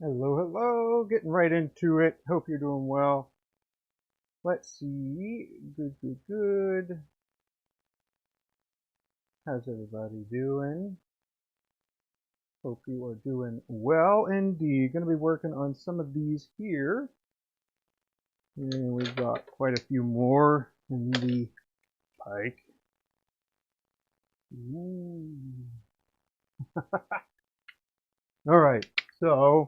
Hello, hello. Getting right into it. Hope you're doing well. Let's see. Good. How's everybody doing? Hope you are doing well indeed. Going to be working on some of these here. And we've got quite a few more in the pike. Ooh. All right, so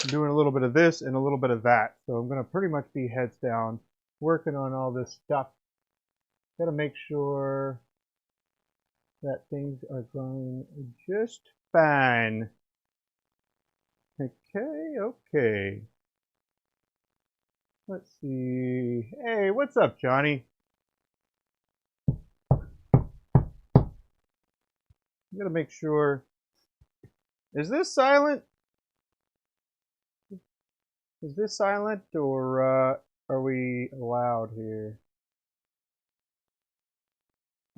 I'm doing a little bit of this and a little bit of that. So I'm going to pretty much be heads down working on all this stuff. Got to make sure that things are going just fine. Okay. Let's see. Hey, what's up, Johnny? I'm gonna make sure. Is this silent? Is this silent, or are we loud here?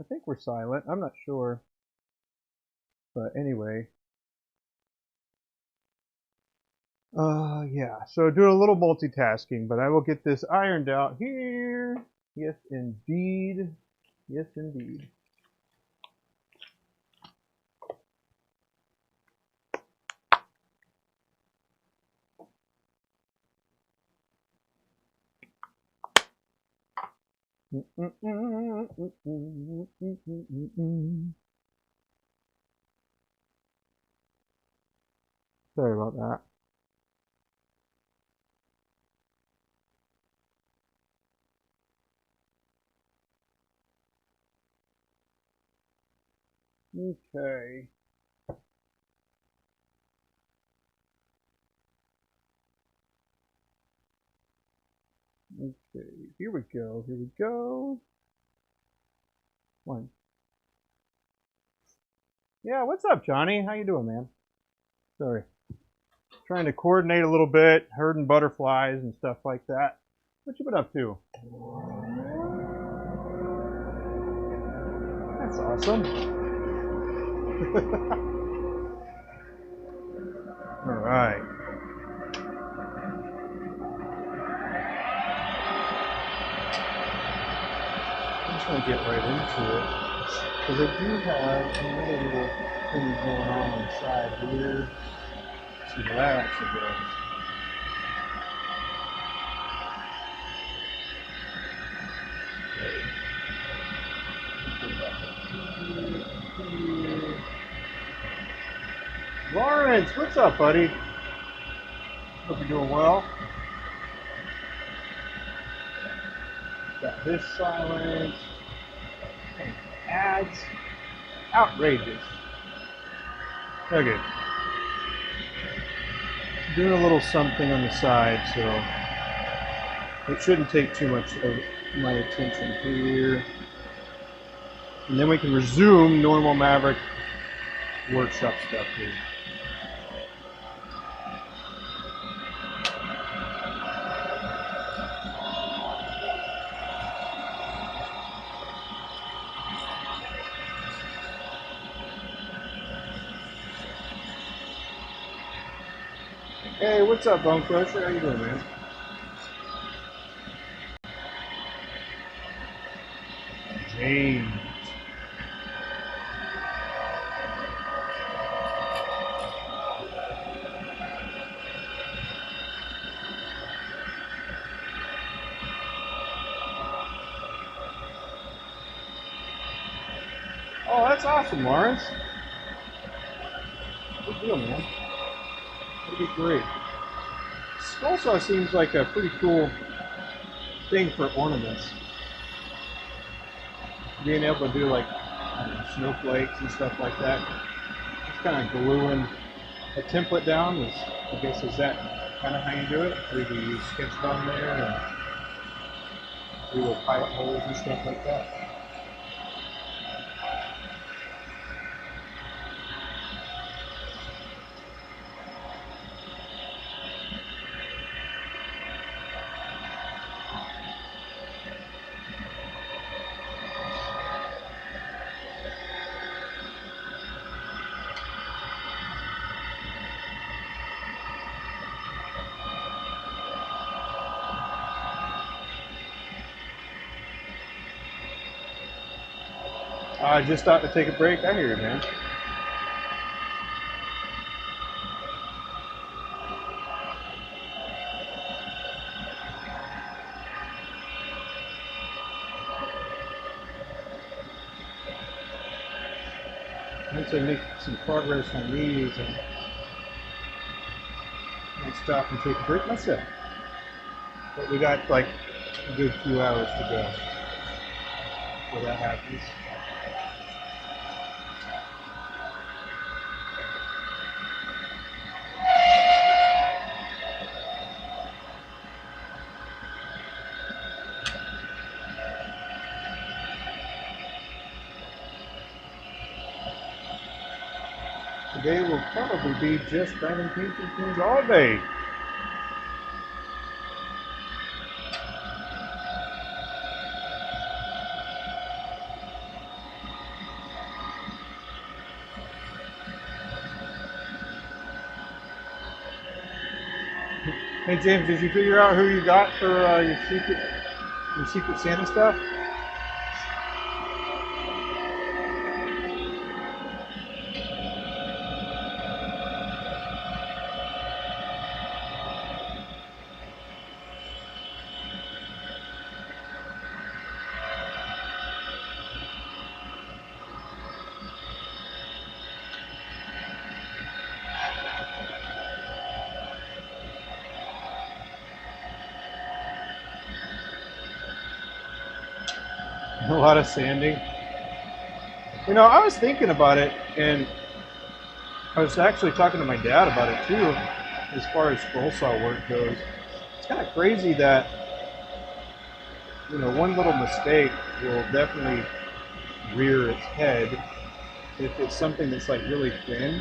I think we're silent. I'm not sure. But anyway. Yeah, so doing a little multitasking, but I will get this ironed out here. Yes, indeed. Yes, indeed. Sorry about that. Okay. Okay, here we go. One. Yeah, what's up, Johnny? How you doing, man? Sorry. Trying to coordinate a little bit, herding butterflies and stuff like that. What you been up to? That's awesome. All right. I'm just gonna get right into it because I do have another little thing going on the side here. Let's see how that actually goes. Lawrence, what's up, buddy? Hope you're doing well. Got this silence. Ads. Outrageous. Okay. Doing a little something on the side, so it shouldn't take too much of my attention here. And then we can resume normal Maverick workshop stuff here. Hey, what's up, Bone Crusher? How you doing, man? James. Oh, that's awesome, Lawrence. Good deal, man. That'd be great. Skull saw seems like a pretty cool thing for ornaments. Being able to do like, I don't know, snowflakes and stuff like that. Just kind of gluing a template down is, I guess, is that kind of how you do it? Or you use sketch on there and do little pilot holes and stuff like that. Just thought to take a break. I hear you, man. Once I make some progress on these, I'll stop and take a break myself. But we got like a good few hours to go before that happens. Today will probably be just diamond painting things all day. Hey James, did you figure out who you got for your secret Santa stuff? A lot of sanding. You know, I was thinking about it, and I was actually talking to my dad about it too, as far as scroll saw work goes. It's kind of crazy that, you know, one little mistake will definitely rear its head if it's something that's like really thin.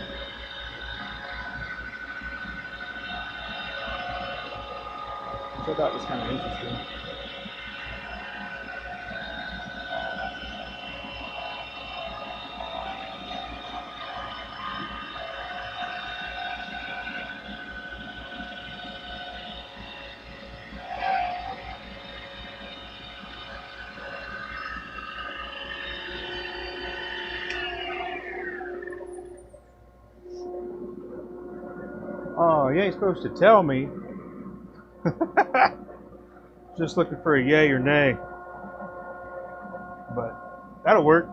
Which I thought was kind of interesting. Oh, you ain't supposed to tell me. Just looking for a yay or nay. But that'll work.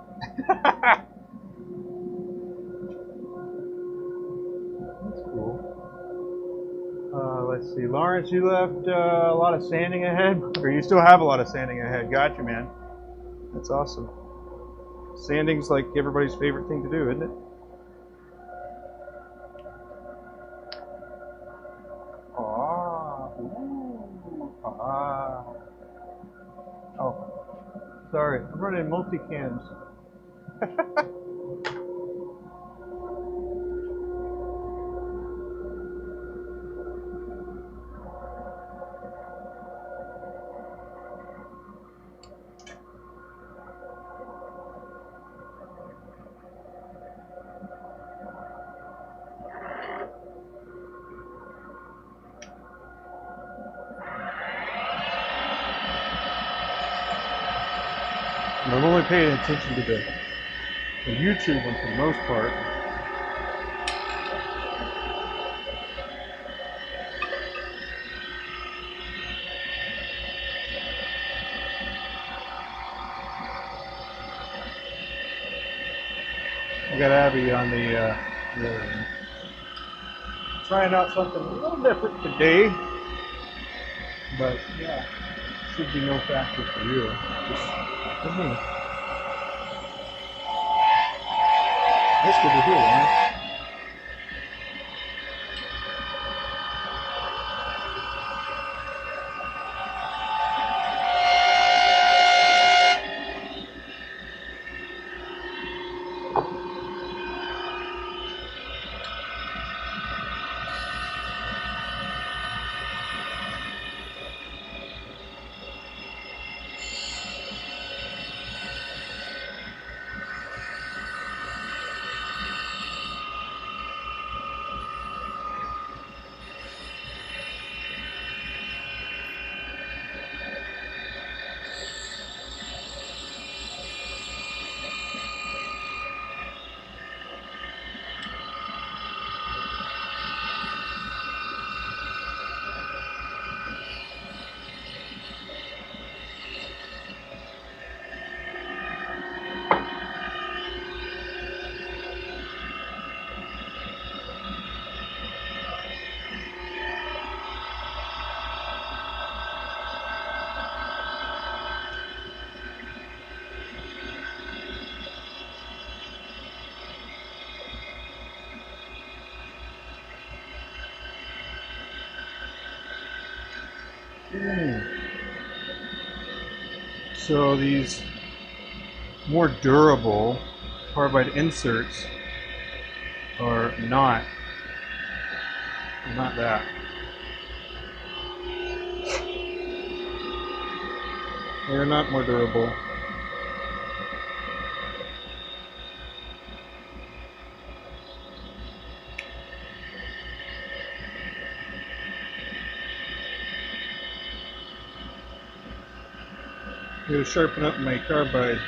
That's cool. Let's see. Lawrence, you left a lot of sanding ahead? Or you still have a lot of sanding ahead? Gotcha, man. That's awesome. Sanding's like everybody's favorite thing to do, isn't it? Oh, sorry. I'm running multi-cams. I'm only paying attention to the YouTube one for the most part. I got Abby on the other end. Trying out something a little different today, but yeah, should be no factor for you. Just for me. That's good to hear, man. So these more durable carbide inserts are not that. They're not more durable. I'm gonna sharpen up my carbide.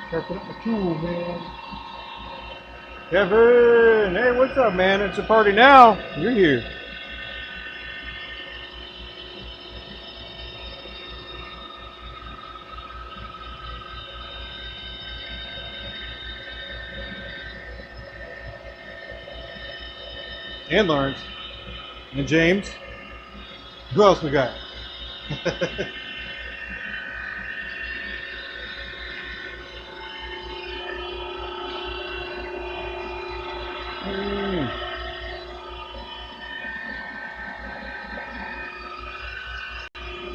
Sharpen up my tool, man. Kevin! Hey, what's up, man? It's a party now. You're here. And Lawrence. And James. Who else we got?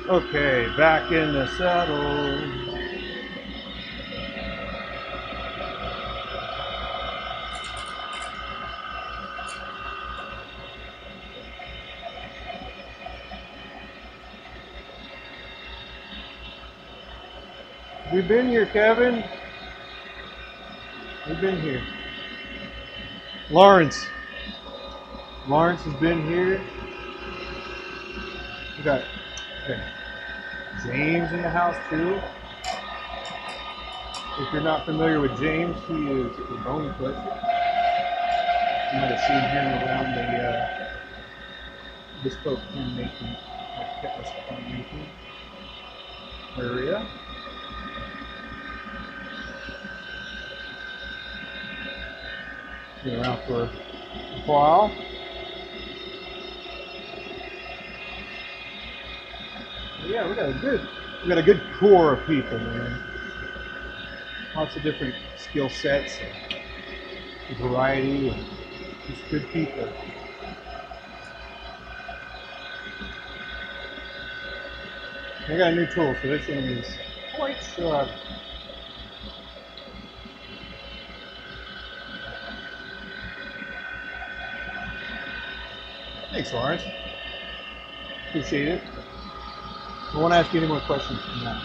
Okay, back in the saddle. We've been here, Kevin. We've been here. Lawrence has been here. We got James in the house too. If you're not familiar with James, he is a bone clip. You might have seen him around the bespoke pen making, area. Been around for a while. Yeah, we got a good core of people, man. Lots of different skill sets, and variety, and just good people. I got a new tool, so this one is quite sharp. Thanks, Lawrence. Appreciate it. I won't ask you any more questions from that.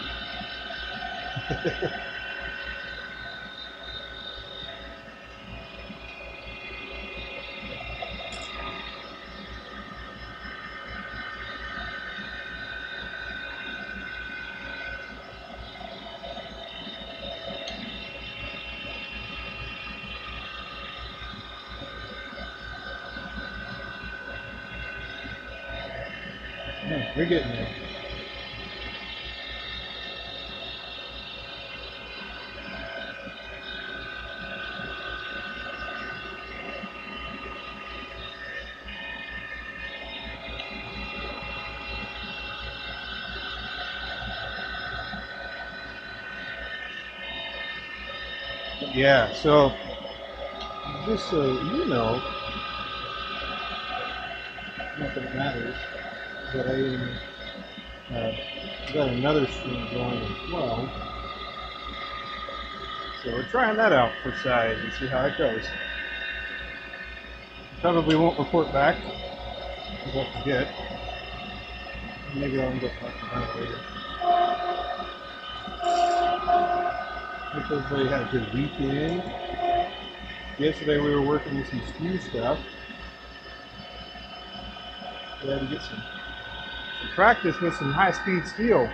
Yeah, we're getting there. Yeah, so just so you know, not that it matters, but I got another stream going as well. So we're trying that out for size and see how it goes. Probably won't report back because I forget. Maybe I'll end up talking about it later. Hope everybody had a good weekend. Yesterday we were working with some SOOO stuff. We had to get some practice with some high-speed steel.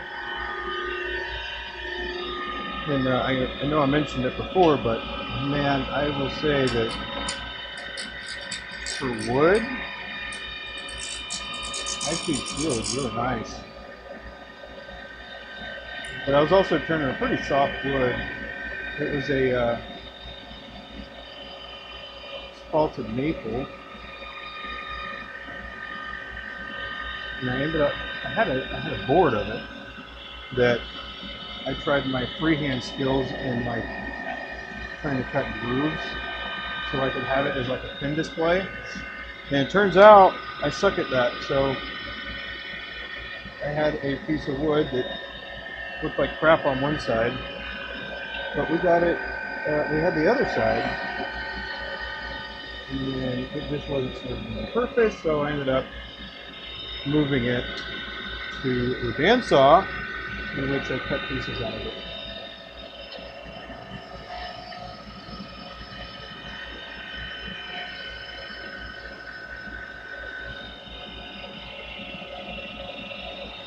And I know I mentioned it before, but man, I will say that for wood, high-speed steel is really nice. But I was also turning a pretty soft wood. It was a salted maple. And I ended up, I had a board of it that I tried my freehand skills in like trying to cut grooves so I could have it as like a pin display. And it turns out I suck at that. So I had a piece of wood that looked like crap on one side, but we got it, we had the other side, and it just wasn't serving the purpose, so I ended up moving it to a bandsaw, in which I cut pieces out of it.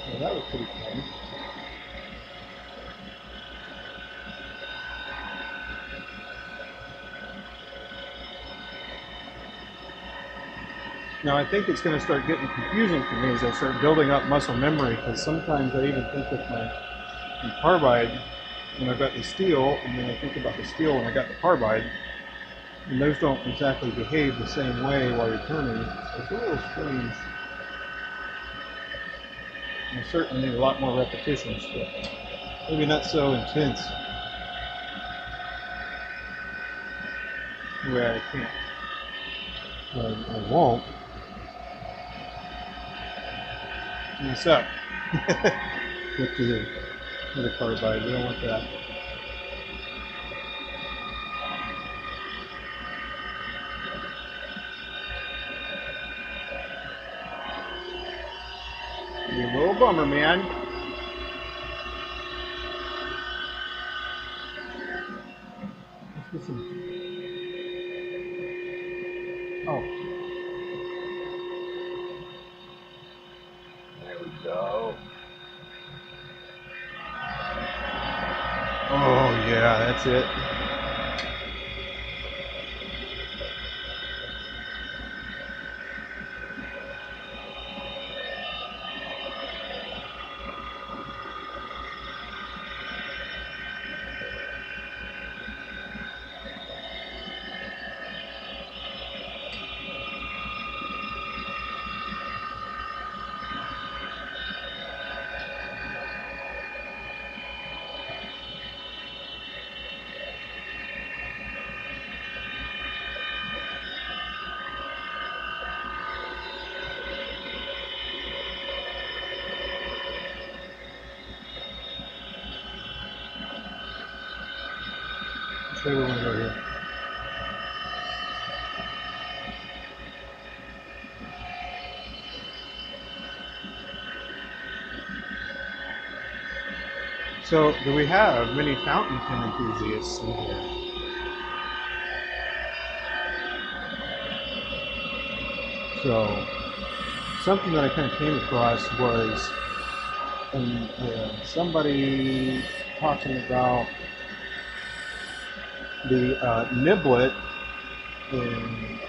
So that was pretty fun. Now I think it's going to start getting confusing for me as I start building up muscle memory, because sometimes I even think with my carbide when I've got the steel, and then I think about the steel when I got the carbide, and those don't exactly behave the same way while you're turning. So it's a little strange. I certainly need a lot more repetitions, but maybe not so intense where I can't, I won't mess up with the carbide. We don't want that. You're a little bummer, man. Let's get some. Oh. There we go. Oh, yeah, that's it. Which way we want to go here? So, do we have many fountain pen enthusiasts in here? So, something that I kind of came across was somebody talking about the niblet, and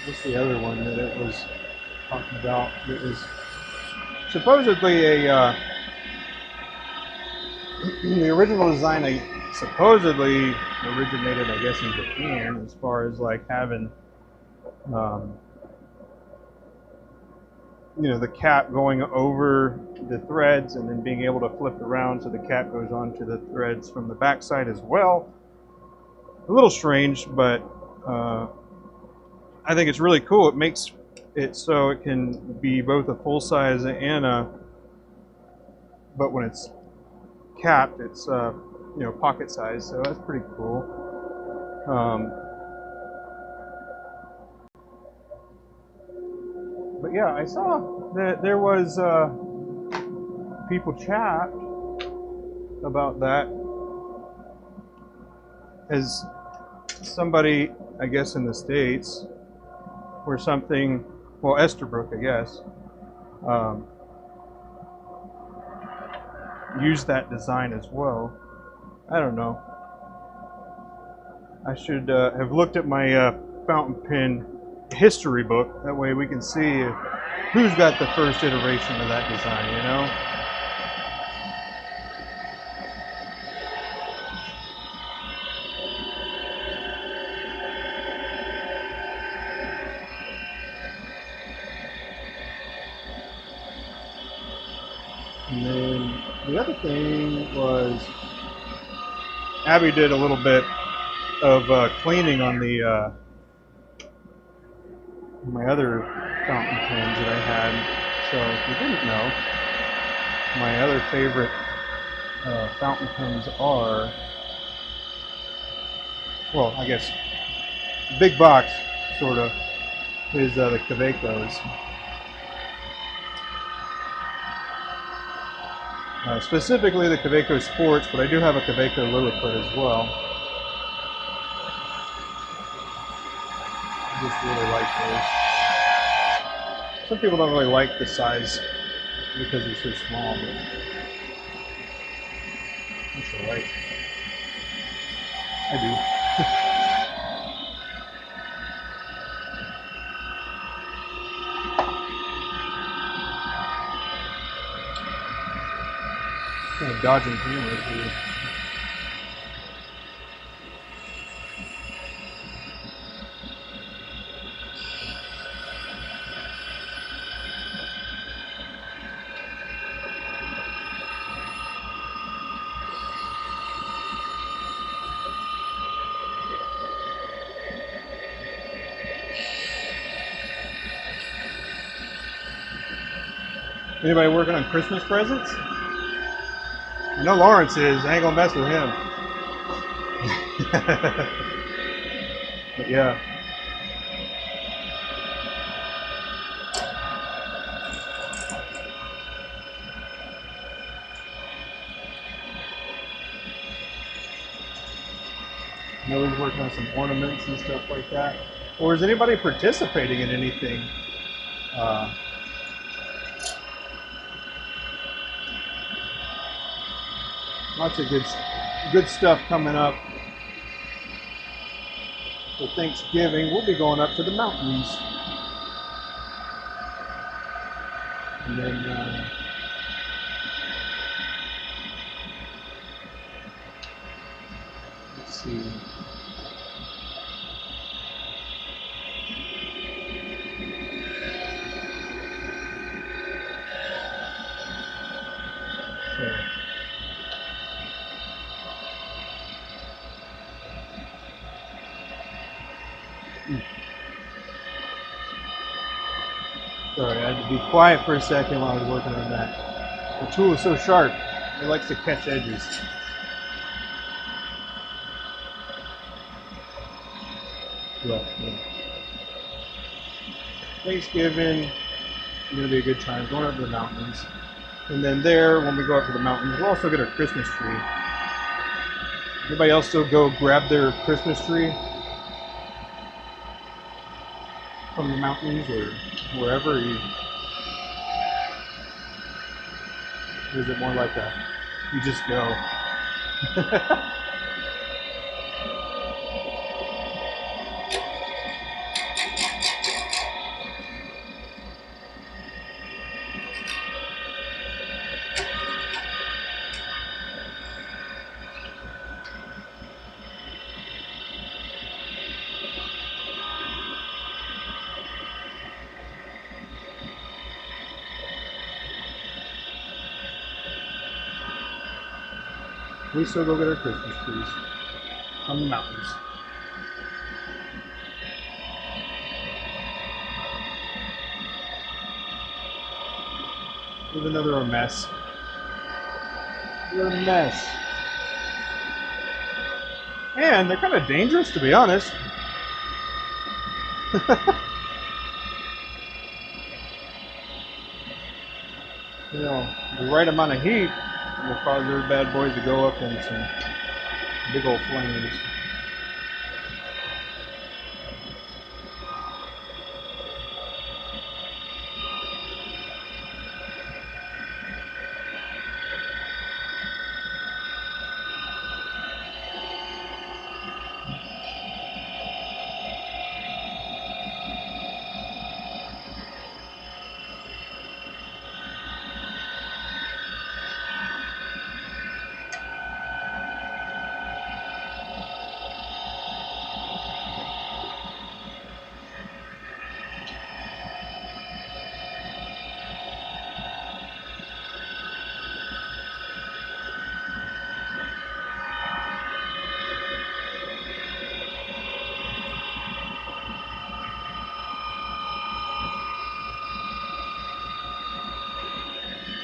what's the other one that it was talking about? It was supposedly a the original design supposedly originated, I guess, in Japan, as far as like having you know, the cap going over the threads and then being able to flip around so the cap goes onto the threads from the back side as well. A little strange, but I think it's really cool. It makes it so it can be both a full size and but when it's capped, it's you know, pocket size, so that's pretty cool. But yeah, I saw that there was people chat about that as somebody, I guess, in the States or something. Well, Esterbrook, I guess, used that design as well. I don't know. I should have looked at my fountain pen history book. That way we can see who's got the first iteration of that design, you know? And then the other thing was Abby did a little bit of cleaning on the my other fountain pens that I had. So if you didn't know, my other favorite fountain pens are, well, I guess big box sort of is the Kaweco's. Specifically the Kaweco Sports, but I do have a Kaweco Lilliput as well. I just really like those. Some people don't really like the size because they're so small, but that's alright. I do. Kind of dodging cameras here. Anybody working on Christmas presents? I know Lawrence is. I ain't gonna mess with him. But yeah. I know he's working on some ornaments and stuff like that. Or is anybody participating in anything? Lots of good stuff coming up for Thanksgiving. We'll be going up to the mountains. And then let's see. Sorry, I had to be quiet for a second while I was working on that. The tool is so sharp, it likes to catch edges. Yeah. Thanksgiving is going to be a good time, going up to the mountains. And then there, when we go up to the mountains, we'll also get our Christmas tree. Anybody else still go grab their Christmas tree from the mountains or wherever? Or is it more like a, you just go? We still go get our Christmas trees on the mountains. Even though they're a mess. They're a mess. And they're kind of dangerous, to be honest. You know, the right amount of heat will cause those bad boys to go up in some big old flames.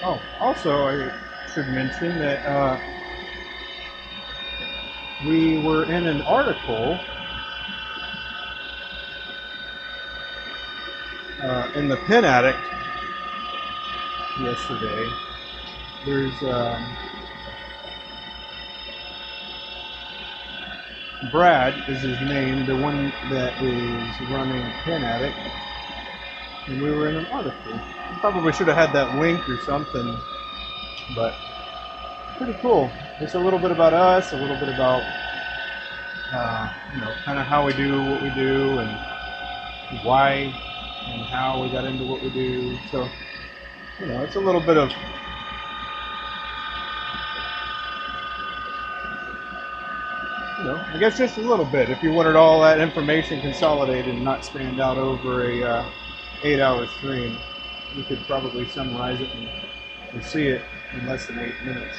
Oh, also I should mention that we were in an article in the Pen Addict yesterday. There's Brad is his name, the one that is running Pen Addict, and we were in an article. Probably should have had that link or something, but pretty cool. It's a little bit about us, a little bit about kind of how we do what we do and why and how we got into what we do. So, it's a little bit of I guess just a little bit. If you wanted all that information consolidated and not spanned out over a 8-hour stream, you could probably summarize it and see it in less than 8 minutes.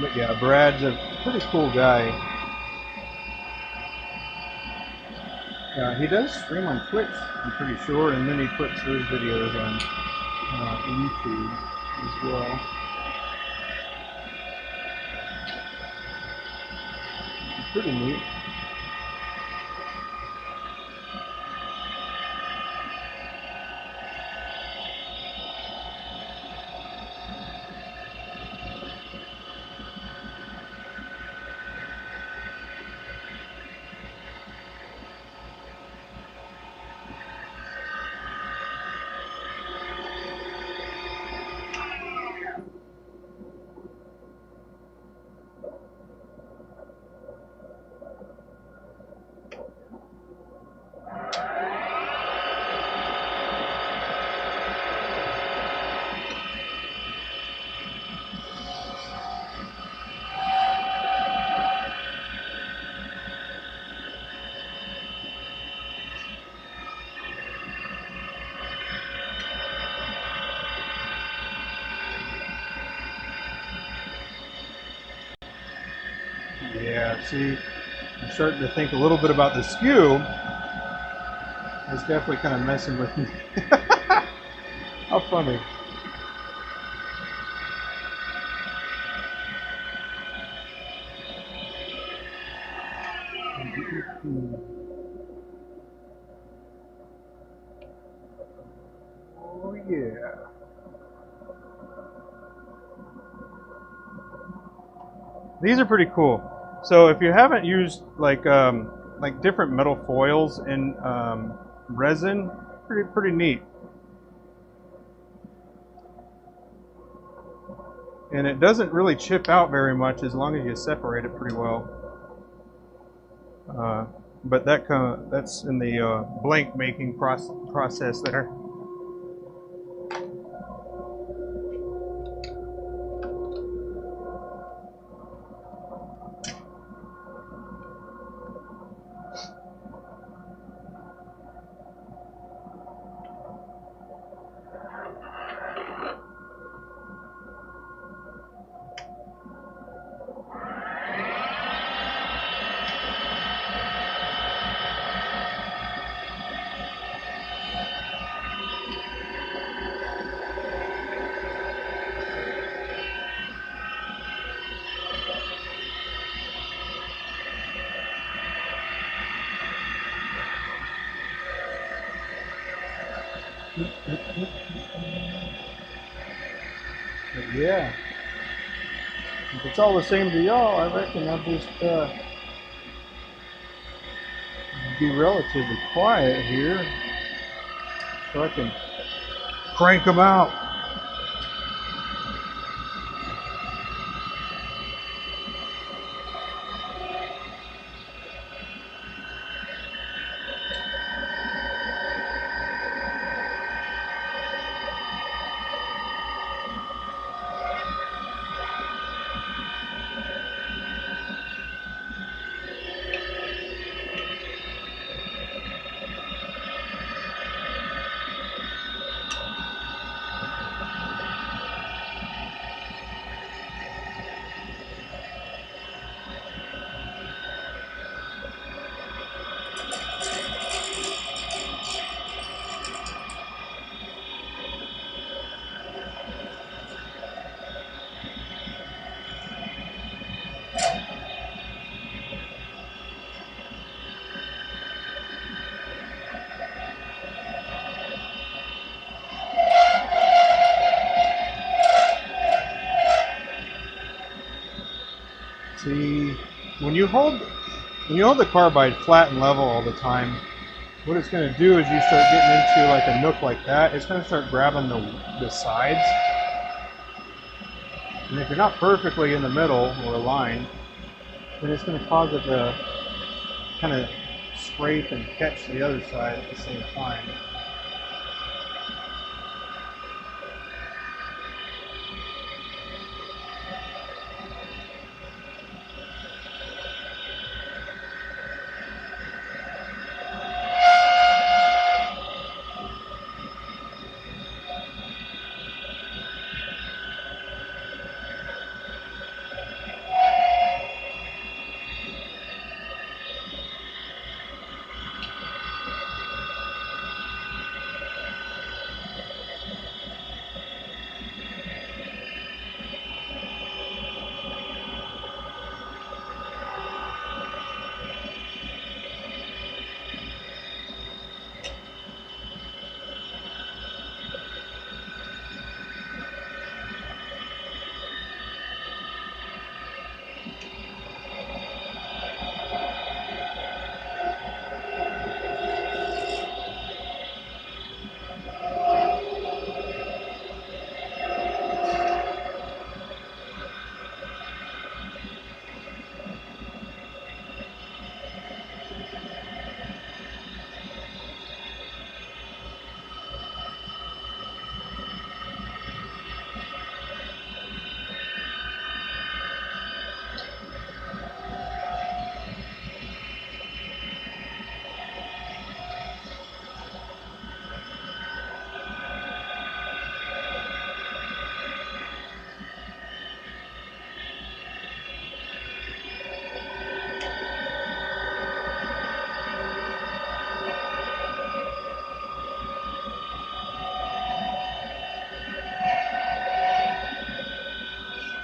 But yeah, Brad's a pretty cool guy. He does stream on Twitch, I'm pretty sure, and then he puts those videos on YouTube as well. Pretty neat. Yeah, see, I'm starting to think a little bit about the SOOO. It's definitely kind of messing with me. How funny. Oh yeah. These are pretty cool. So if you haven't used like different metal foils in resin, pretty neat. And it doesn't really chip out very much as long as you separate it pretty well. But that's in the blank making process there. But yeah, if it's all the same to y'all, I reckon I'll just be relatively quiet here so I can crank them out. when you hold the carbide flat and level all the time, what it's going to do is you start getting into like a nook like that. It's going to start grabbing the sides, and if you're not perfectly in the middle or aligned, then it's going to cause it to kind of scrape and catch the other side at the same time.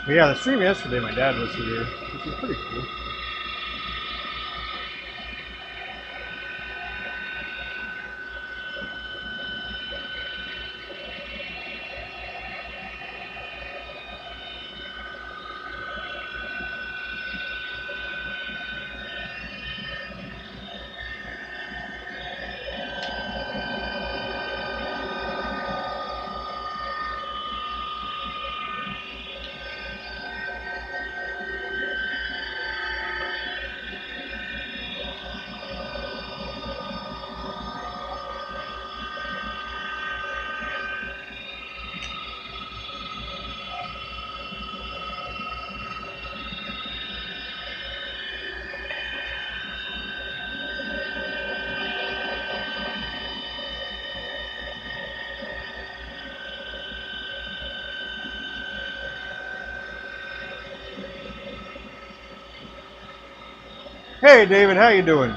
But yeah, the stream yesterday, my dad was here, which was pretty cool. Hey David, how you doing?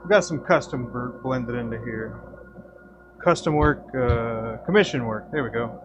We've got some custom blended into here. Custom work, commission work. There we go.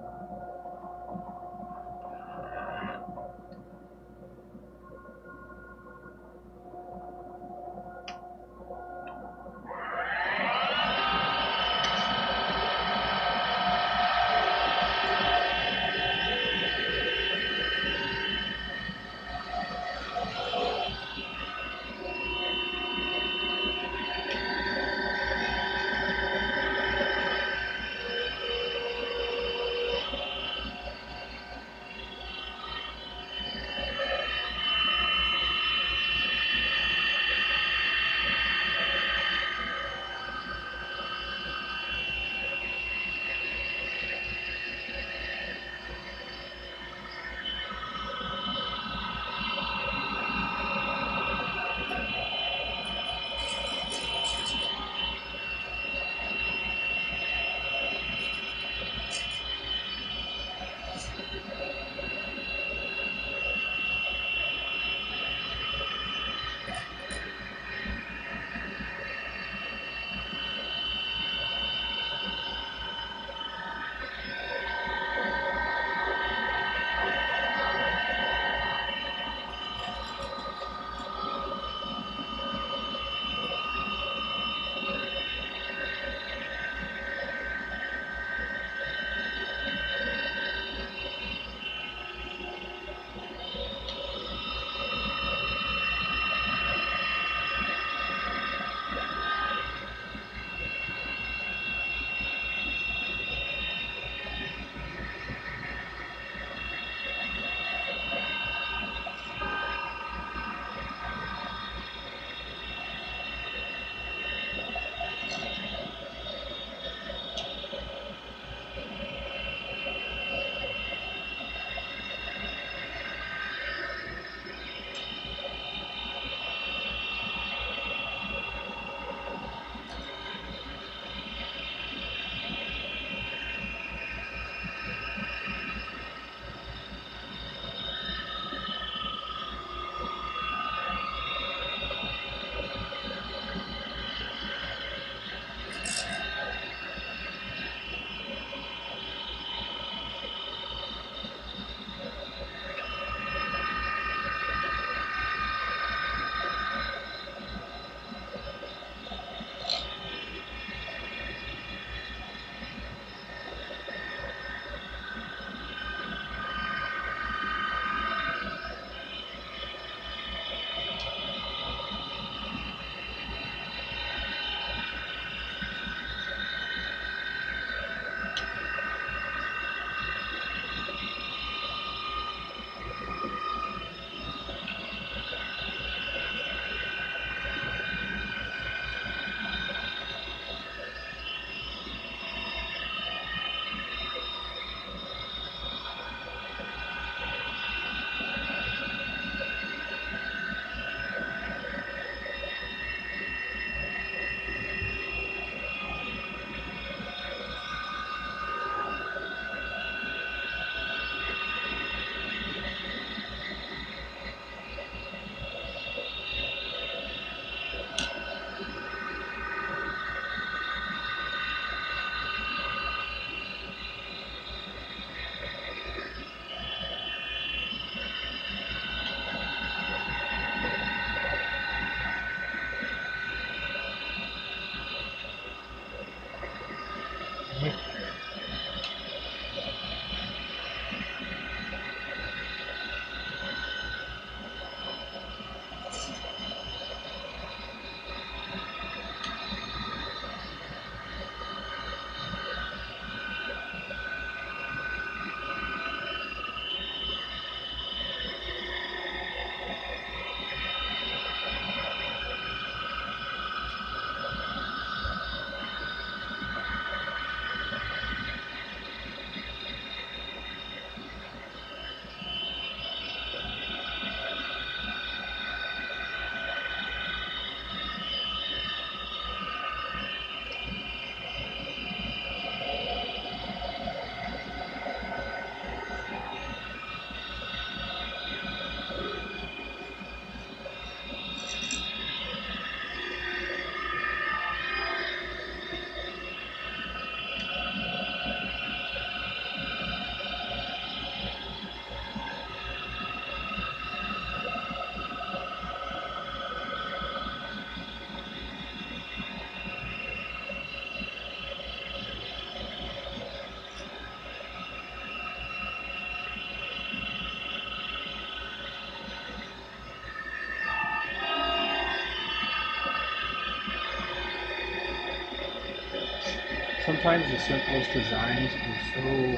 Sometimes the simplest designs are so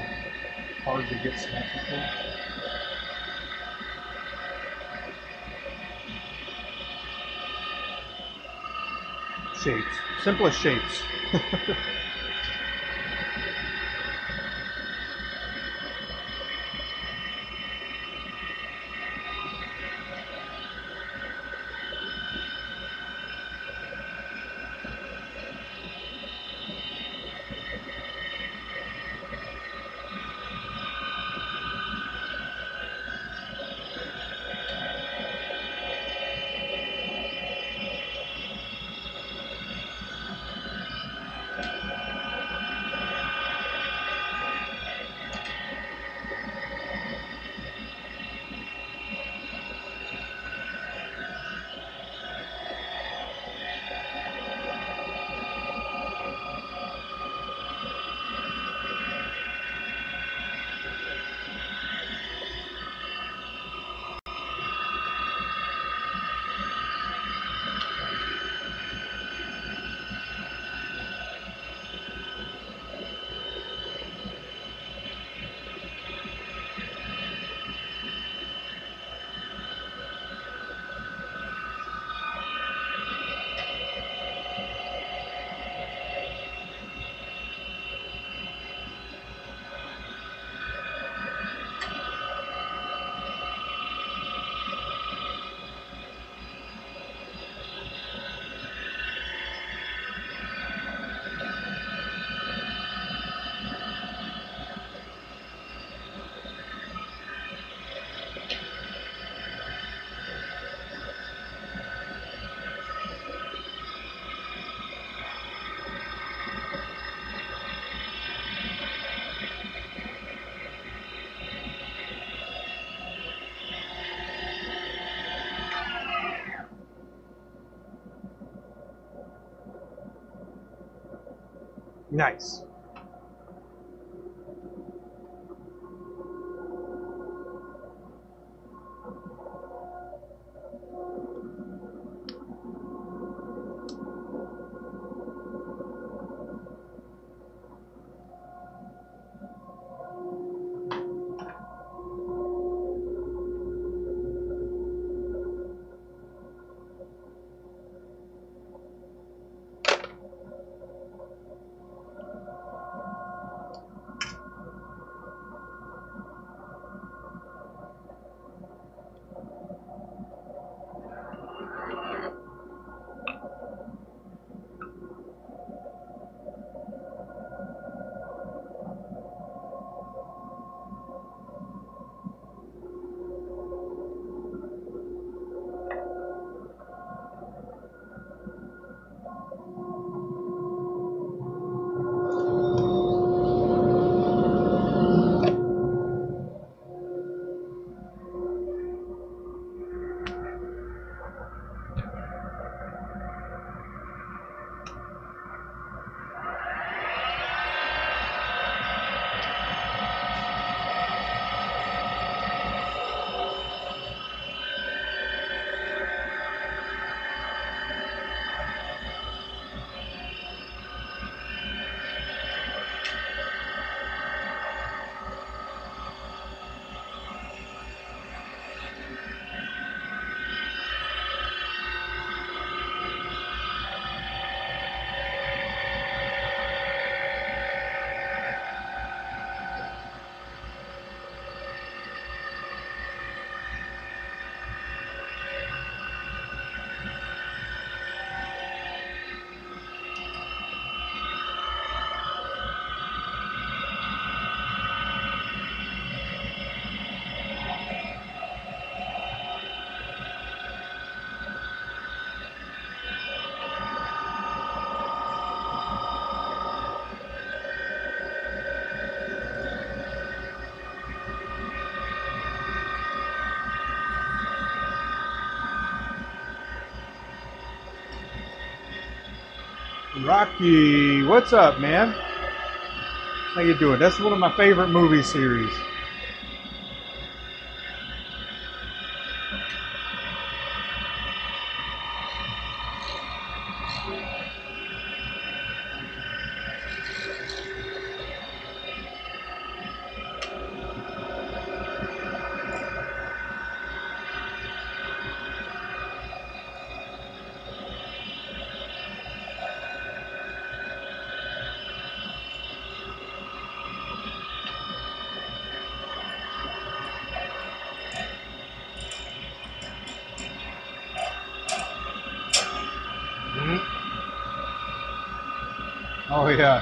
hard to get symmetrical. Shapes. Simplest shapes. Nice. Rocky, what's up, man? How you doing? That's one of my favorite movie series. Oh yeah.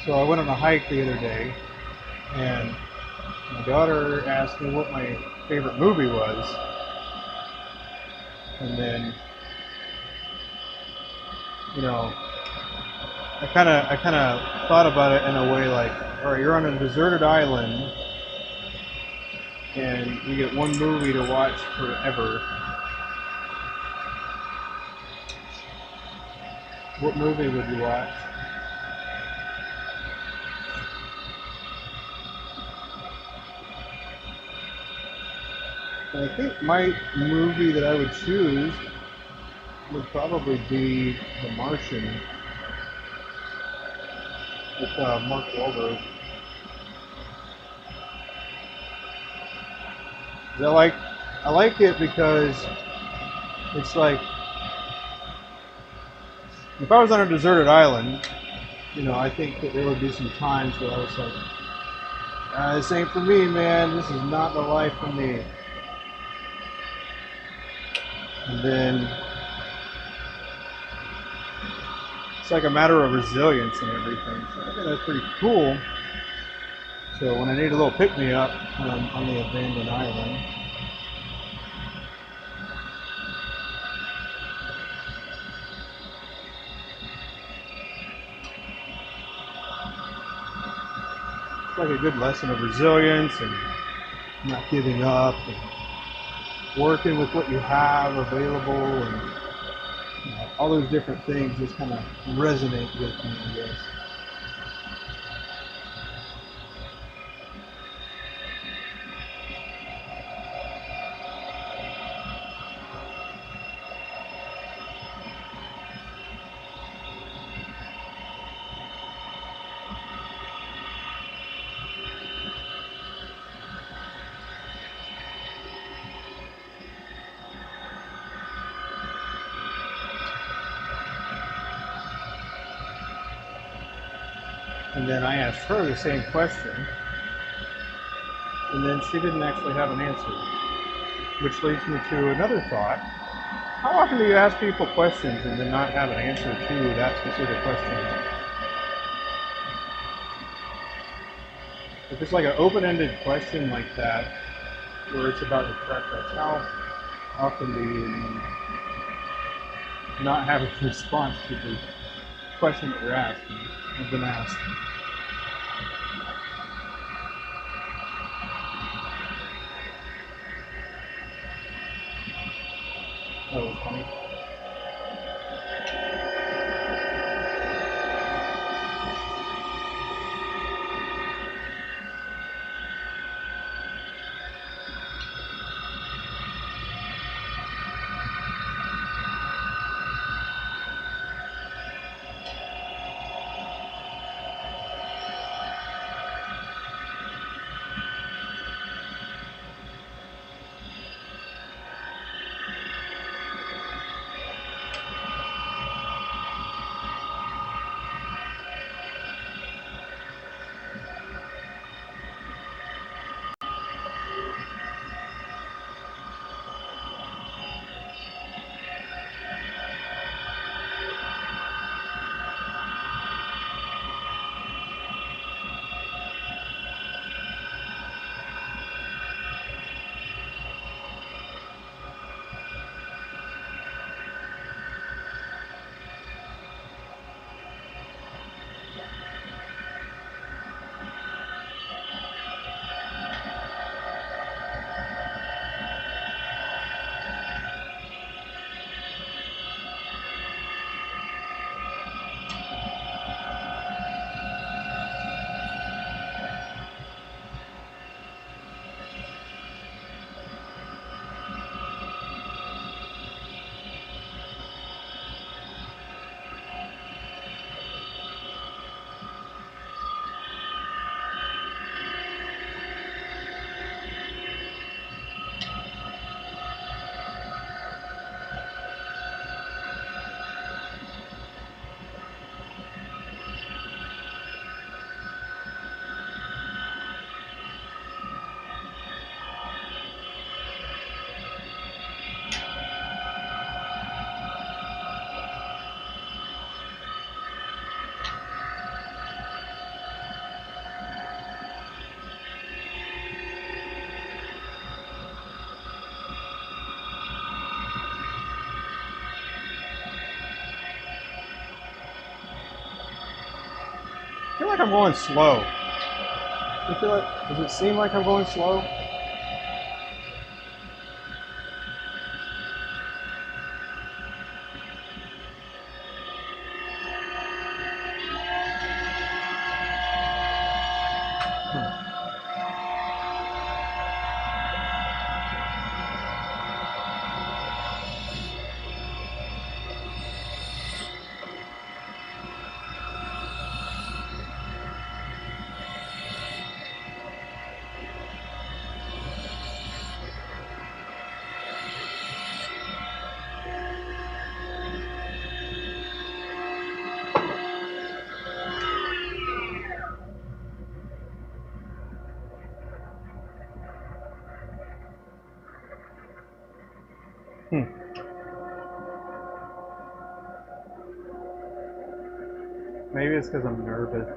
So I went on a hike the other day, and my daughter asked me what my favorite movie was, and then, you know, I kind of thought about it in a way like, all right, you're on a deserted island, and you get one movie to watch forever. What movie would you watch? And I think my movie that I would choose would probably be The Martian with Mark Wahlberg. 'Cause I like it because it's like if I was on a deserted island, I think that there would be some times where I was like, this ain't for me, man. This is not the life for me. And then it's like a matter of resilience and everything. So I think that's pretty cool. So when I need a little pick-me-up when I'm on the abandoned island, it's like a good lesson of resilience and not giving up and working with what you have available, and all those different things just kind of resonate with me, I guess. And then I asked her the same question, and then she didn't actually have an answer, which leads me to another thought. How often do you ask people questions and then not have an answer to that specific question? If it's like an open-ended question like that, where it's about your preference, how often do you not have a response to the question that you're asking, has been asked? That was funny. like I'm going slow. Does it seem like I'm going slow? Maybe it's because I'm nervous.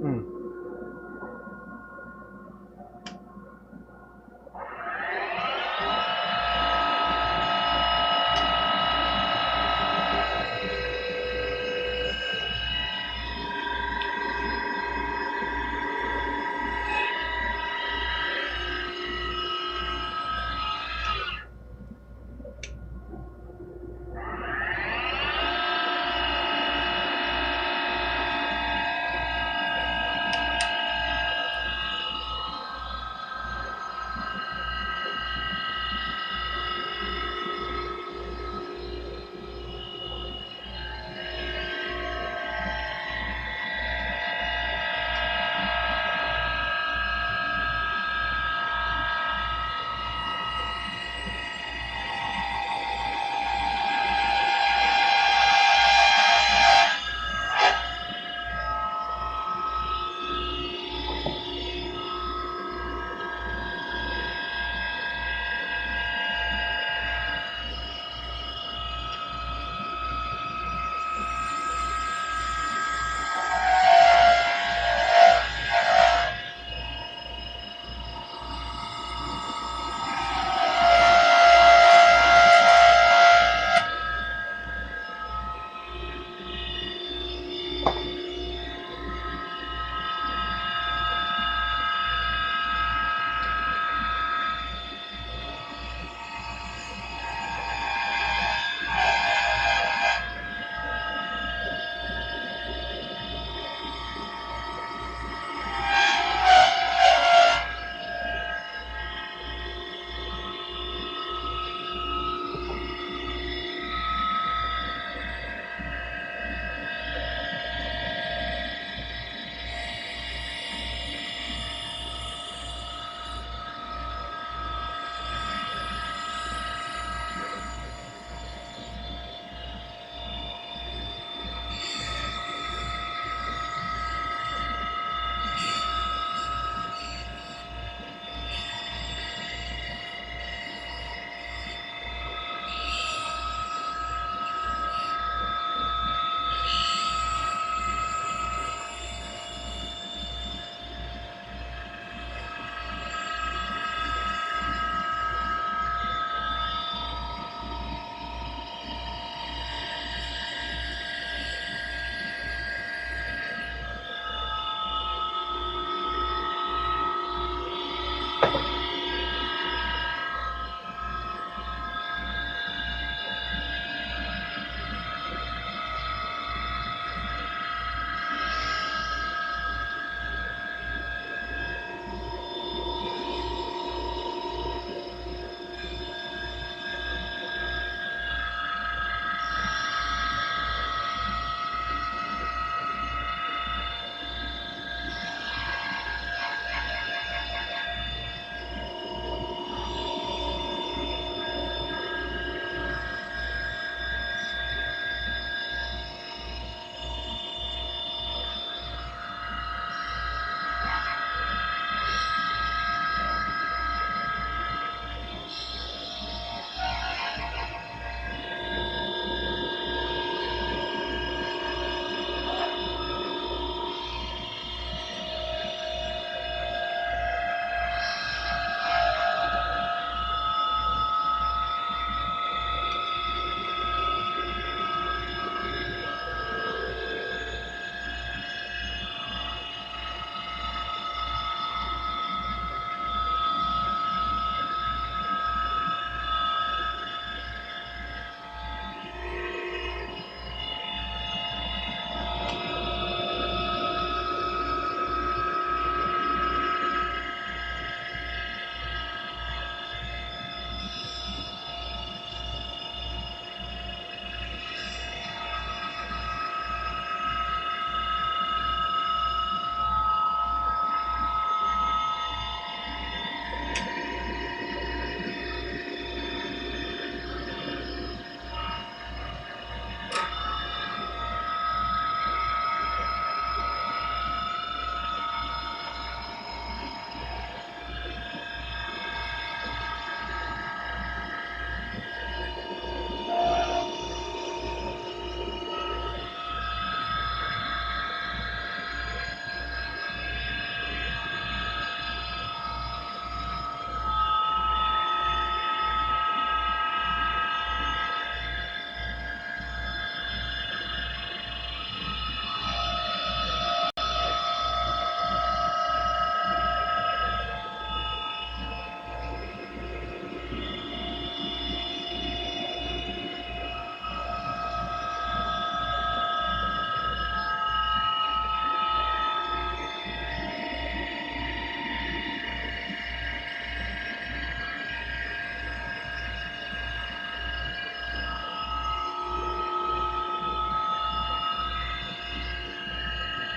Mm.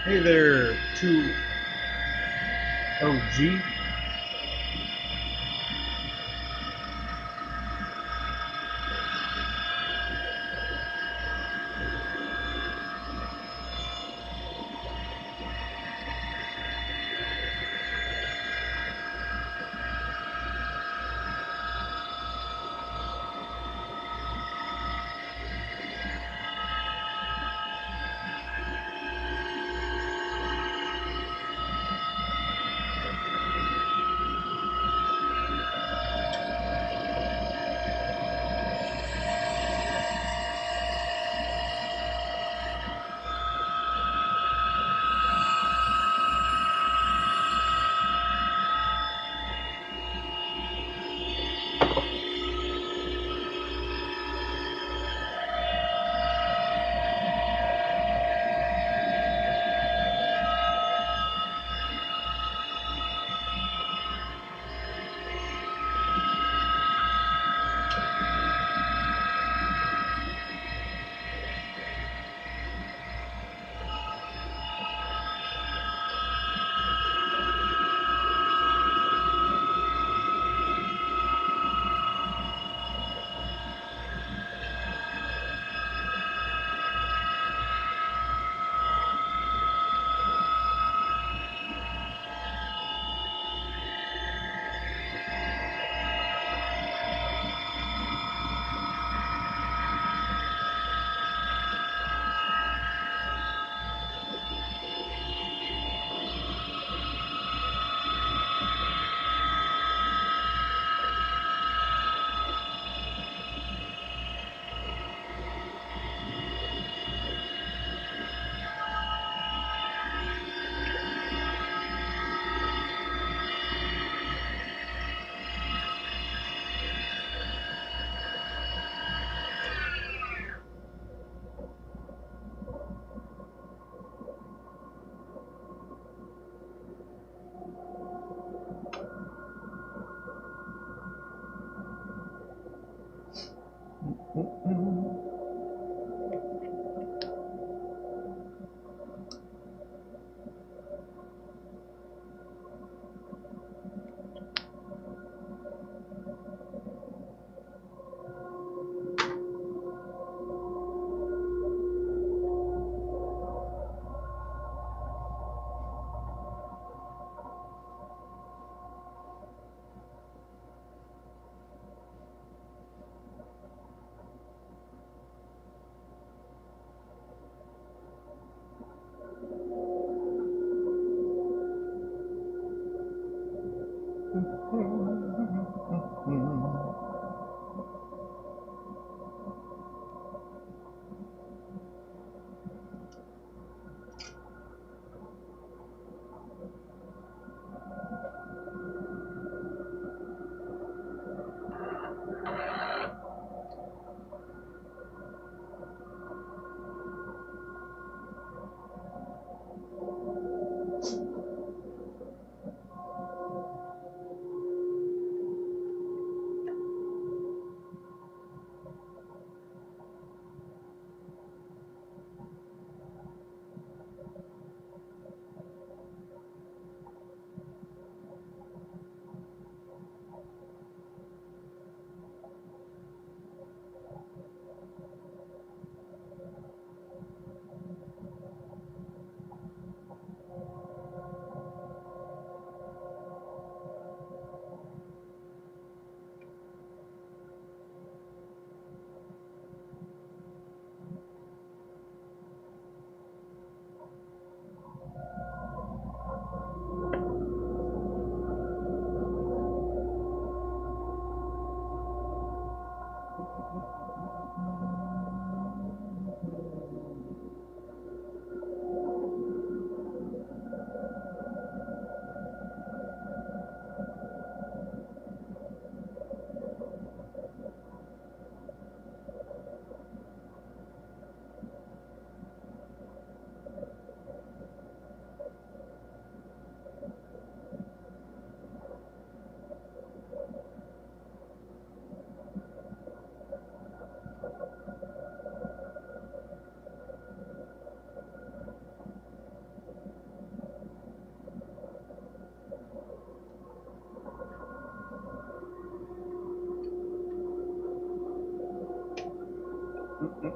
Hey there, 2OG.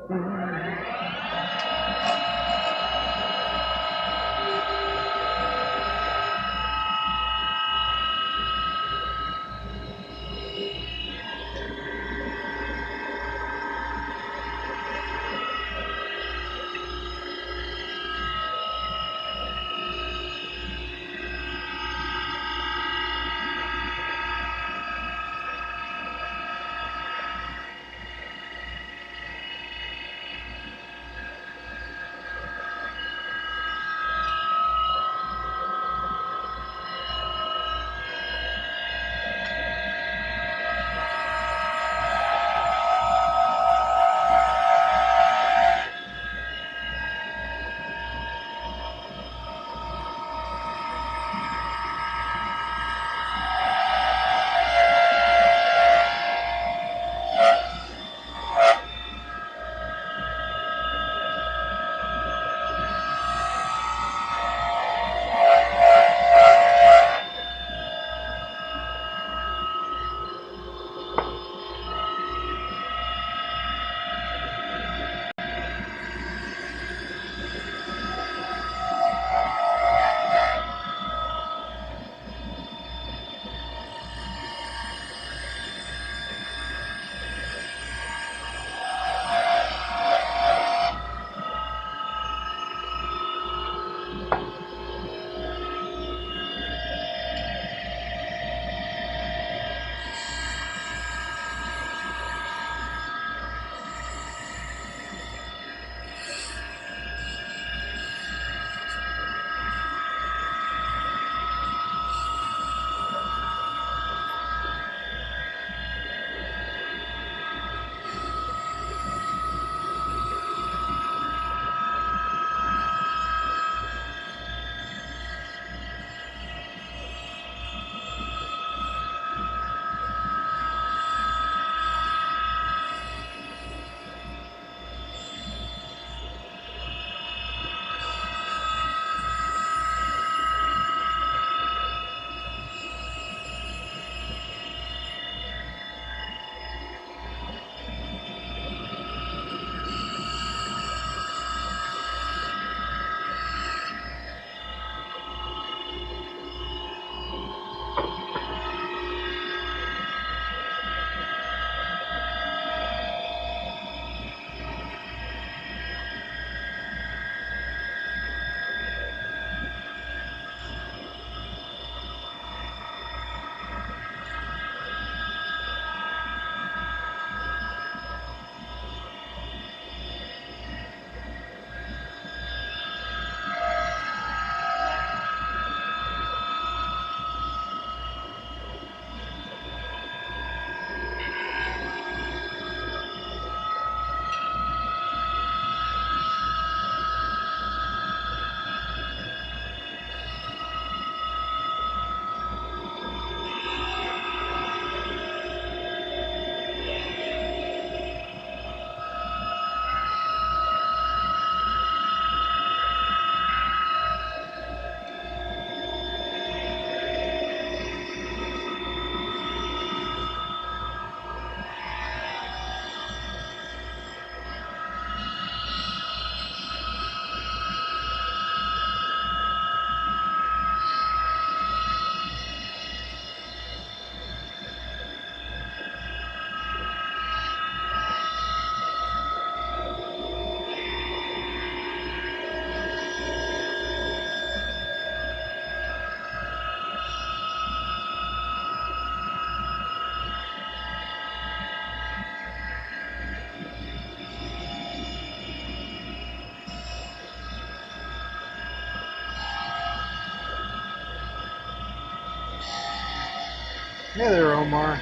Hey there, Omar.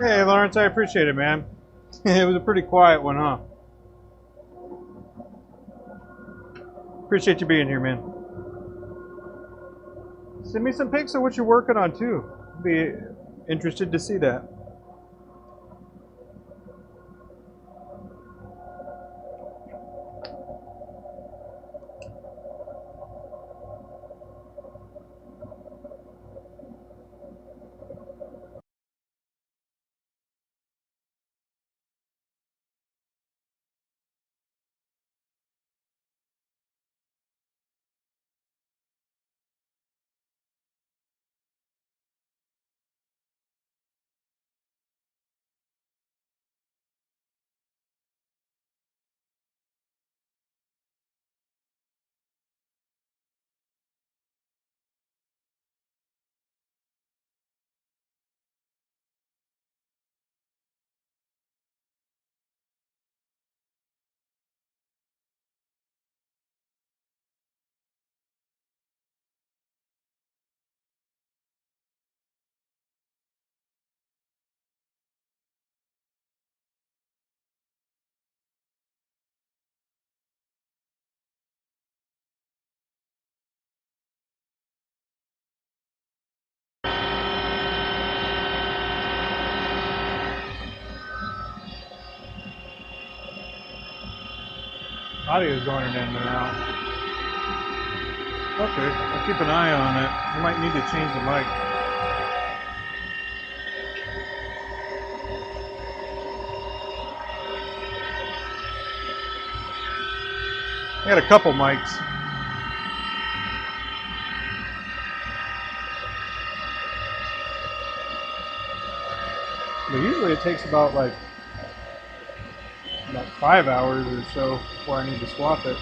Hey, Lawrence, I appreciate it, man. It was a pretty quiet one, huh? Appreciate you being here, man. Send me some pics of what you're working on, too. Be interested to see that. Audio's going in and out. Okay, I'll keep an eye on it. You might need to change the mic. I got a couple mics. But usually it takes about 5 hours or so before I need to swap it.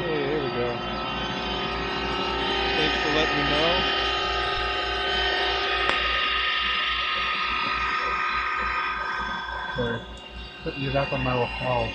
Hey, there we go. Thanks for letting me know. Sorry, putting you back on my wall.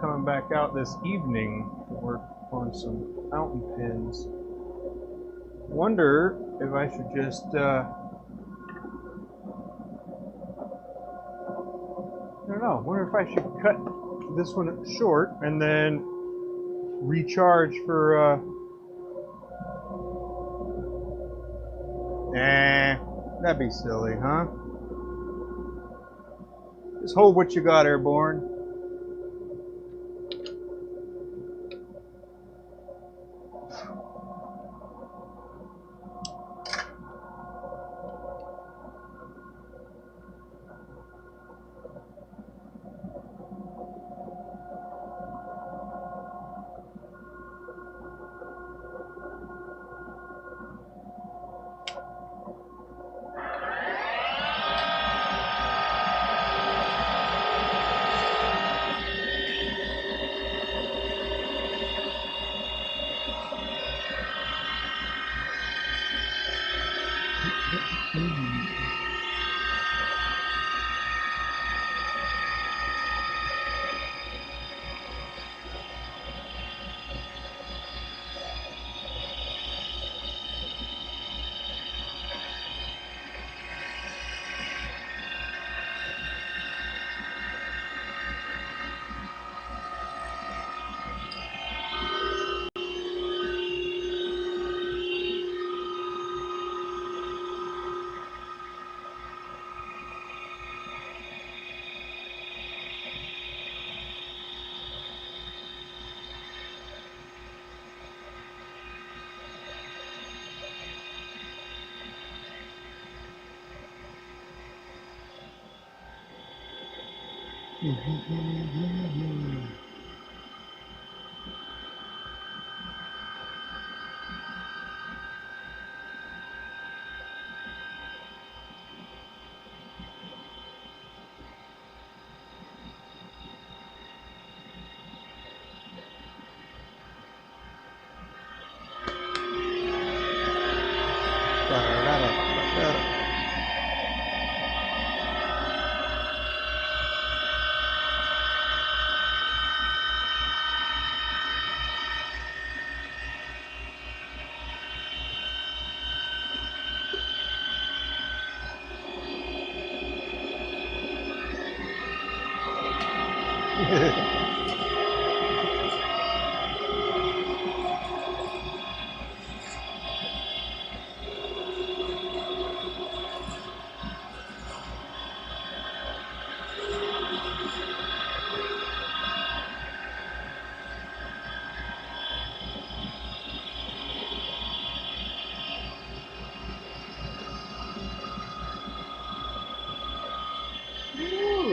coming back out this evening to work on some fountain pins. Wonder if I should just I don't know. Wonder if I should cut this one short and then recharge for that'd be silly, huh? Just hold what you got, Airborne.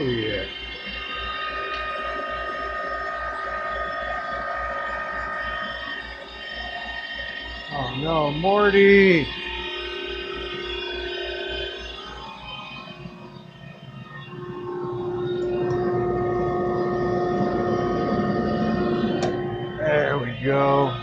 Oh yeah. Oh no, Morty! There we go.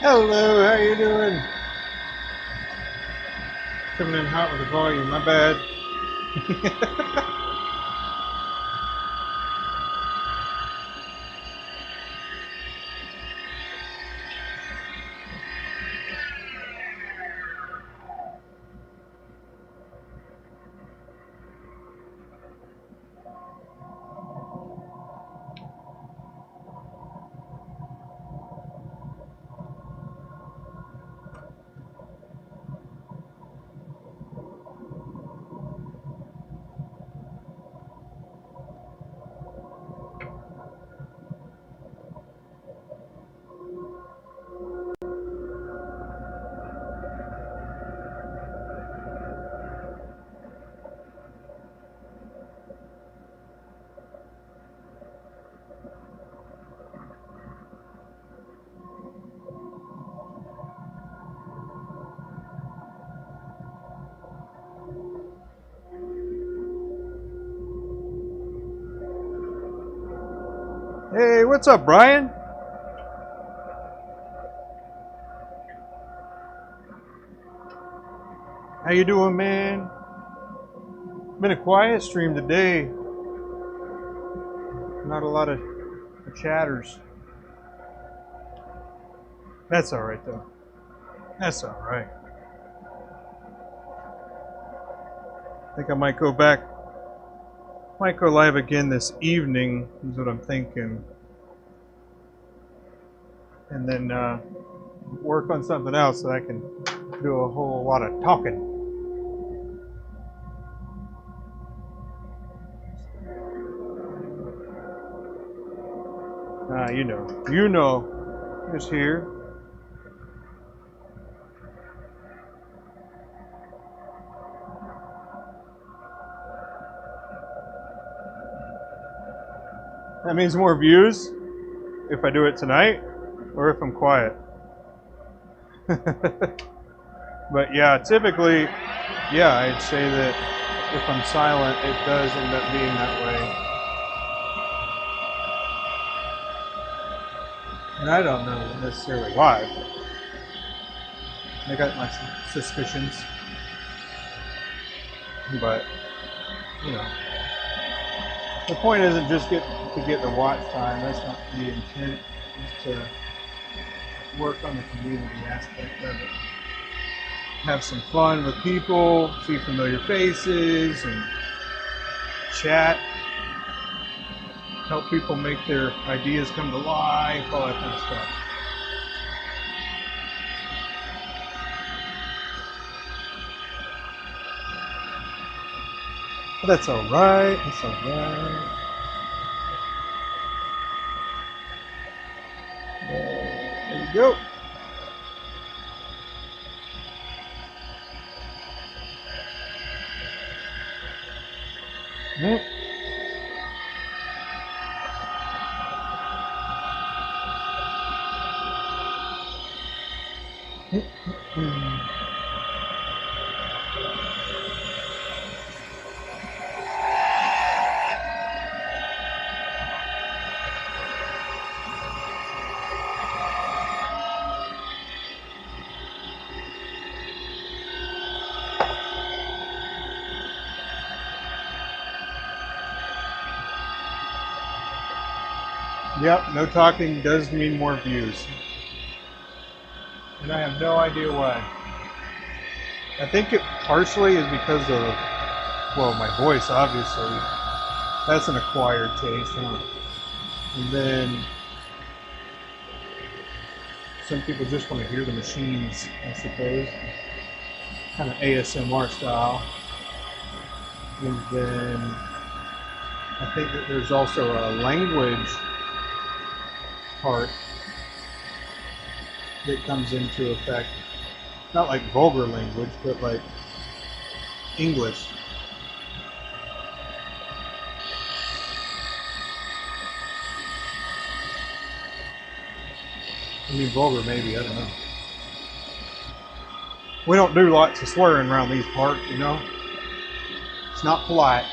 Hello, how you doing? Coming in hot with the volume, my bad. Hey, what's up, Brian? How you doing, man? Been a quiet stream today. Not a lot of chatters. That's all right, though. That's all right. I think I might go back. Might go live again this evening, is what I'm thinking. And then work on something else so I can do a whole lot of talking. You know, just here. That means more views if I do it tonight or if I'm quiet. But yeah, typically, yeah, I'd say that if I'm silent, it does end up being that way. And I don't know necessarily why. I got my suspicions. But, you know, the point isn't just to get the watch time. That's not the intent. It's to work on the community aspect of it. Have some fun with people, see familiar faces, and chat. Help people make their ideas come to life, all that kind of stuff. But that's all right. That's all right. There you go. Yep, no talking does mean more views. And I have no idea why. I think it partially is because of, well, my voice, obviously. That's an acquired taste, huh? And then some people just want to hear the machines, I suppose. Kind of ASMR style. And then I think that there's also a language part that comes into effect. Not like vulgar language, but like English. I mean, vulgar maybe, I don't know. We don't do lots of swearing around these parts, you know? It's not polite.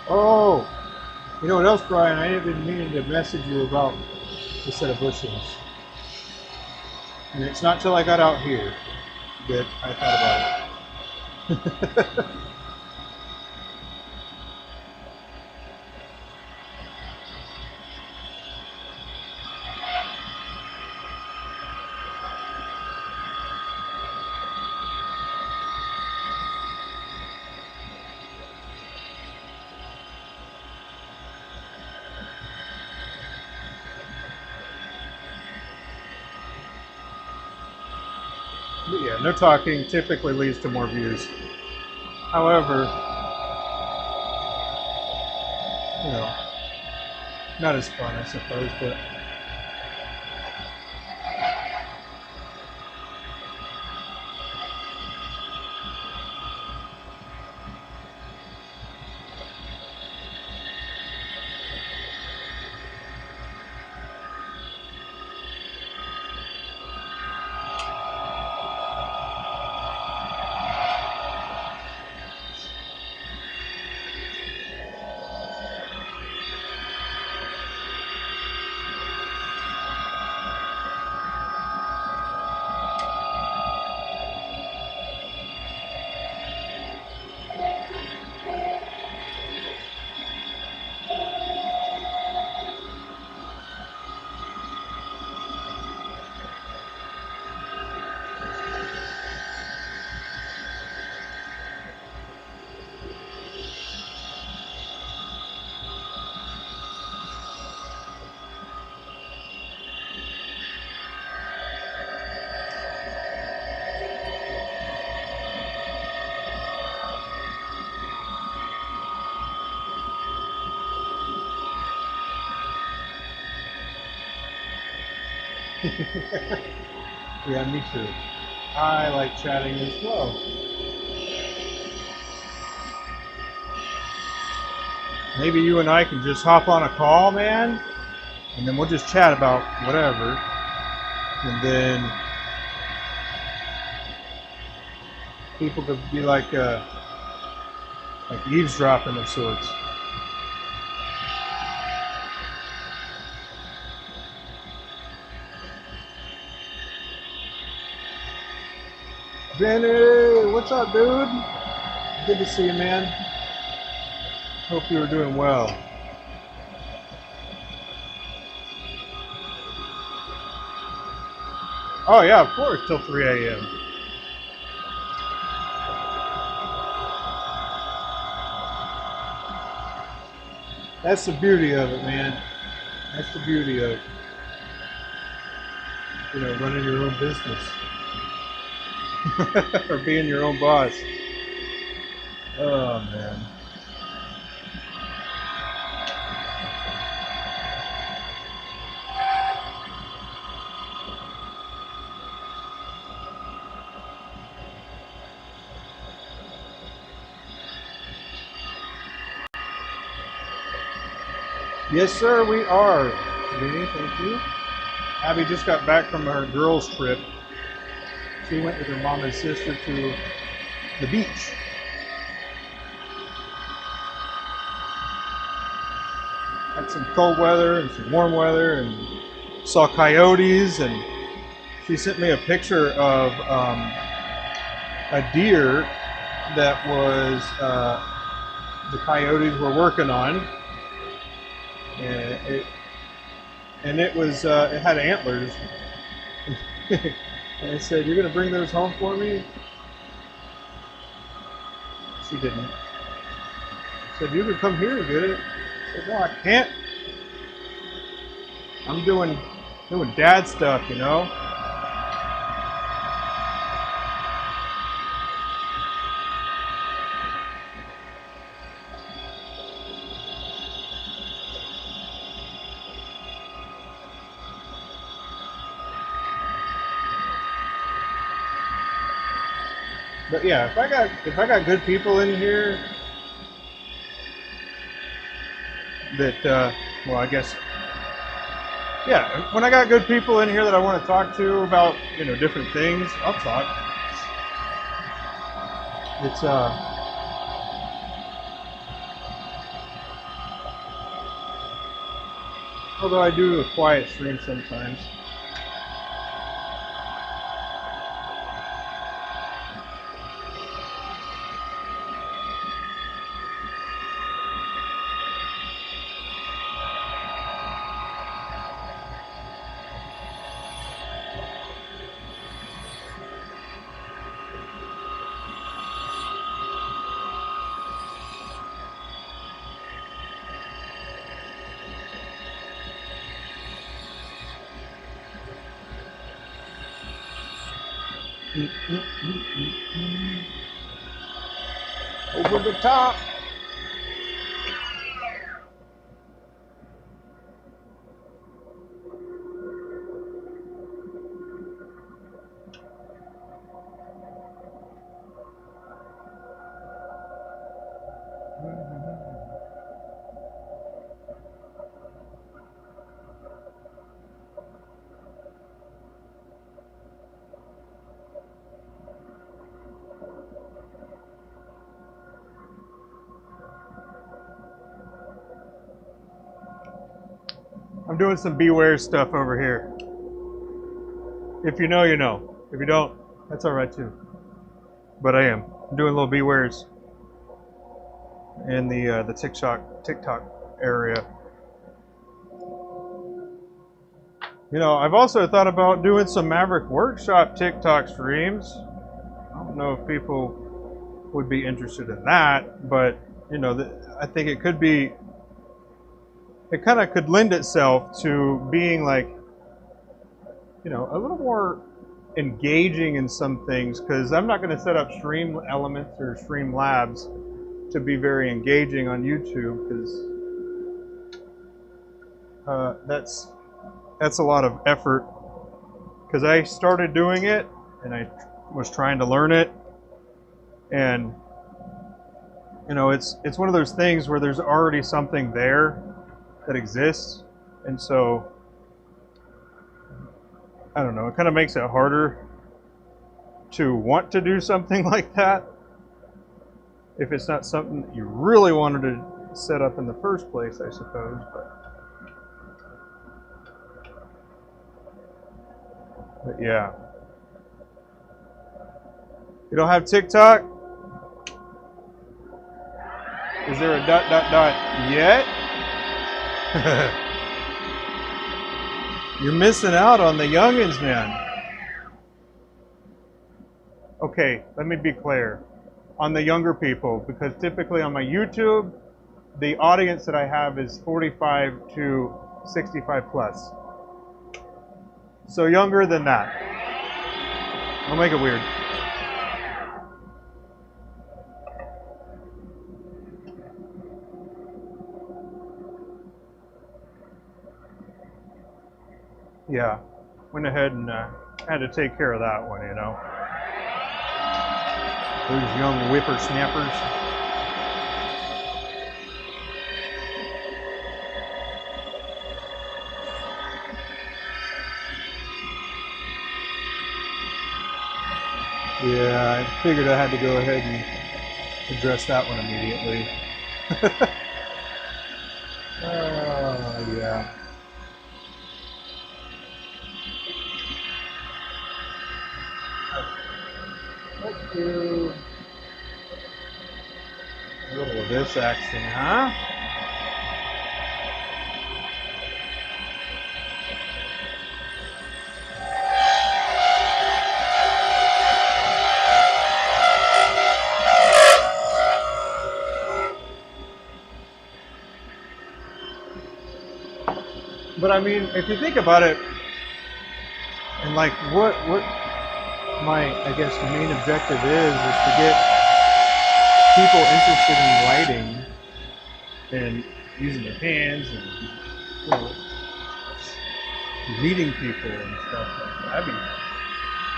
Oh, you know what else, Brian? I have been meaning to message you about the set of bushings. And it's not till I got out here that I thought about it. But yeah, no talking typically leads to more views. However, you know, not as fun, I suppose, but yeah, me too. I like chatting as well. Maybe you and I can just hop on a call, man, and then we'll just chat about whatever, and then people could be like eavesdropping of sorts. Benny, what's up, dude? Good to see you, man. Hope you were doing well. Oh yeah, of course, till 3 a.m. That's the beauty of it, man. That's the beauty of, running your own business. Or being your own boss. Oh, man. Yes, sir, we are. Vinny, thank you. Abby just got back from her girls' trip. She went with her mom and sister to the beach. Had some cold weather and some warm weather, and saw coyotes, and she sent me a picture of a deer that was the coyotes were working on. And it was it had antlers. And I said, "You're gonna bring those home for me?" She didn't. I said, "You could come here and get it." I said, "No, I can't. I'm doing dad stuff, you know." But yeah, if I got good people in here that well, I guess yeah, when I got good people in here that I want to talk to about, different things, I'll talk. It's Although I do a quiet stream sometimes. Over the top. I'm doing some beware stuff over here. If you know, you know. If you don't, that's all right too. But I am. I'm doing little bewares in the TikTok area. You know, I've also thought about doing some Maverick Workshop TikTok streams. I don't know if people would be interested in that, but you know, I think it could be. It kind of could lend itself to being like, you know, a little more engaging in some things, because I'm not going to set up stream elements or stream labs to be very engaging on YouTube, because that's a lot of effort, because I started doing it and I was trying to learn it, and you know, it's one of those things where there's already something there that exists, and so I don't know, it kind of makes it harder to want to do something like that if it's not something that you really wanted to set up in the first place, I suppose. But yeah. You don't have TikTok? Is there a ... yet? You're missing out on the youngins, man. Okay, let me be clear. On the younger people, because typically on my YouTube, the audience that I have is 45 to 65 plus. So younger than that. Don't make it weird. Yeah, went ahead and had to take care of that one, you know. Those young whippersnappers. Yeah, I figured I had to go ahead and address that one immediately. Oh, yeah. Let's do a little of this action, huh? But I mean, if you think about it, and like what my, I guess, main objective is to get people interested in writing and using their hands and, you know, meeting people and stuff like that. I mean,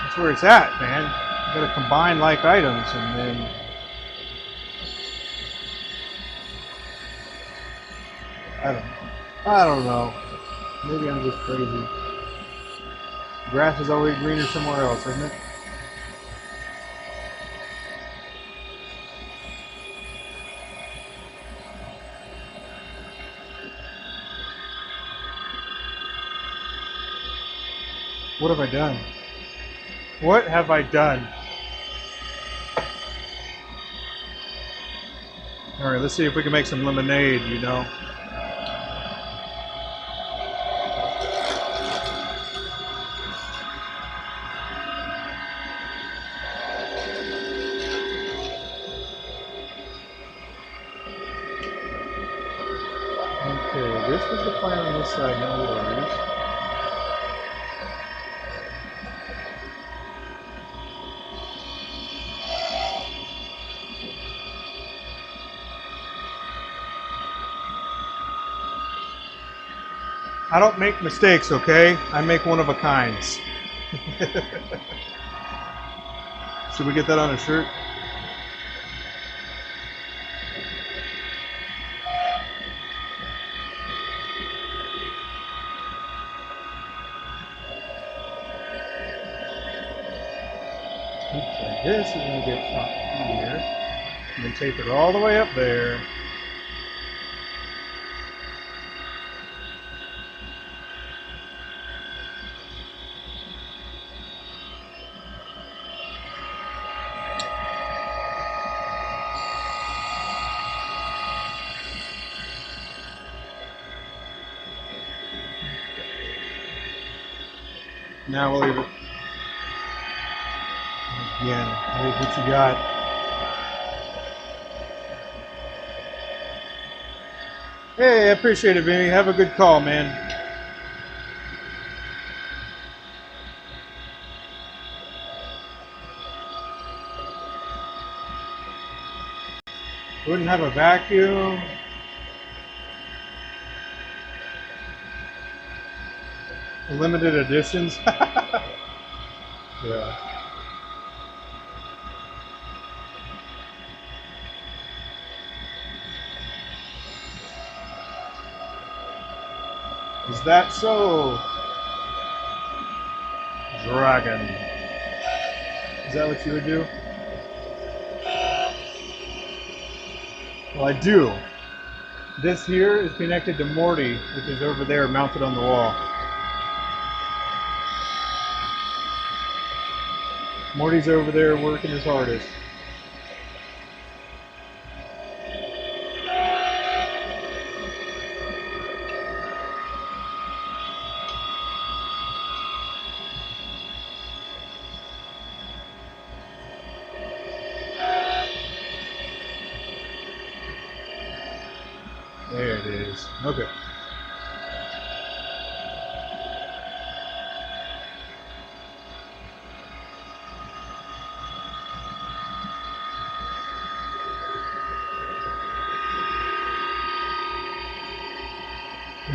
that's where it's at, man. You gotta combine like items, and then I don't know. Maybe I'm just crazy. Grass is always greener somewhere else, isn't it? What have I done? What have I done? Alright, let's see if we can make some lemonade, you know. Okay, this was the plan on this side, no worries. I don't make mistakes, okay? I make one of a kinds. Should we get that on a shirt? Okay, this is going to get up here. And then tape it all the way up there. Now we'll leave it. Again, look what you got. Hey, I appreciate it, baby. Have a good call, man. Wouldn't have a vacuum. Limited editions. Yeah. Is that so? Dragon. Is that what you would do? Well, I do. This here is connected to Morty, which is over there mounted on the wall. Morty's over there working his hardest. There it is. Okay.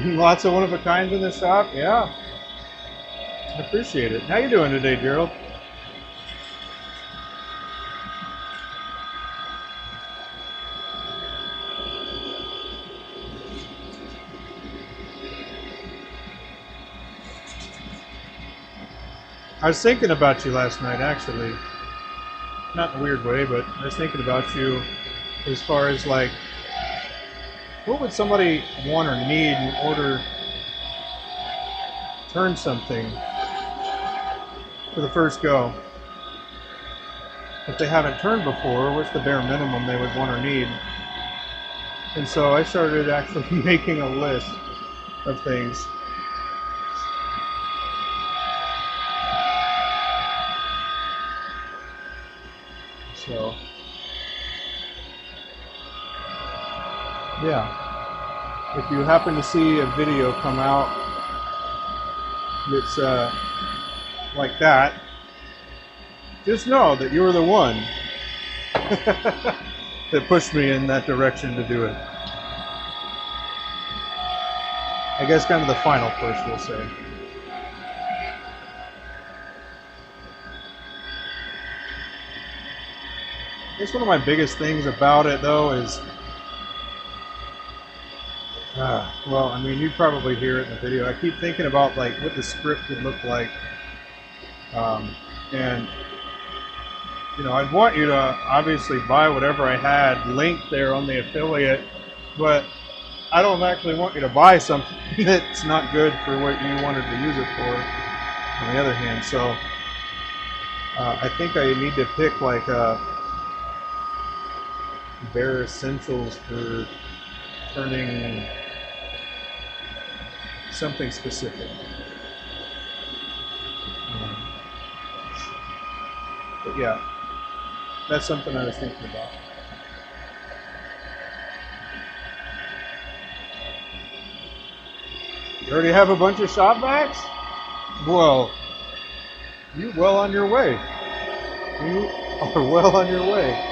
Lots of one-of-a-kinds in the shop? Yeah. I appreciate it. How you doing today, Gerald? I was thinking about you last night, actually. Not in a weird way, but I was thinking about you as far as like, what would somebody want or need in order to turn something for the first go? If they haven't turned before, what's the bare minimum they would want or need? And so I started actually making a list of things. So, yeah, if you happen to see a video come out that's like that, just know that you were the one that pushed me in that direction to do it. I guess kind of the final push, we'll say. I guess one of my biggest things about it, though, is, well, I mean, you probably hear it in the video. I keep thinking about, like, what the script would look like. And, you know, I'd want you to obviously buy whatever I had linked there on the affiliate, but I don't actually want you to buy something that's not good for what you wanted to use it for. on the other hand. So I think I need to pick like bare essentials for turning something specific. But yeah, that's something I was thinking about. You already have a bunch of shop vacs? Well, you're well on your way. You are well on your way.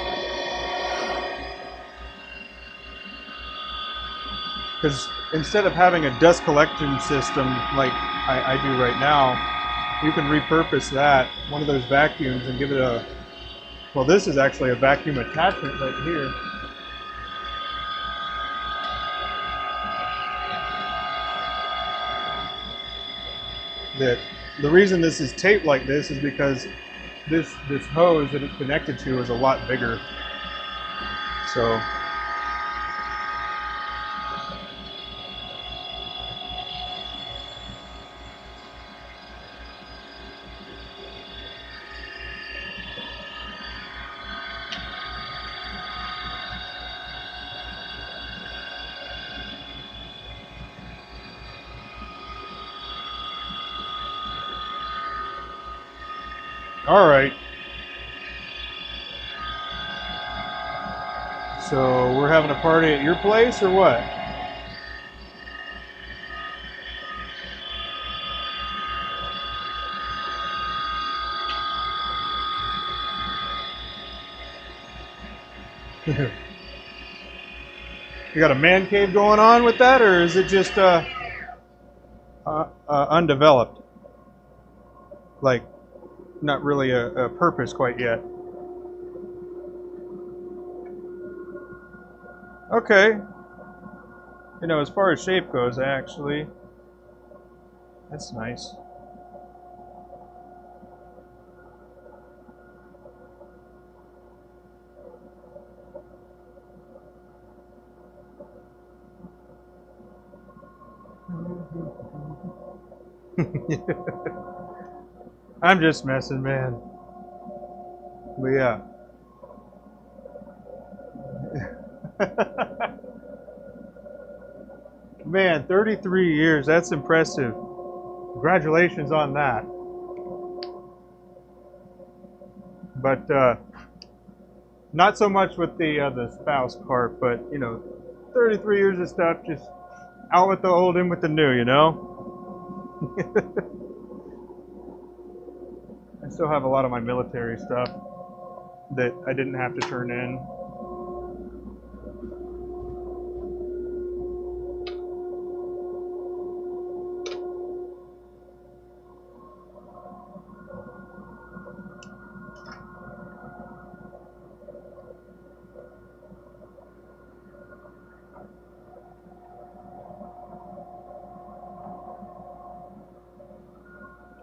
Because instead of having a dust collection system like I do right now, you can repurpose that, one of those vacuums, and give it a, well, this is actually a vacuum attachment right here. That the reason this is taped like this is because this hose that it's connected to is a lot bigger. So all right. So we're having a party at your place or what? You got a man cave going on with that, or is it just undeveloped? Like, not really a purpose quite yet. Okay. You know, as far as shape goes, actually, that's nice. I'm just messing, man. But yeah. Man, 33 years, that's impressive. Congratulations on that. But not so much with the spouse part, but you know, 33 years of stuff, just out with the old, in with the new, you know? I still have a lot of my military stuff that I didn't have to turn in.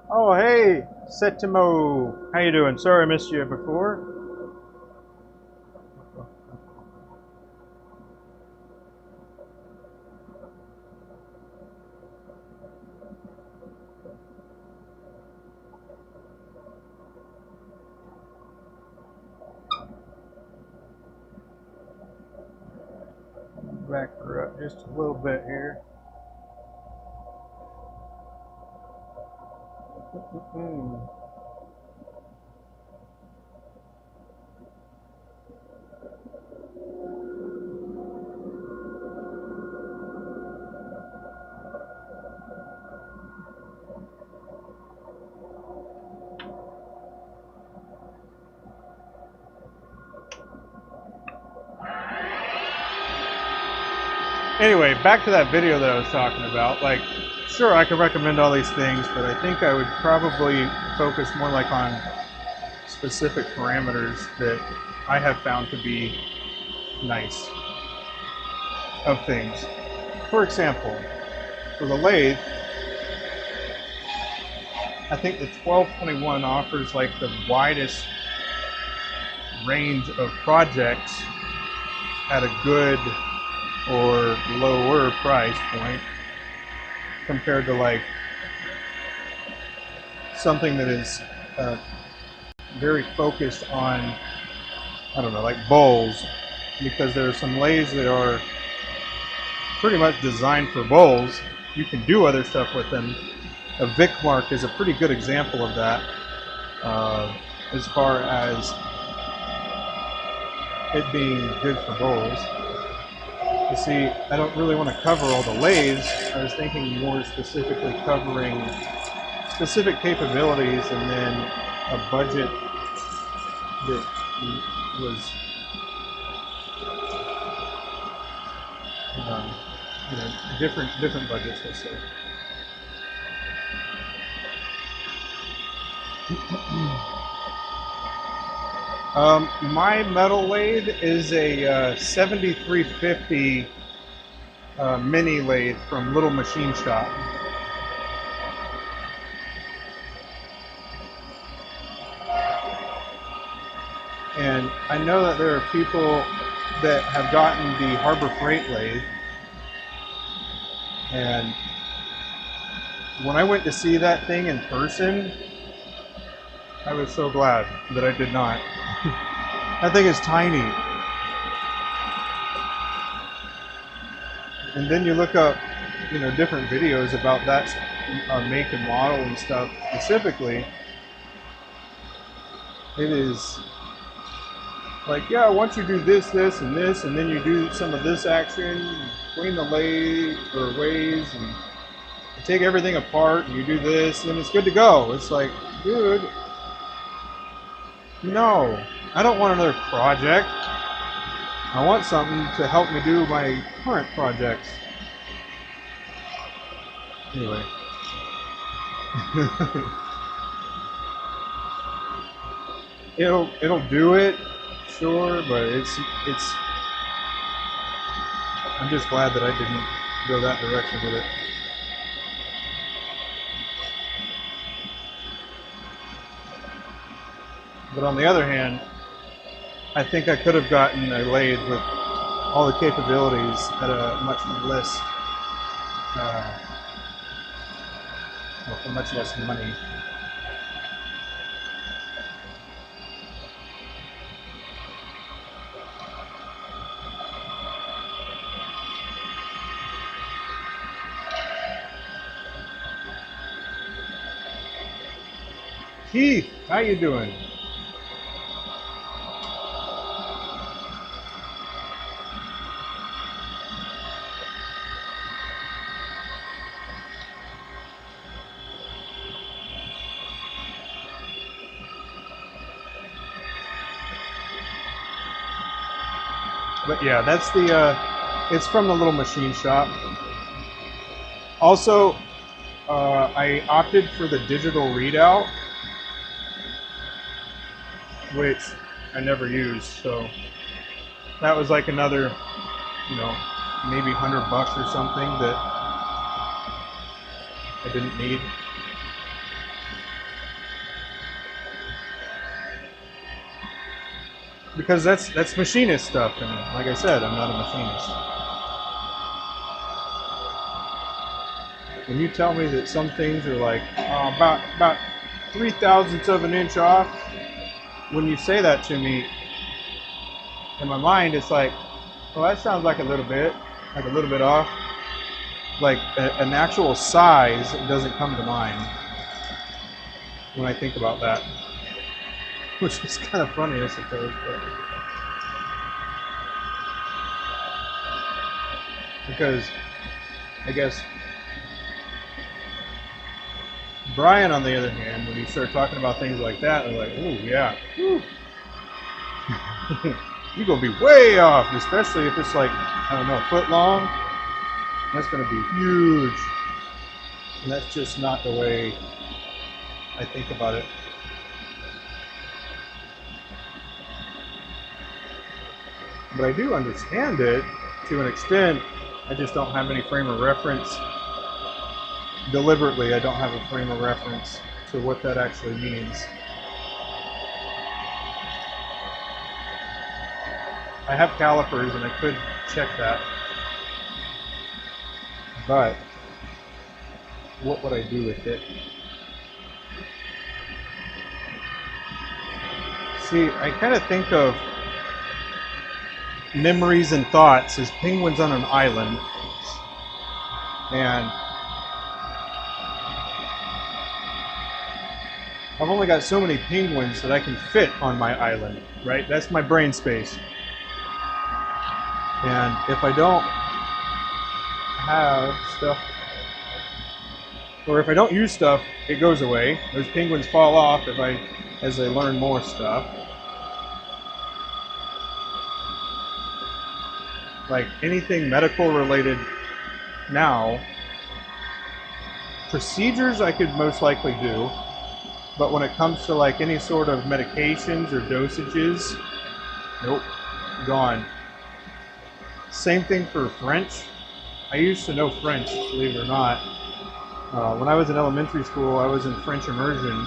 Oh, hey, Setimo. How you doing? Sorry I missed you before. Back her up just a little bit here. Anyway, back to that video that I was talking about. Like, sure, I could recommend all these things, but I think I would probably focus more like on specific parameters that I have found to be nice of things. For example, for the lathe, I think the 1221 offers like the widest range of projects at a good or lower price point compared to like something that is very focused on, I don't know, like bowls, because there are some lathes that are pretty much designed for bowls. You can do other stuff with them. A Vic mark is a pretty good example of that, as far as it being good for bowls. You see, I don't really want to cover all the lathes. I was thinking more specifically covering specific capabilities and then a budget that was you know, different budgets, let's say. My metal lathe is a 7350 mini lathe from Little Machine Shop. And I know that there are people that have gotten the Harbor Freight lathe. And when I went to see that thing in person, I was so glad that I did not. That thing is tiny. And then you look up, you know, different videos about that make and model and stuff specifically. It is like, yeah, once you do this, this, and this, and then you do some of this action, you clean the lathe or ways, and you take everything apart, and you do this, and it's good to go. It's like, dude, no, I don't want another project. I want something to help me do my current projects. Anyway. It'll do it, sure, but it's I'm just glad that I didn't go that direction with it. But on the other hand, I think I could have gotten a lathe with all the capabilities at a much less, well, for much less money. Keith, how you doing? But yeah, that's the, it's from the Little Machine Shop. Also, I opted for the digital readout, which I never used, so that was like another, you know, maybe $100 or something that I didn't need. Because that's machinist stuff, and like I said, I'm not a machinist. When you tell me that some things are like about 0.003 of an inch off, when you say that to me, in my mind, it's like, well, that sounds like a little bit off. Like an actual size doesn't come to mind when I think about that. Which is kind of funny, I suppose. But because I guess Brian, on the other hand, when you start talking about things like that, they're like, "Ooh, yeah, you're gonna be way off," especially if it's like, I don't know, a foot long. That's gonna be huge, and that's just not the way I think about it. But I do understand it to an extent. I just don't have any frame of reference. Deliberately, I don't have a frame of reference to what that actually means. I have calipers and I could check that. But what would I do with it? See, I kind of think of memories and thoughts as penguins on an island, and I've only got so many penguins that I can fit on my island, right? That's my brain space. And if I don't have stuff, or if I don't use stuff, it goes away. Those penguins fall off as I learn more stuff. Like anything medical related now, procedures I could most likely do, but when it comes to like any sort of medications or dosages, nope, gone. Same thing for French. I used to know French, believe it or not. When I was in elementary school, I was in French immersion.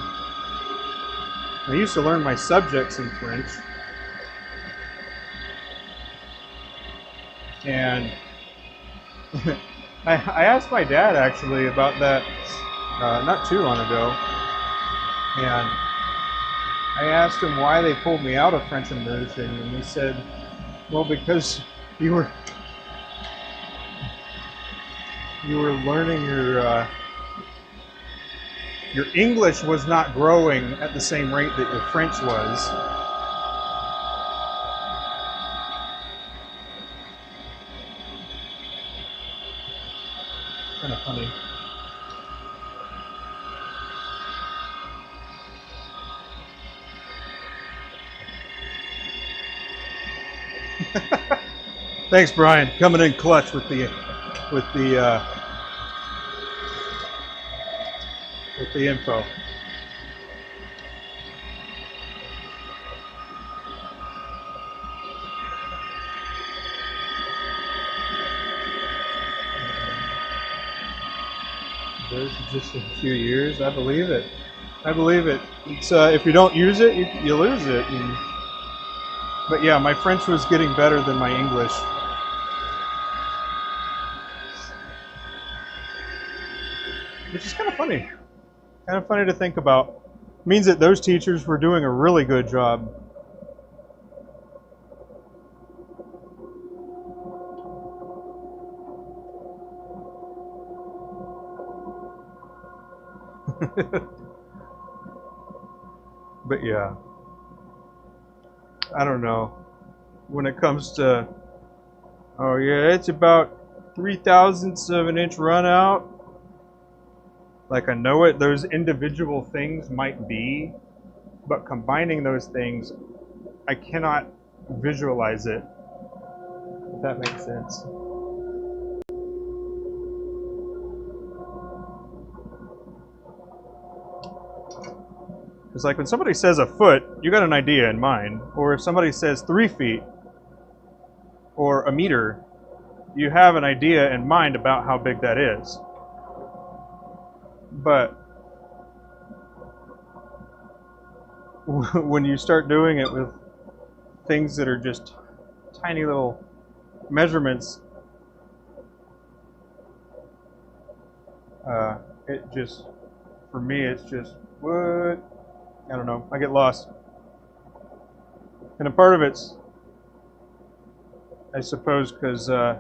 I used to learn my subjects in French. And I asked my dad actually about that not too long ago. And I asked him why they pulled me out of French immersion, and he said, well, because you were learning your English was not growing at the same rate that your French was. Kind of funny. Thanks, Brian, coming in clutch with the info. There's just a few years. I believe it. I believe it. It's if you don't use it, you lose it. But yeah, my French was getting better than my English. Which is kind of funny. Kind of funny to think about. It means that those teachers were doing a really good job. But yeah, I don't know. When it comes to, oh yeah, it's about 3/1000ths of an inch run out. Like I know what those individual things might be, but combining those things, I cannot visualize it, if that makes sense. It's like when somebody says a foot, you got an idea in mind. Or if somebody says 3 feet or a meter, you have an idea in mind about how big that is. But when you start doing it with things that are just tiny little measurements, it just, for me, it's just, what? I don't know. I get lost. And a part of it's, I suppose, because I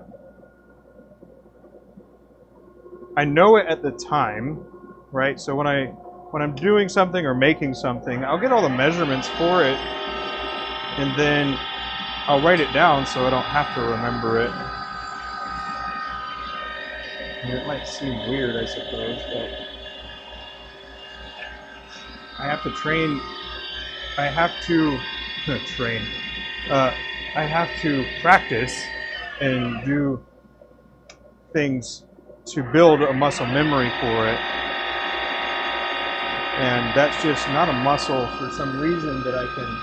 know it at the time, right? So when I'm doing something or making something, I'll get all the measurements for it, and then I'll write it down so I don't have to remember it. And it might seem weird, I suppose, but I have to train. I have to train. I have to practice and do things to build a muscle memory for it. And that's just not a muscle for some reason that I can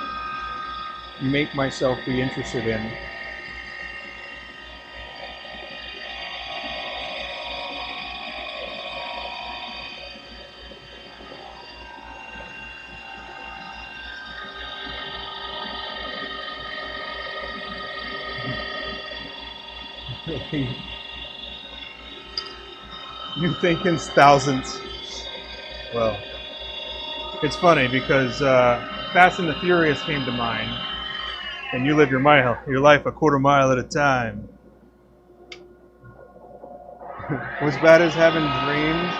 make myself be interested in. You think in thousands. Well, it's funny because a Fast and the Furious came to mind. And you live your life a quarter mile at a time. What's bad is having dreams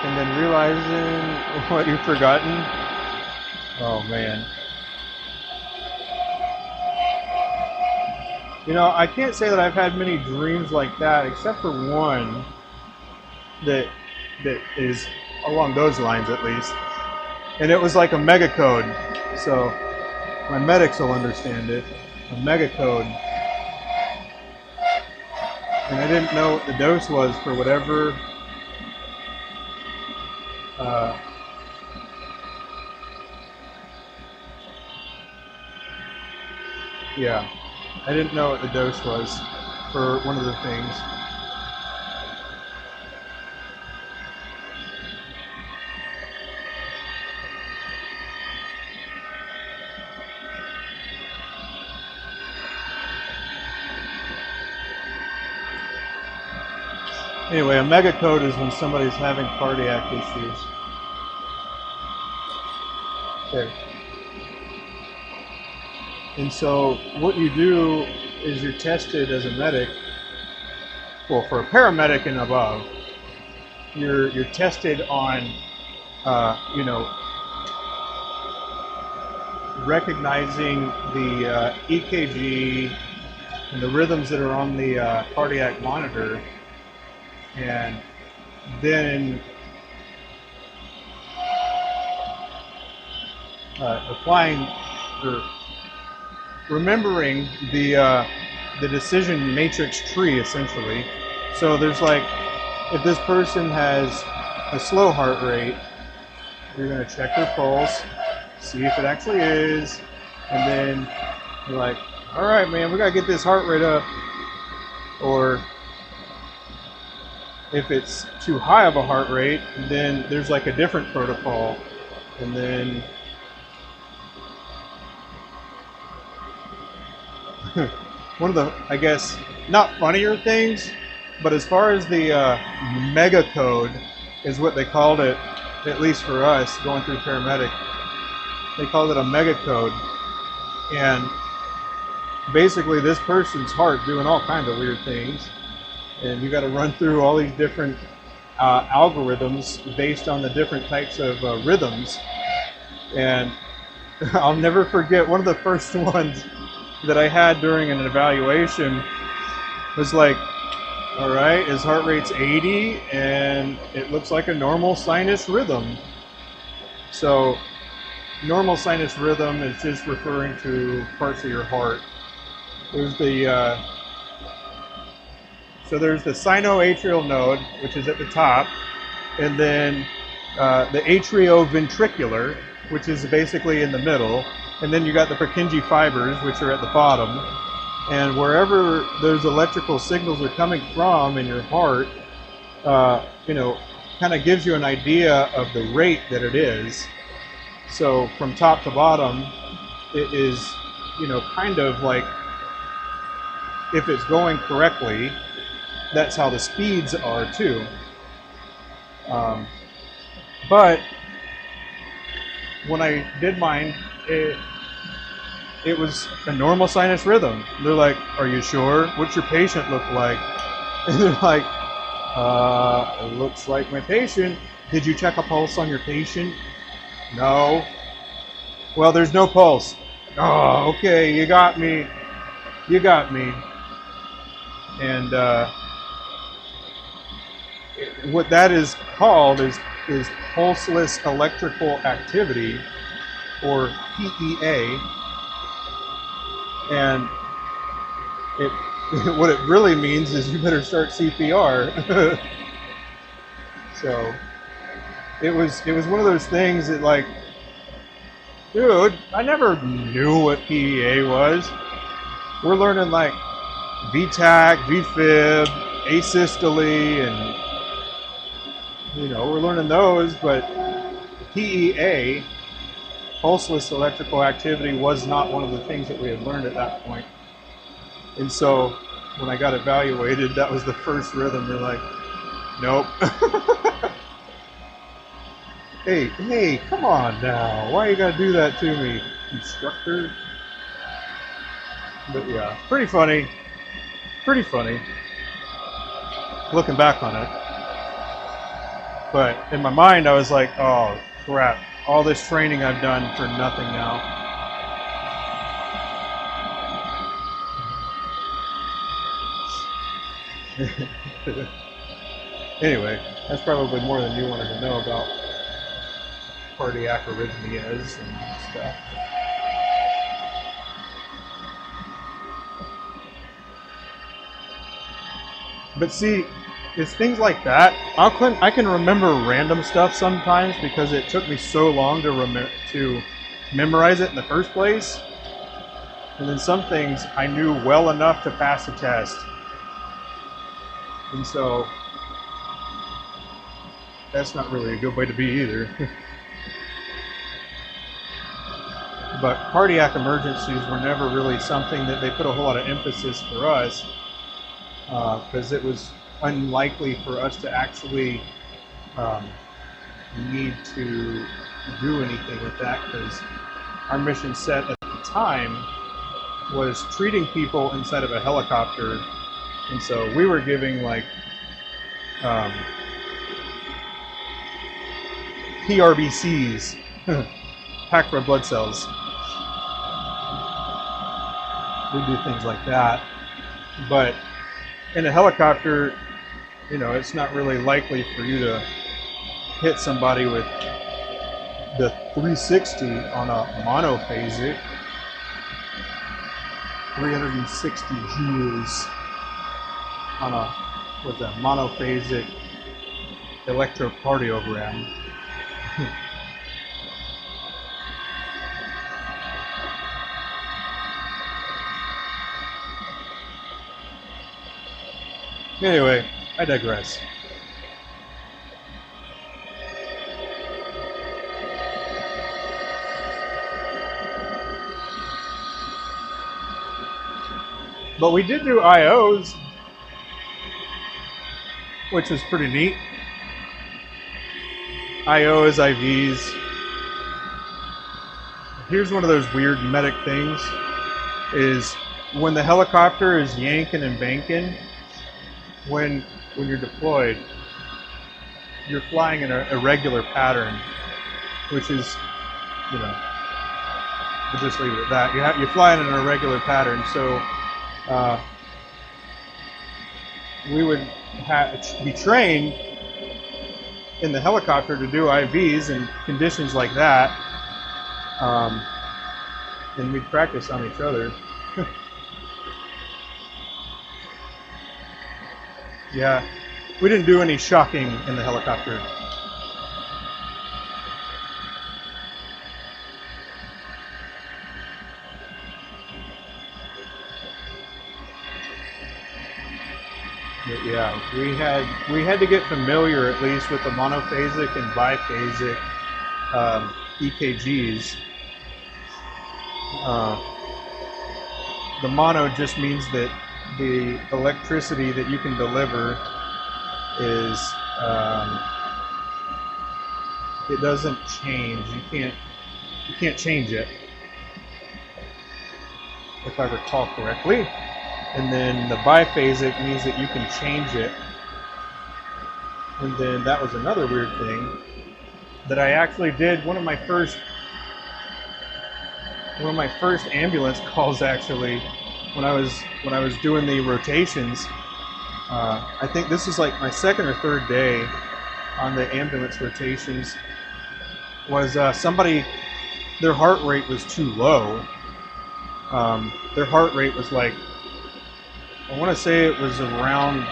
and then realizing what you've forgotten. Oh man. You know, I can't say that I've had many dreams like that, except for one that is along those lines at least. And it was like a mega code. So my medics will understand it. A mega code. And I didn't know what the dose was for whatever yeah, I didn't know what the dose was for one of the things. Anyway, a mega code is when somebody's having cardiac issues. Okay. And so what you do is you're tested as a medic. Well, for a paramedic and above, you're tested on, you know, recognizing the EKG and the rhythms that are on the cardiac monitor, and then applying or remembering the decision matrix tree, essentially. So there's like, if this person has a slow heart rate, you're going to check their pulse, see if it actually is, and then you're like, all right, man, we got to get this heart rate up. Or if it's too high of a heart rate, then there's like a different protocol. And then one of the, I guess, not funnier things, but as far as the mega code is what they called it, at least for us going through paramedic, they called it a mega code. And basically this person's heart doing all kinds of weird things, and you got to run through all these different algorithms based on the different types of rhythms. And I'll never forget one of the first ones that I had during an evaluation was like, all right, his heart rate's 80 and it looks like a normal sinus rhythm. So normal sinus rhythm is just referring to parts of your heart. There's the so there's the sinoatrial node, which is at the top, and then the atrioventricular, which is basically in the middle, and then you got the Purkinje fibers, which are at the bottom. And wherever those electrical signals are coming from in your heart, you know, kind of gives you an idea of the rate that it is. So from top to bottom, it is, you know, kind of like, if it's going correctly, that's how the speeds are too. But when I did mine, it was a normal sinus rhythm. They're like, are you sure? What's your patient look like? And they're like, it looks like my patient. Did you check a pulse on your patient? No. Well, there's no pulse. Oh, okay, you got me. You got me. And what that is called is pulseless electrical activity, or PEA. And what it really means is you better start CPR. So it was one of those things that, like, dude, I never knew what PEA was. We're learning like VTAC, VFib, asystole, and you know, we're learning those, but PEA, pulseless electrical activity, was not one of the things that we had learned at that point. And so when I got evaluated, that was the first rhythm. We're like, nope. Hey, come on now. Why you gotta do that to me, instructor? But yeah, pretty funny. Pretty funny. Looking back on it. But in my mind, I was like, oh, crap. All this training I've done for nothing now. Anyway, that's probably more than you wanted to know about cardiac arrhythmias and stuff. But see, it's things like that. I can remember random stuff sometimes because it took me so long to memorize it in the first place. And then some things I knew well enough to pass the test. And so that's not really a good way to be either. But cardiac emergencies were never really something that they put a whole lot of emphasis for us, because it was unlikely for us to actually need to do anything with that, because our mission set at the time was treating people inside of a helicopter, and so we were giving like PRBCs, packed red blood cells. We do things like that, but in a helicopter, you know, it's not really likely for you to hit somebody with the 360 on a monophasic, 360 joules on a, what's that, monophasic electrocardiogram. Anyway, I digress. But we did do IOs, which was pretty neat. IOs, IVs. Here's one of those weird medic things, is when the helicopter is yanking and banking, when you're deployed, you're flying in a irregular pattern, which is, you know, we'll just leave it at that. You're flying in an irregular pattern, so we would be trained in the helicopter to do IVs and conditions like that, and we'd practice on each other. Yeah, we didn't do any shocking in the helicopter. But yeah, we had to get familiar at least with the monophasic and biphasic EKGs. The mono just means that the electricity that you can deliver is it doesn't change. You can't change it, if I recall correctly. And then the biphasic means that you can change it. And then that was another weird thing that I actually did. One of my first ambulance calls, actually, when I was doing the rotations, I think this is like my second or third day on the ambulance rotations, was somebody, their heart rate was too low. Their heart rate was like, I want to say it was around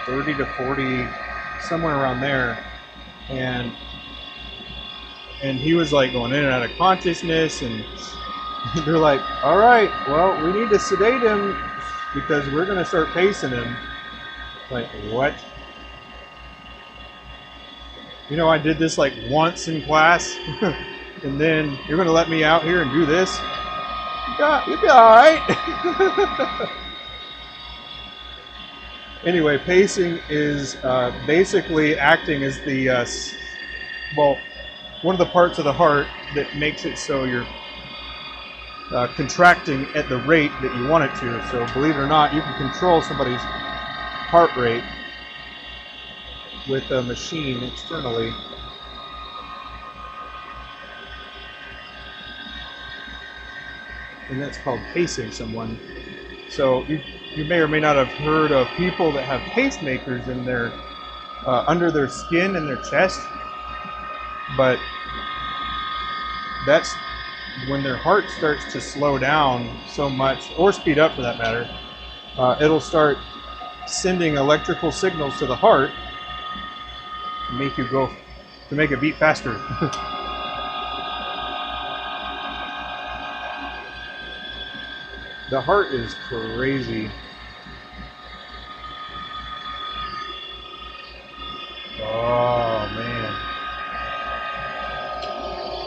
30 to 40, somewhere around there, and he was like going in and out of consciousness, and they're like, all right, well, we need to sedate him because we're going to start pacing him. Like, what? You know, I did this like once in class, and then you're going to let me out here and do this? Yeah, you'll be all right. Anyway, pacing is basically acting as the well, one of the parts of the heart that makes it so you're contracting at the rate that you want it to. So believe it or not, you can control somebody's heart rate with a machine externally. And that's called pacing someone. So you may or may not have heard of people that have pacemakers in their under their skin in their chest, but that's when their heart starts to slow down so much, or speed up for that matter. It'll start sending electrical signals to the heart to make you go, to make it beat faster. The heart is crazy. Oh man.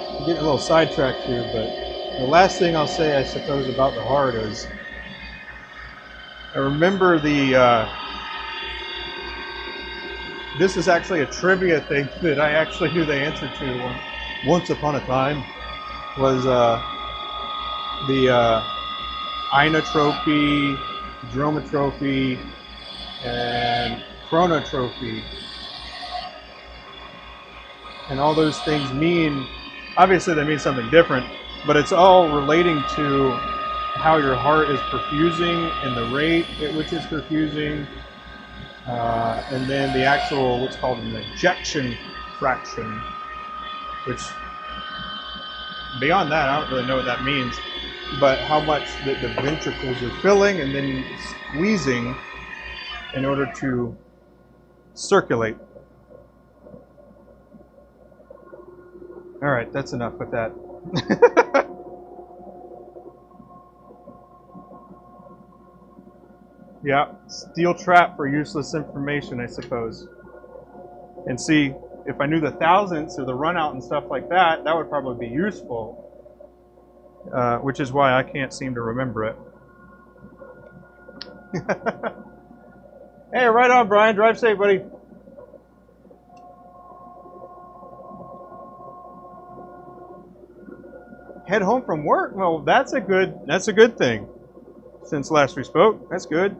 I'm getting a little sidetracked here, but the last thing I'll say, I suppose, about the heart is I remember this is actually a trivia thing that I actually knew the answer to once upon a time, was the inotropy, dromotropy, and chronotropy. And all those things mean, obviously they mean something different, but it's all relating to how your heart is perfusing and the rate at which it's perfusing, and then the actual, what's called an ejection fraction, which beyond that, I don't really know what that means, but how much the ventricles are filling and then squeezing in order to circulate. All right, that's enough with that. Yeah, steel trap for useless information, I suppose. And see, if I knew the thousandths or the run out and stuff like that, that would probably be useful. Which is why I can't seem to remember it. Hey, right on, Brian. Drive safe, buddy. Head home from work? Well, that's a good thing. Since last we spoke, that's good.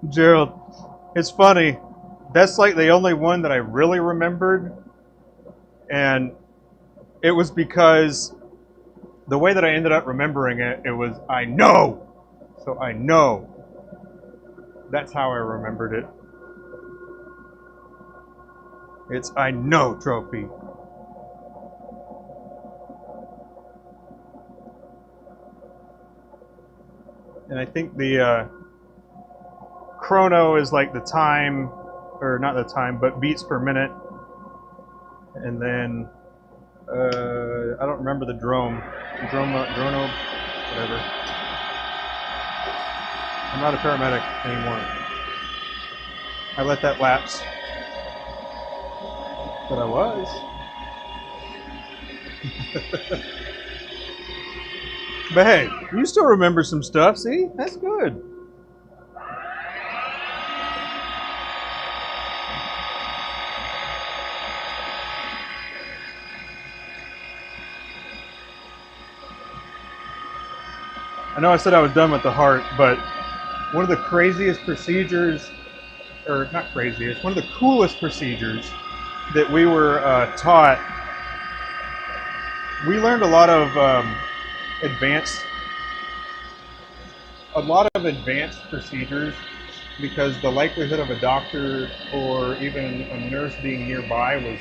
Gerald, it's funny. That's like the only one that I really remembered. And it was because the way that I ended up remembering it, it was, I know. So I know. That's how I remembered it. It's I know trophy. And I think the chrono is like the time, or not the time, but beats per minute. And then I don't remember the drono, whatever. I'm not a paramedic anymore. I let that lapse. But I was. But hey, you still remember some stuff, see? That's good. I know I said I was done with the heart, but one of the craziest procedures, or not craziest, one of the coolest procedures that we were taught, we learned a lot of advanced procedures because the likelihood of a doctor or even a nurse being nearby was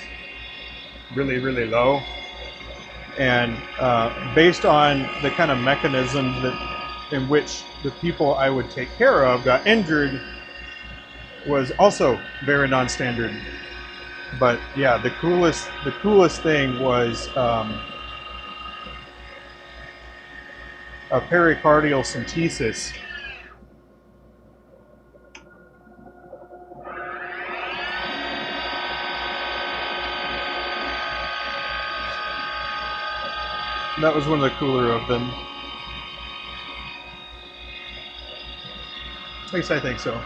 really, really low. And based on the kind of mechanisms in which the people I would take care of got injured was also very non-standard. But yeah, the coolest thing was a pericardial synthesis. That was one of the cooler of them. At least I think so.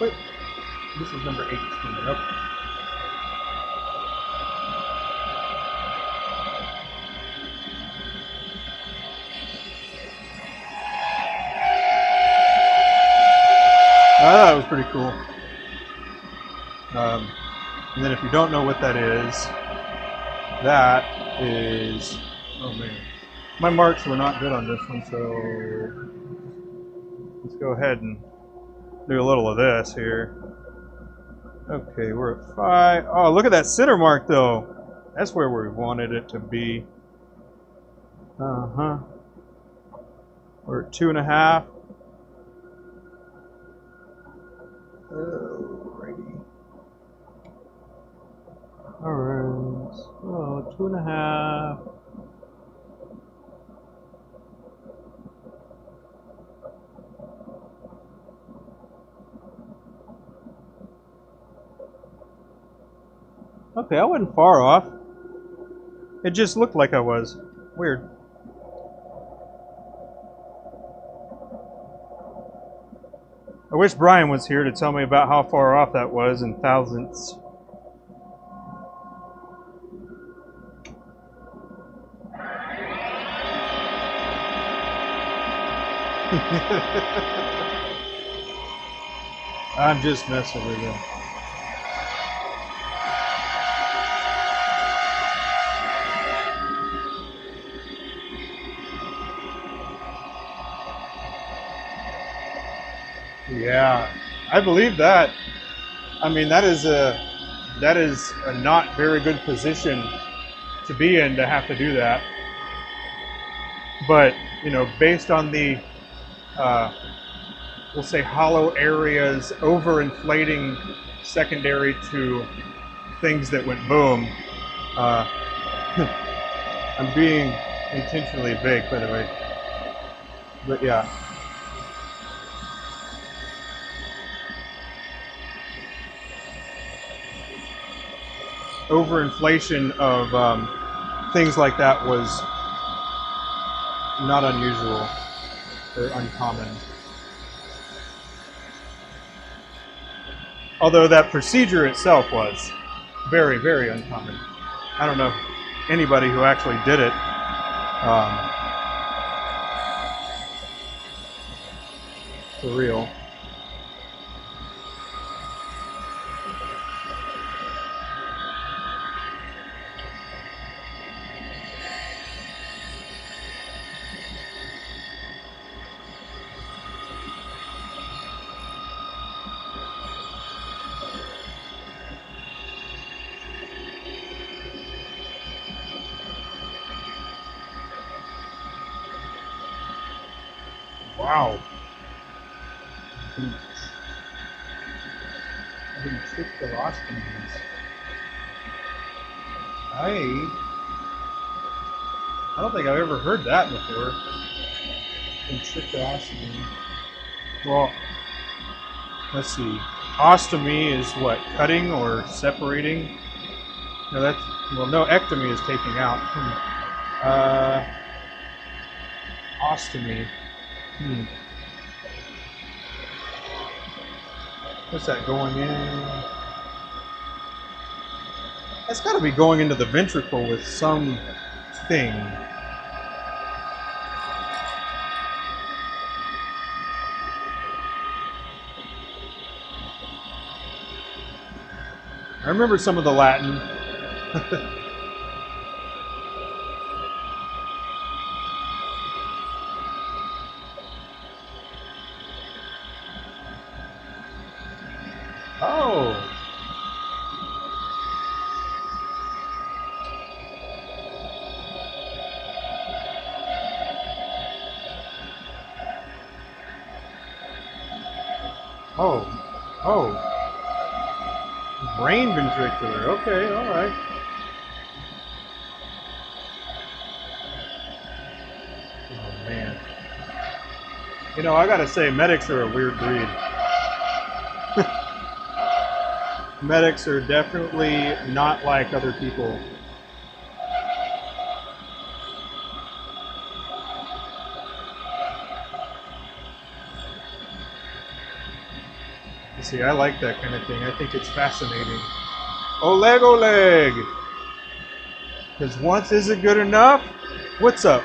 Wait, this is number 18. Okay. That was pretty cool. And then if you don't know what that is, oh man, my marks were not good on this one, so let's go ahead and do a little of this here. Okay, we're at 5. Oh, look at that center mark though. That's where we wanted it to be. Uh-huh. We're at 2.5. Alrighty. Alright. Oh, 2.5. Okay, I wasn't far off. It just looked like I was. Weird. I wish Brian was here to tell me about how far off that was in thousandths. I'm just messing with you. Yeah, I believe that. I mean, that is a not very good position to be in to have to do that. But you know, based on the we'll say hollow areas overinflating secondary to things that went boom. I'm being intentionally vague, by the way. But yeah. Overinflation of things like that was not unusual or uncommon. Although that procedure itself was very, very uncommon. I don't know anybody who actually did it. For real. Wow. I've been tricked colostomies. I don't think I've ever heard that before. Ventriculostomy. Well, let's see. Ostomy is what? Cutting or separating? No, that's, well, no, ectomy is taking out. Ostomy. What's that going in? That's got to be going into the ventricle with some thing. I remember some of the Latin. Oh. Oh. Oh. Brain ventricular. Okay, all right. You know, I gotta say, medics are a weird breed. Medics are definitely not like other people. You see, I like that kind of thing. I think it's fascinating. Oleg, Oleg! Because once isn't good enough. What's up?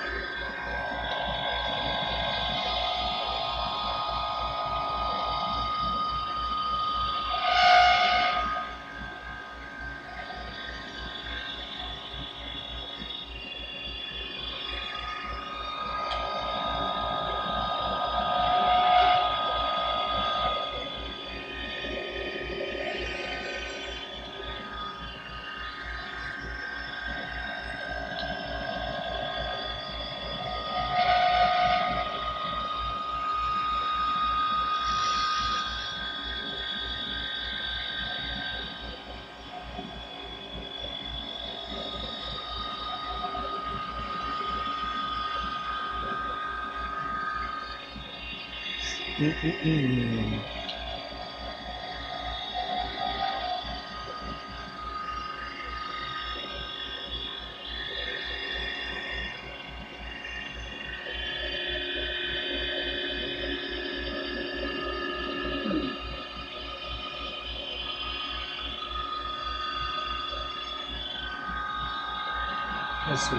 Let's see.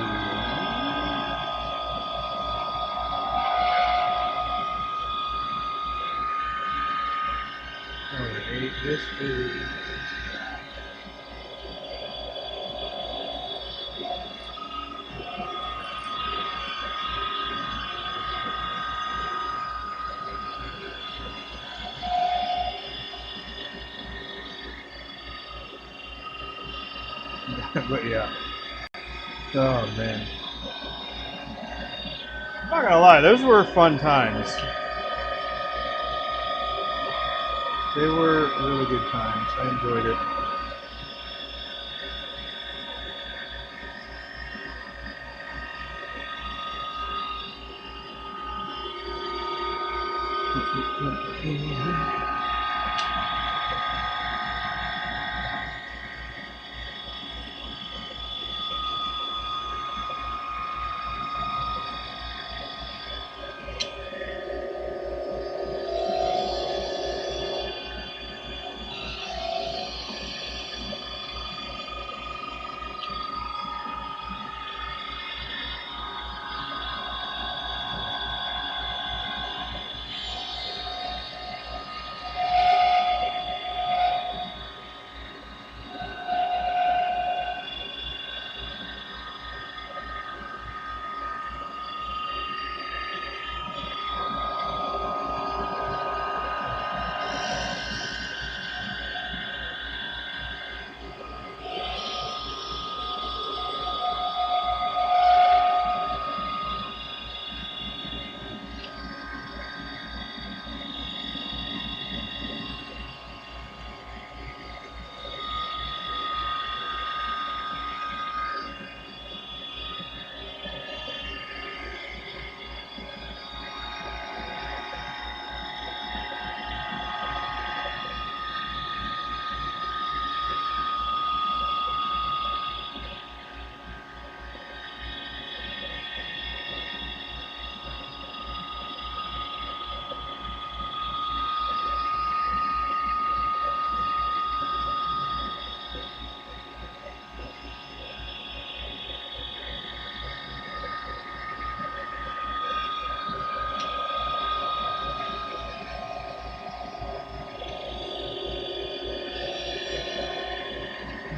Alright, this is... But yeah. Oh man. I'm not gonna lie, those were fun times. They were really good times. I enjoyed it.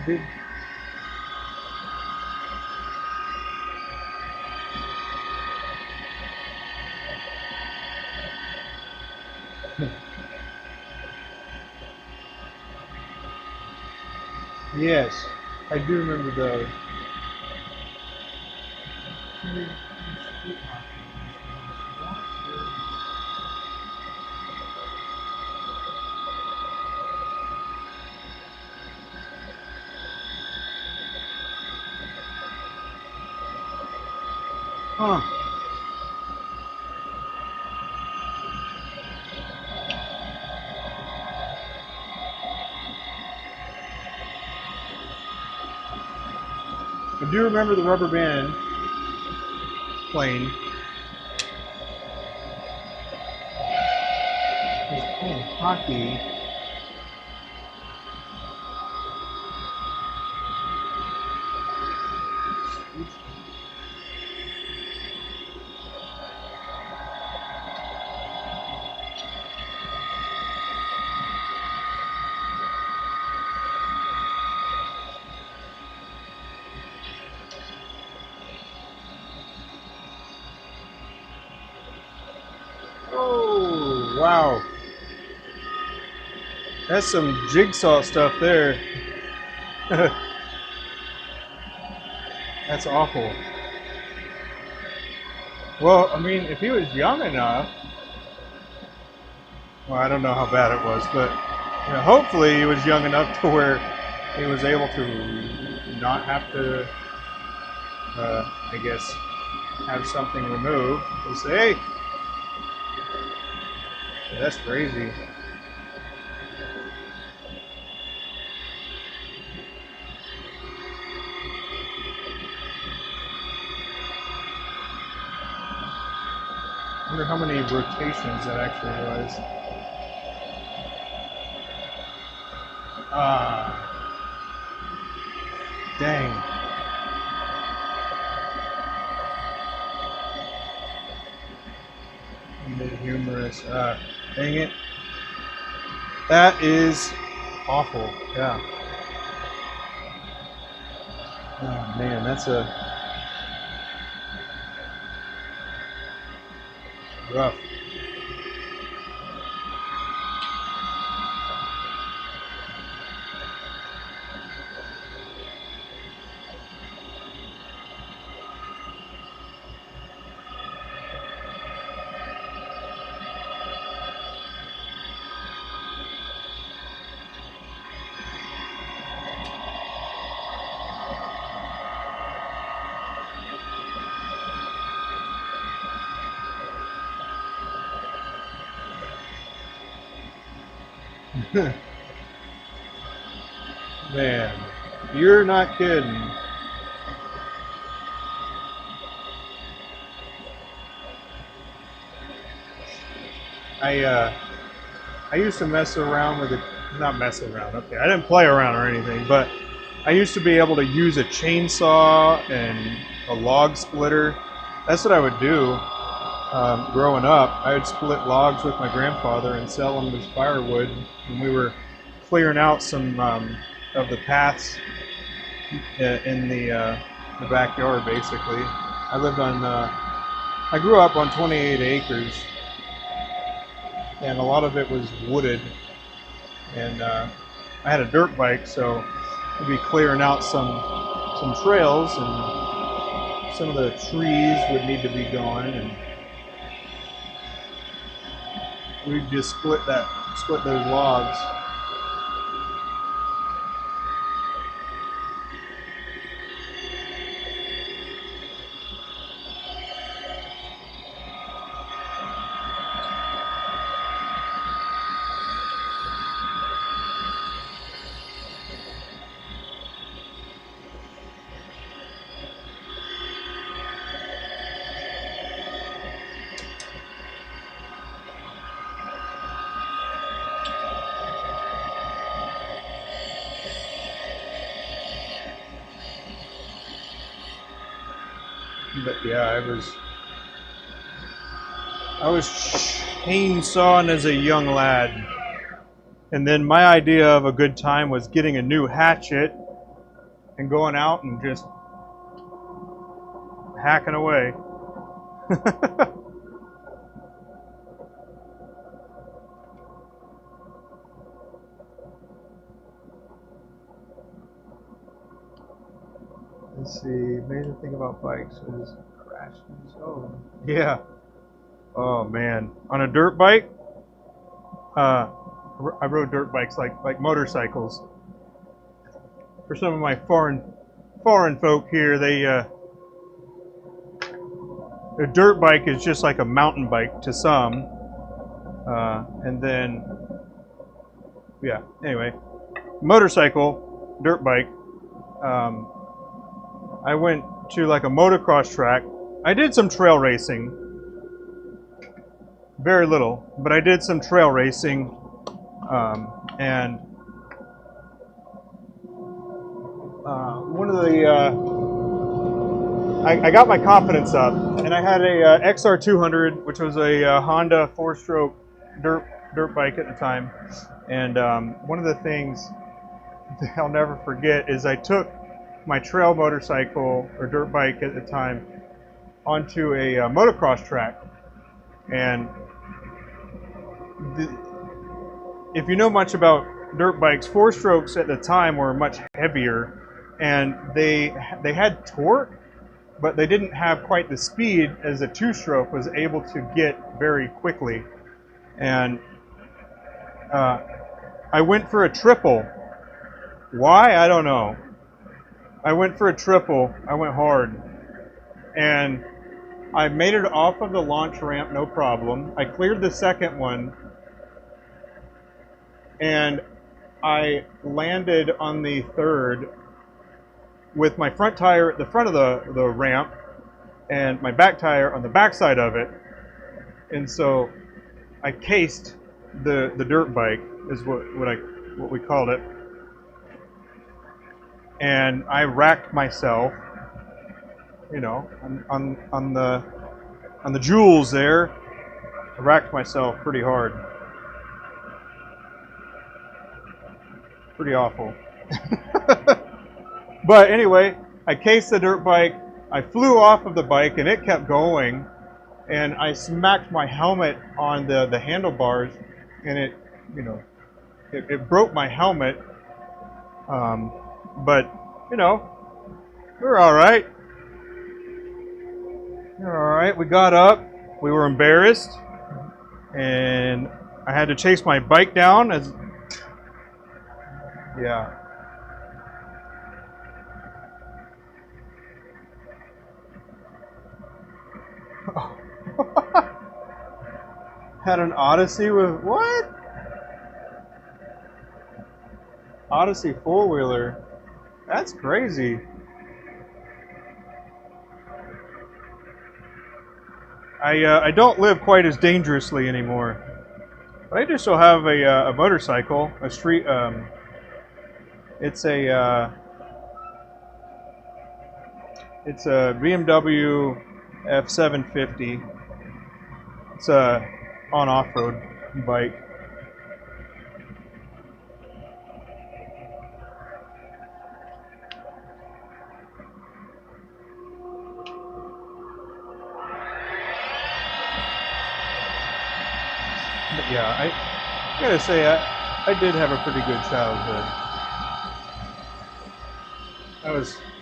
Big. Yes, I do remember those. Huh. I do remember the rubber band plane. It was playing hockey. Oh, wow. That's some jigsaw stuff there. That's awful. Well, I mean, if he was young enough, well, I don't know how bad it was, but you know, hopefully he was young enough to where he was able to not have to, I guess, have something removed. And say, hey, that's crazy. I wonder how many rotations that actually was. Ah, dang. Mid-humorous. Dang it. That is awful. Yeah. Oh man, that's a rough. Man, you're not kidding. I used to mess around with it, not mess around, okay, I didn't play around or anything, but I used to be able to use a chainsaw and a log splitter. That's what I would do growing up. I would split logs with my grandfather and sell them as firewood, and we were clearing out some of the paths in the backyard, basically. I lived on, I grew up on 28 acres, and a lot of it was wooded, and I had a dirt bike, so we'd be clearing out some trails, and some of the trees would need to be gone, and we'd just split those logs. But yeah, I was chainsawing as a young lad. And then my idea of a good time was getting a new hatchet and going out and just hacking away. Let's see, major thing about bikes is crashes. Oh, yeah. Oh man, on a dirt bike, I rode dirt bikes like motorcycles. For some of my foreign folk here, they a dirt bike is just like a mountain bike to some, and then yeah. Anyway, motorcycle, dirt bike. I went to like a motocross track. I did some trail racing, very little, but I did some trail racing, and one of the I got my confidence up, and I had a XR200, which was a Honda 4-stroke dirt bike at the time. And one of the things that I'll never forget is I took my trail motorcycle or dirt bike at the time onto a motocross track. And if you know much about dirt bikes, 4-strokes at the time were much heavier, and they had torque, but they didn't have quite the speed as a 2-stroke was able to get very quickly. And I went for a triple. Why? I don't know. I went for a triple. I went hard. And I made it off of the launch ramp, no problem. I cleared the second one. And I landed on the third with my front tire at the front of the ramp and my back tire on the back side of it. And so I cased the dirt bike, is what we called it. And I racked myself, you know, on the jewels there. I racked myself pretty hard. Pretty awful. But anyway, I cased the dirt bike. I flew off of the bike and it kept going. And I smacked my helmet on the handlebars, and it, you know, it broke my helmet. But, you know, we were all right. We were all right. We got up. We were embarrassed. And I had to chase my bike down as, yeah. Had an Odyssey with what? Odyssey 4-wheeler. That's crazy. I don't live quite as dangerously anymore. But I do still have a motorcycle, a street. It's a BMW F750. It's a on off-road bike. But yeah, I gotta say I did have a pretty good childhood.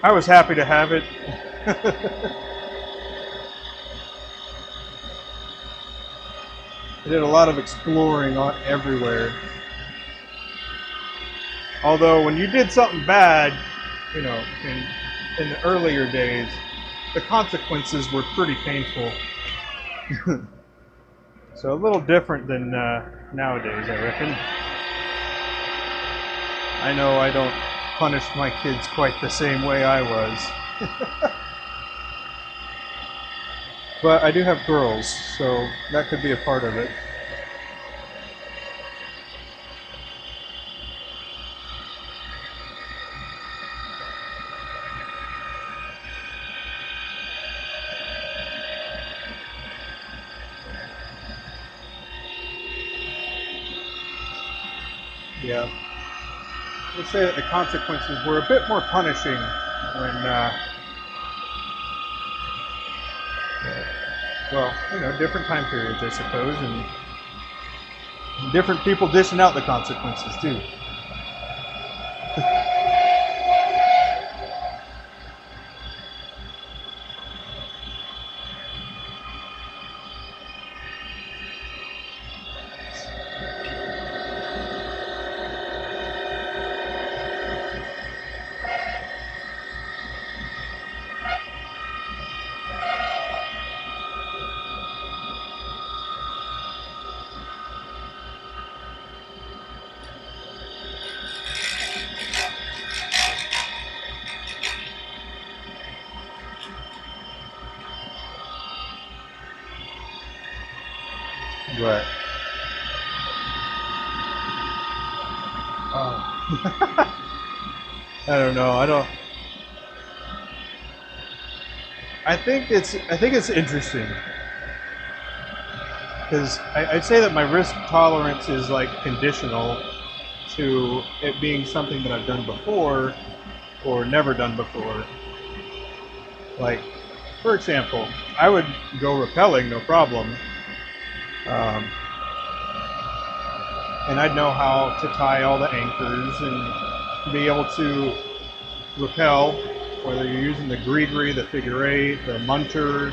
I was happy to have it. I did a lot of exploring everywhere. Although when you did something bad, you know, in the earlier days, the consequences were pretty painful. So a little different than nowadays, I reckon. I know I don't punish my kids quite the same way I was. But I do have girls, so that could be a part of it. Yeah. Let's say that the consequences were a bit more punishing when well, you know, different time periods, I suppose, and different people dishing out the consequences, too. But I don't know. I think it's interesting because I'd say that my risk tolerance is like conditional to it being something that I've done before or never done before. Like, for example, I would go rappelling, no problem. And I'd know how to tie all the anchors and be able to rappel, whether you're using the gree-gree, the figure eight, the munter.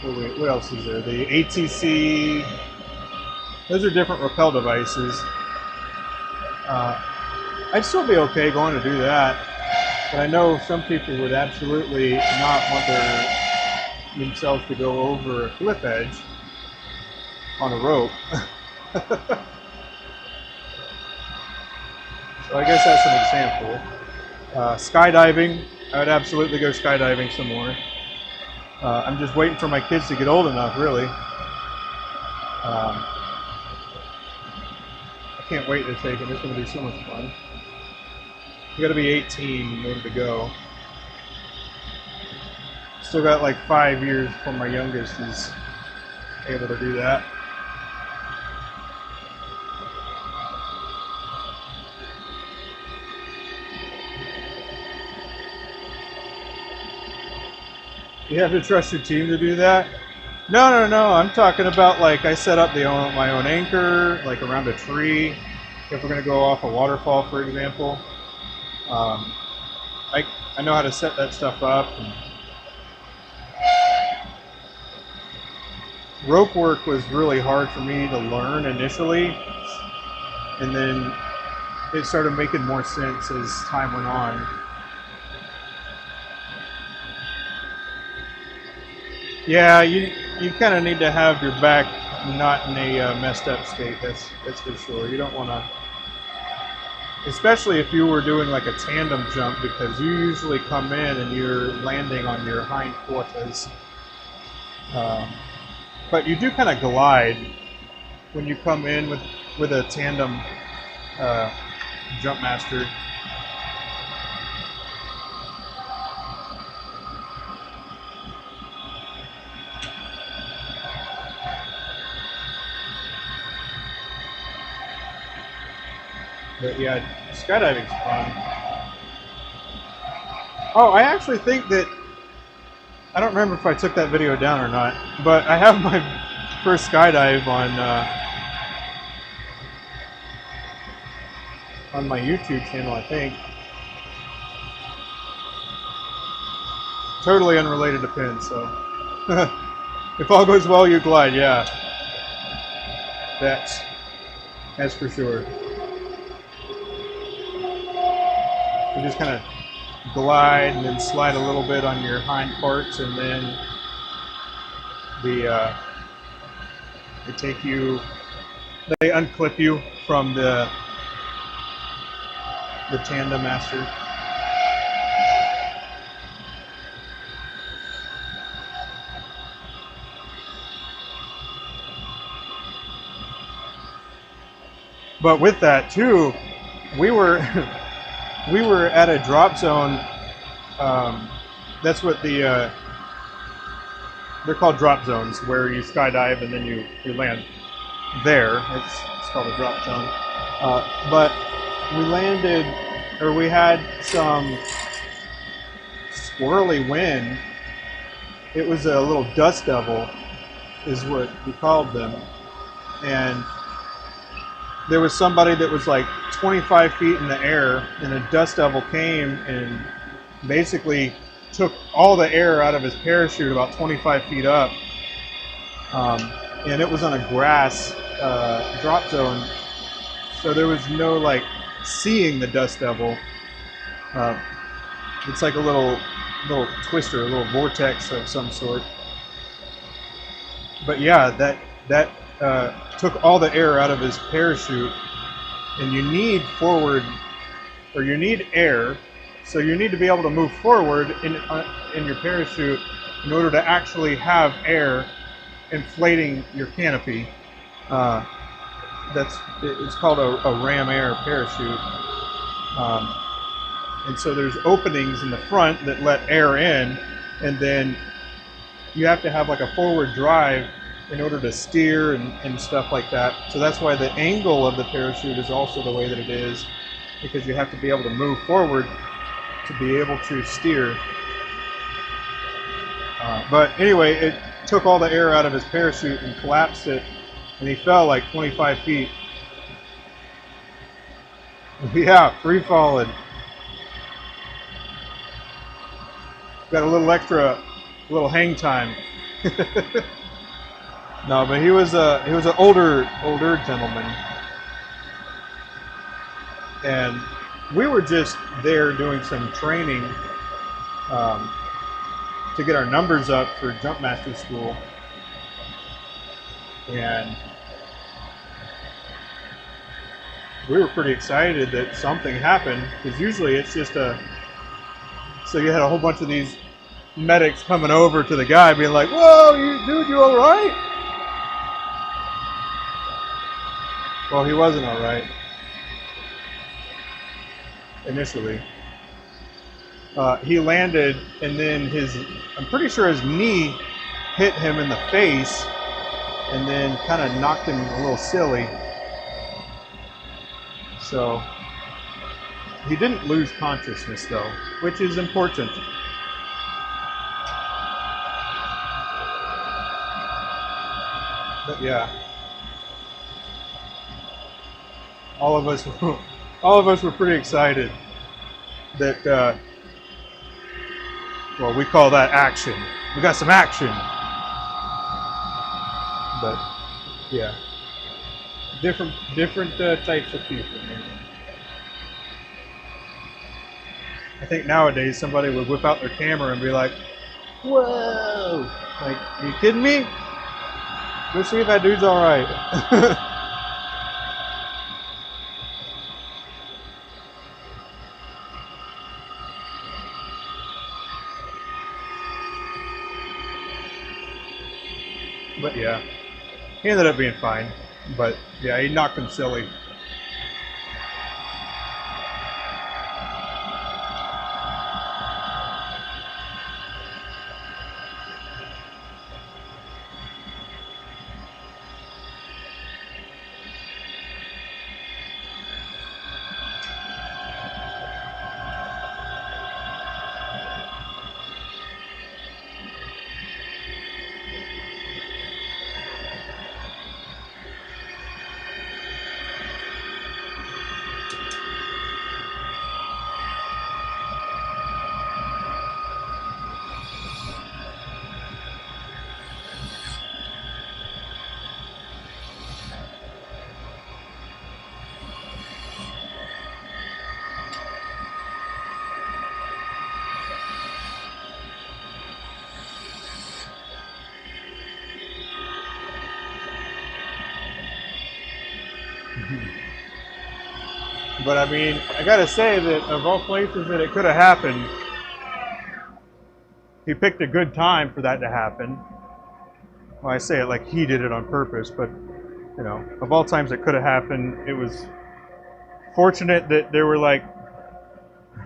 What else is there? The ATC. Those are different rappel devices. I'd still be okay going to do that, but I know some people would absolutely not want themselves to go over a cliff edge on a rope. So I guess that's an example. Skydiving, I would absolutely go skydiving some more. I'm just waiting for my kids to get old enough, really. I can't wait to take it. It's going to be so much fun. You got to be 18 in order to go. Still got like 5 years before my youngest is able to do that. You have to trust your team to do that? No. I'm talking about like I set up my own anchor, like around a tree. If we're going to go off a waterfall, for example, I know how to set that stuff up. And rope work was really hard for me to learn initially, and then it started making more sense as time went on. Yeah, you kind of need to have your back not in a messed up state. That's for sure. You don't want to, especially if you were doing like a tandem jump, because you usually come in and you're landing on your hind quarters. But you do kind of glide when you come in with a tandem jump master. But yeah, skydiving's fun. Oh, I actually think that, I don't remember if I took that video down or not, but I have my first skydive on my YouTube channel, I think. Totally unrelated to pins, so. If all goes well, you glide, yeah. That's for sure. You just kind of glide and then slide a little bit on your hind parts, and then they unclip you from the tandem master. But with that too, we were at a drop zone. That's what they're called, drop zones, where you skydive and then you land there. It's called a drop zone. But we had some swirly wind. It was a little dust devil, is what we called them. And there was somebody that was like 25 feet in the air, and a dust devil came and basically took all the air out of his parachute about 25 feet up. And it was on a grass drop zone, so there was no like seeing the dust devil. It's like a little twister, a little vortex of some sort. But yeah, that took all the air out of his parachute, and you need air, so you need to be able to move forward in your parachute in order to actually have air inflating your canopy. Uh, it's called a ram air parachute. Um, and so there's openings in the front that let air in, and then you have to have like a forward drive in order to steer and stuff like that. So that's why the angle of the parachute is also the way that it is, because you have to be able to move forward to be able to steer. But anyway, it took all the air out of his parachute and collapsed it, and he fell like 25 feet. Yeah, free falling. Got a little hang time. No, but he was an older gentleman, and we were just there doing some training to get our numbers up for Jump Master School, and we were pretty excited that something happened, because usually it's just so you had a whole bunch of these medics coming over to the guy being like, "Whoa, dude, you all right?" Well, he wasn't all right initially. He landed, and then I'm pretty sure his knee hit him in the face, and then kind of knocked him a little silly. So he didn't lose consciousness though, which is important. But yeah, all of us were pretty excited that well, we call that action. We got some action. But yeah, different types of people. I think nowadays somebody would whip out their camera and be like, "Whoa! Like, are you kidding me? Go see if that dude's all right." But yeah, he ended up being fine. But yeah, he knocked him silly. But I mean, I gotta say that of all places that it could have happened, he picked a good time for that to happen. Well, I say it like he did it on purpose, but you know, of all times it could have happened, it was fortunate that there were like,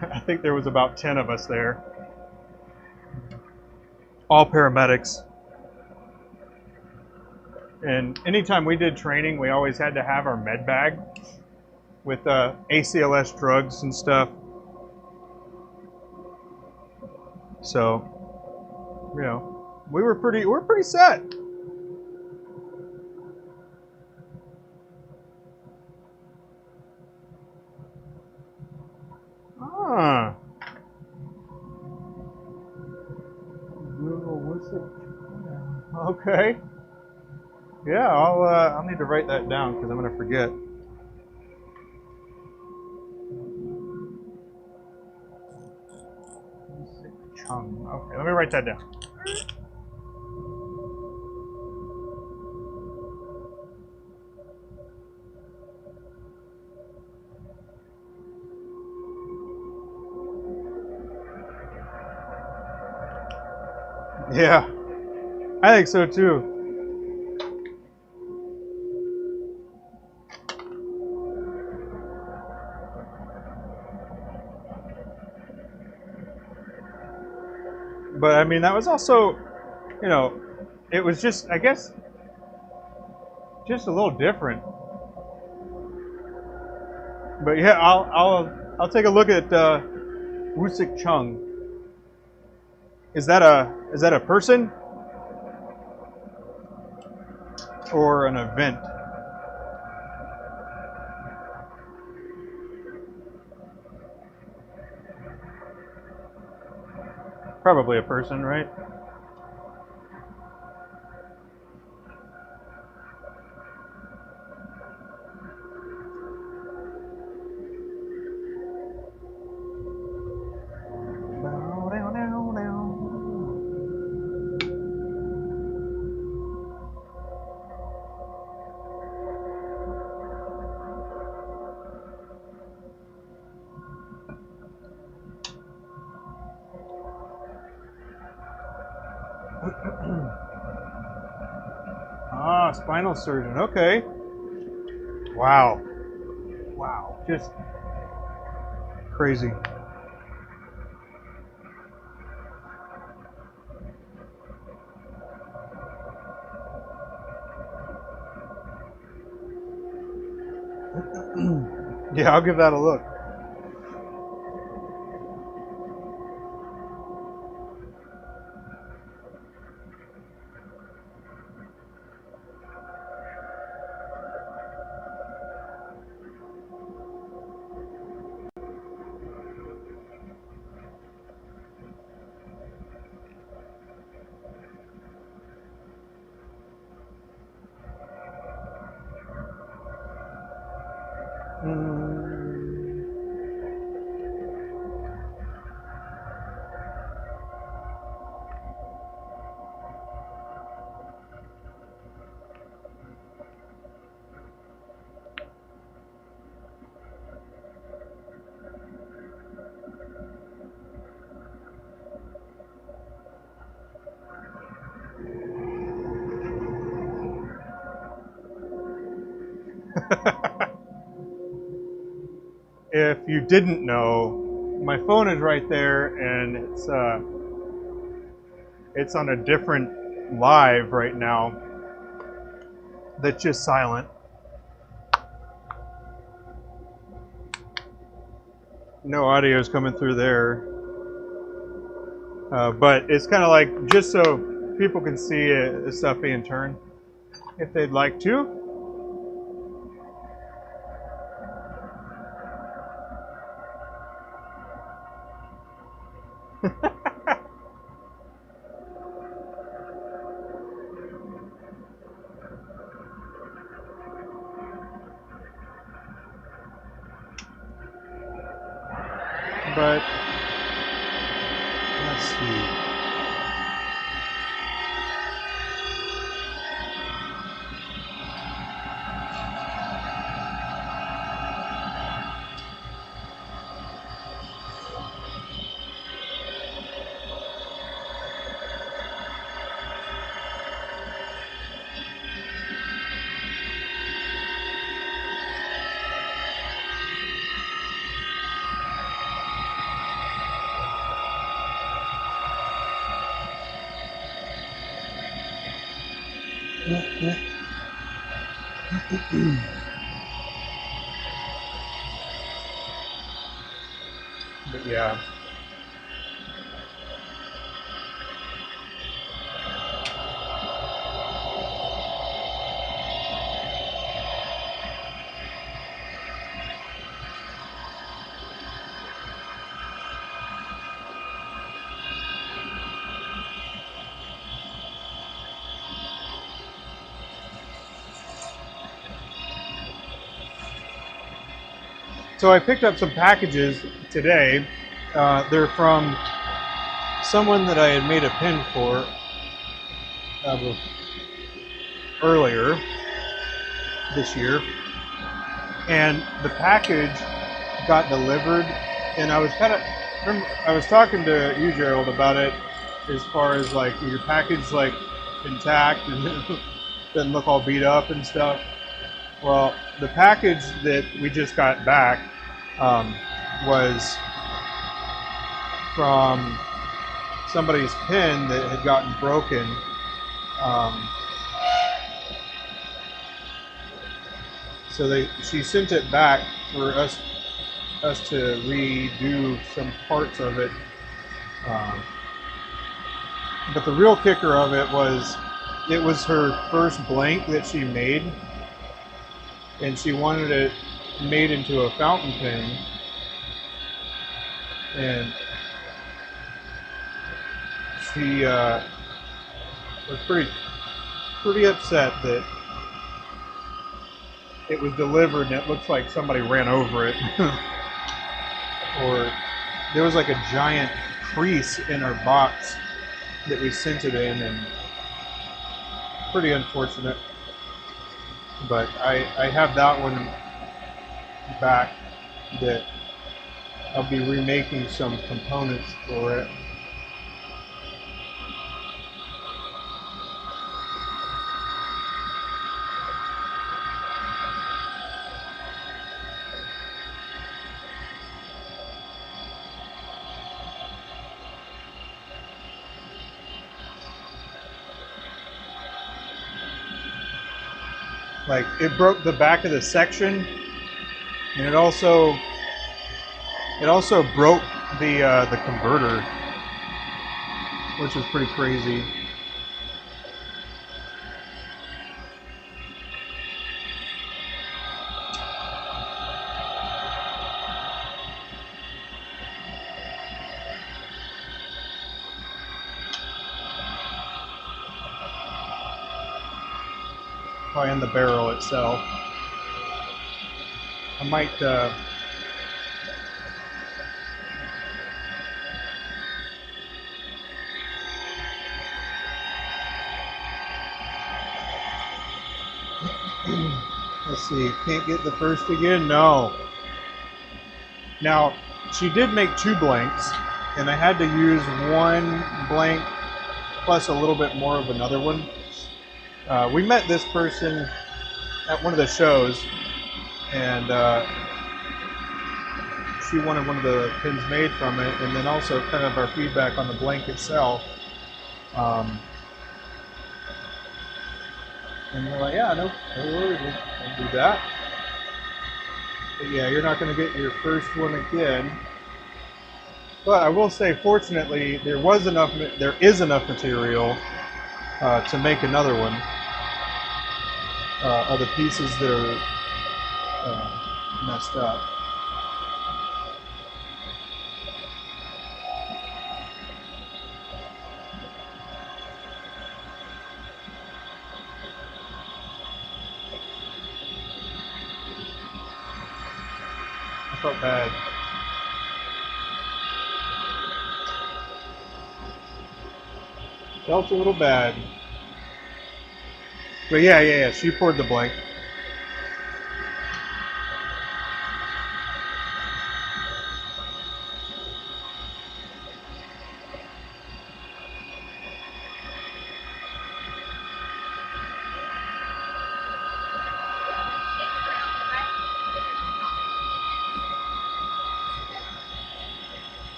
I think there was about 10 of us there, all paramedics. And anytime we did training, we always had to have our med bag with ACLS drugs and stuff. So, you know, we're pretty set. Ah. Okay. Yeah, I'll need to write that down because I'm gonna forget. Okay, let me write that down. Yeah, I think so too. But I mean, that was also, you know, it was just, I guess, just a little different. But yeah, I'll take a look at Wusik Chung. Is that a person or an event? Probably a person, right? Ah, spinal surgeon. Okay. Wow. Wow. Just crazy. Yeah, I'll give that a look. If you didn't know, my phone is right there, and it's on a different live right now. That's just silent. No audio is coming through there, but it's kind of like just so people can see the stuff being turned, if they'd like to. But let's see. But yeah. So I picked up some packages today. They're from someone that I had made a pin for earlier this year, and the package got delivered. And I was talking to you, Gerald, about it, as far as like your package like intact and doesn't look all beat up and stuff. Well, the package that we just got back was from somebody's pin that had gotten broken. So she sent it back for us to redo some parts of it. But the real kicker of it was her first blank that she made, and she wanted it made into a fountain pen. And she was pretty upset that it was delivered and it looks like somebody ran over it. Or there was like a giant crease in our box that we sent it in, and pretty unfortunate. But I have that one back that I'll be remaking some components for it. Like, it broke the back of the section, and it also broke the converter, which is pretty crazy. Probably in the barrel itself. I might let's see, can't get the first again? No. Now, she did make 2 blanks, and I had to use 1 blank plus a little bit more of another one. We met this person at one of the shows, and she wanted one of the pins made from it, and then also kind of our feedback on the blank itself. And we're like, yeah, no worries, we'll do that. But yeah, you're not going to get your first one again. But I will say, fortunately, there is enough material to make another one. Other pieces that are messed up. I felt bad. Felt a little bad. But yeah, she poured the blank.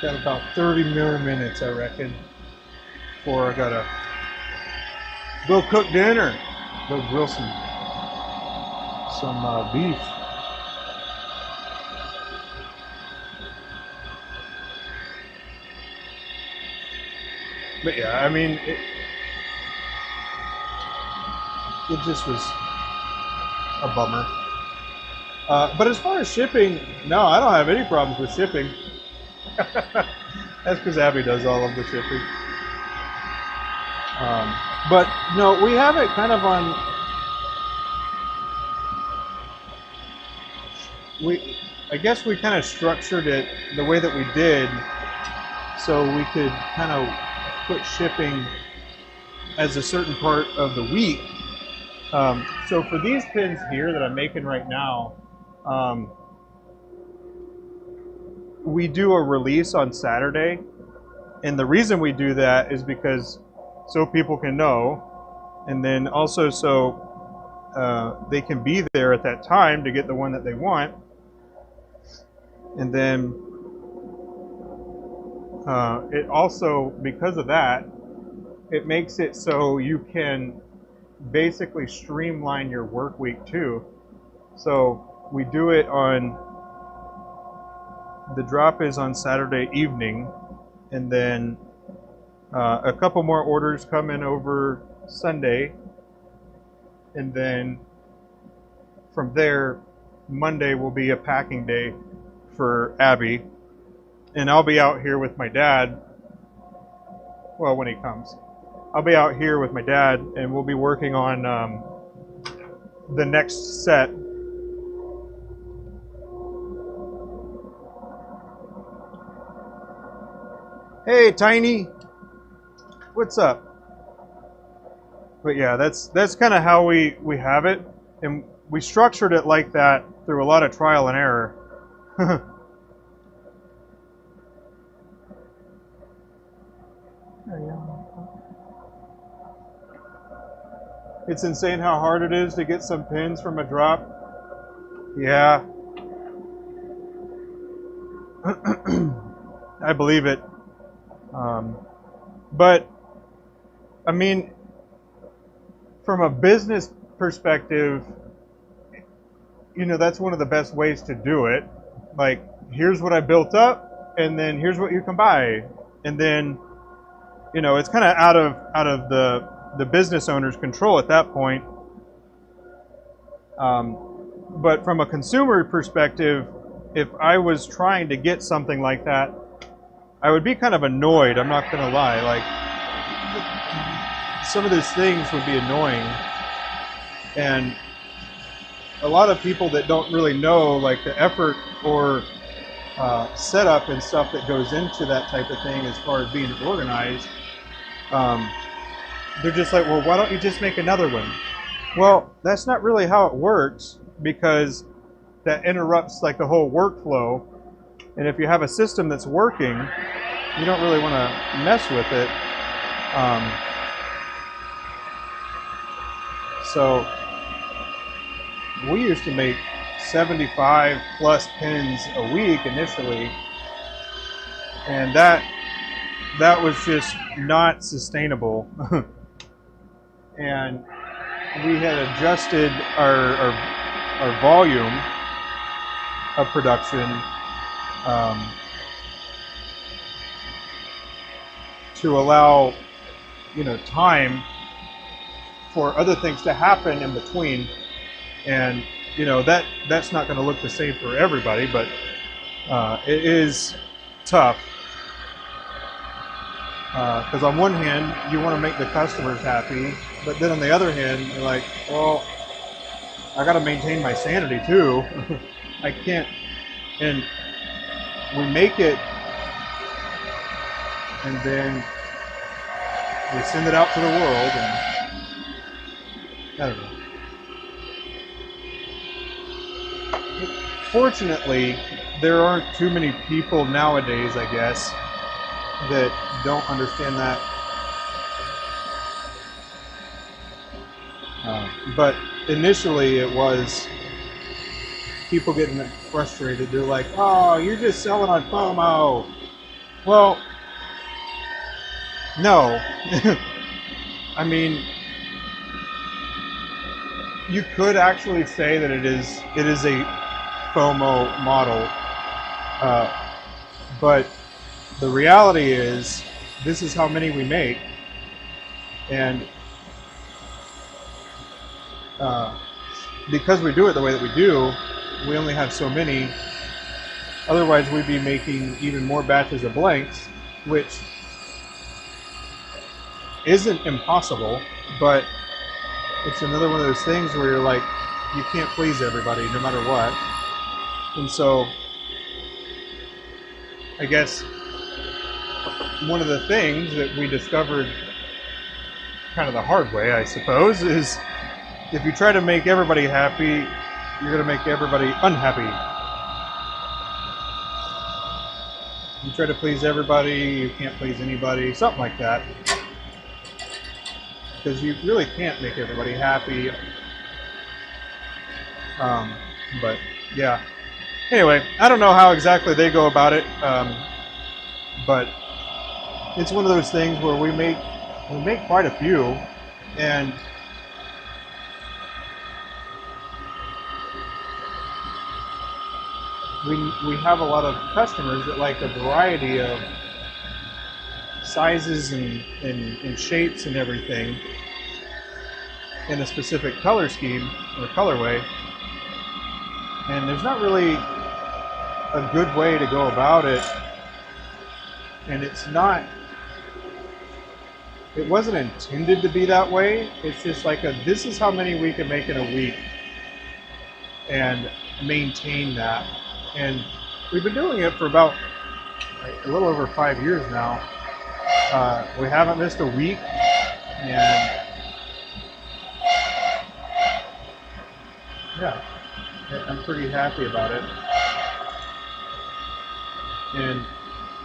Got about 30 more minutes, I reckon, before I gotta go cook dinner. Go grill some beef. But yeah, I mean, it just was a bummer. But as far as shipping, no, I don't have any problems with shipping. That's because Abby does all of the shipping. But no, we have it kind of on. I guess we kind of structured it the way that we did, so we could kind of put shipping. as a certain part of the week. So for these pins here that I'm making right now, we do a release on Saturday. And the reason we do that is because so people can know, and then also so they can be there at that time to get the one that they want. And then it also, because of that, it makes it so you can basically streamline your work week too. So we do it on, the drop is on Saturday evening, and then a couple more orders come in over Sunday, and then from there, Monday will be a packing day for Abby, and I'll be out here with my dad. Well, when he comes, I'll be out here with my dad, and we'll be working on the next set. Hey, Tiny, what's up? But yeah, that's kind of how we have it, and we structured it like that through a lot of trial and error. It's insane how hard it is to get some pins from a drop. Yeah. I believe it. But, I mean, from a business perspective, you know, that's one of the best ways to do it. Like, here's what I built up, and then here's what you can buy. And then, you know, it's kind of out of the business owner's control at that point. But from a consumer perspective, if I was trying to get something like that, I would be kind of annoyed, I'm not going to lie. Like, some of those things would be annoying. And a lot of people that don't really know, like, the effort or setup and stuff that goes into that type of thing as far as being organized, they're just like, well, why don't you just make another one? Well, that's not really how it works, because that interrupts like the whole workflow. And if you have a system that's working, you don't really want to mess with it. So we used to make 75 plus pins a week initially, and that was just not sustainable. And we had adjusted our volume of production to allow, you know, time for other things to happen in between. And, you know, that's not going to look the same for everybody, but it is tough. Because on one hand, you want to make the customers happy, but then on the other hand, you're like, well, I got to maintain my sanity too. I can't, and we make it, and then we send it out to the world, and I don't know. Fortunately, there aren't too many people nowadays, I guess, that don't understand that. But initially it was people getting frustrated. They're like, oh, you're just selling on FOMO. Well, no. I mean, you could actually say that it is a FOMO model. But the reality is, this is how many we make, and because we do it the way that we do, we only have so many. Otherwise, we'd be making even more batches of blanks, which isn't impossible, but it's another one of those things where you're like, you can't please everybody no matter what. And so, I guess one of the things that we discovered kind of the hard way, I suppose, is if you try to make everybody happy, you're going to make everybody unhappy. You try to please everybody, you can't please anybody, something like that. Because you really can't make everybody happy. But yeah. Anyway, I don't know how exactly they go about it, but it's one of those things where we make quite a few, and we have a lot of customers that like a variety of sizes and shapes and everything in a specific color scheme or colorway, and there's not really a good way to go about it, and it wasn't intended to be that way. It's just like this is how many we can make in a week and maintain that. And we've been doing it for about a little over 5 years now. We haven't missed a week, and yeah, I'm pretty happy about it. And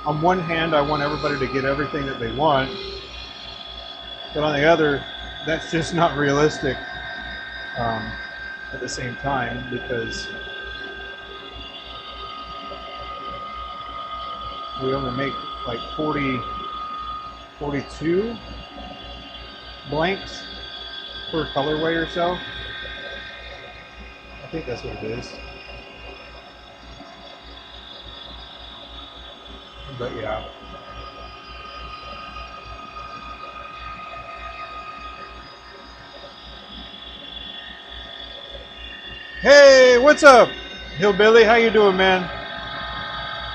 on one hand, I want everybody to get everything that they want, but on the other, that's just not realistic at the same time, because we only make like 42 blanks per colorway or so. I think that's what it is. But yeah. Hey, what's up, Hillbilly? How you doing, man?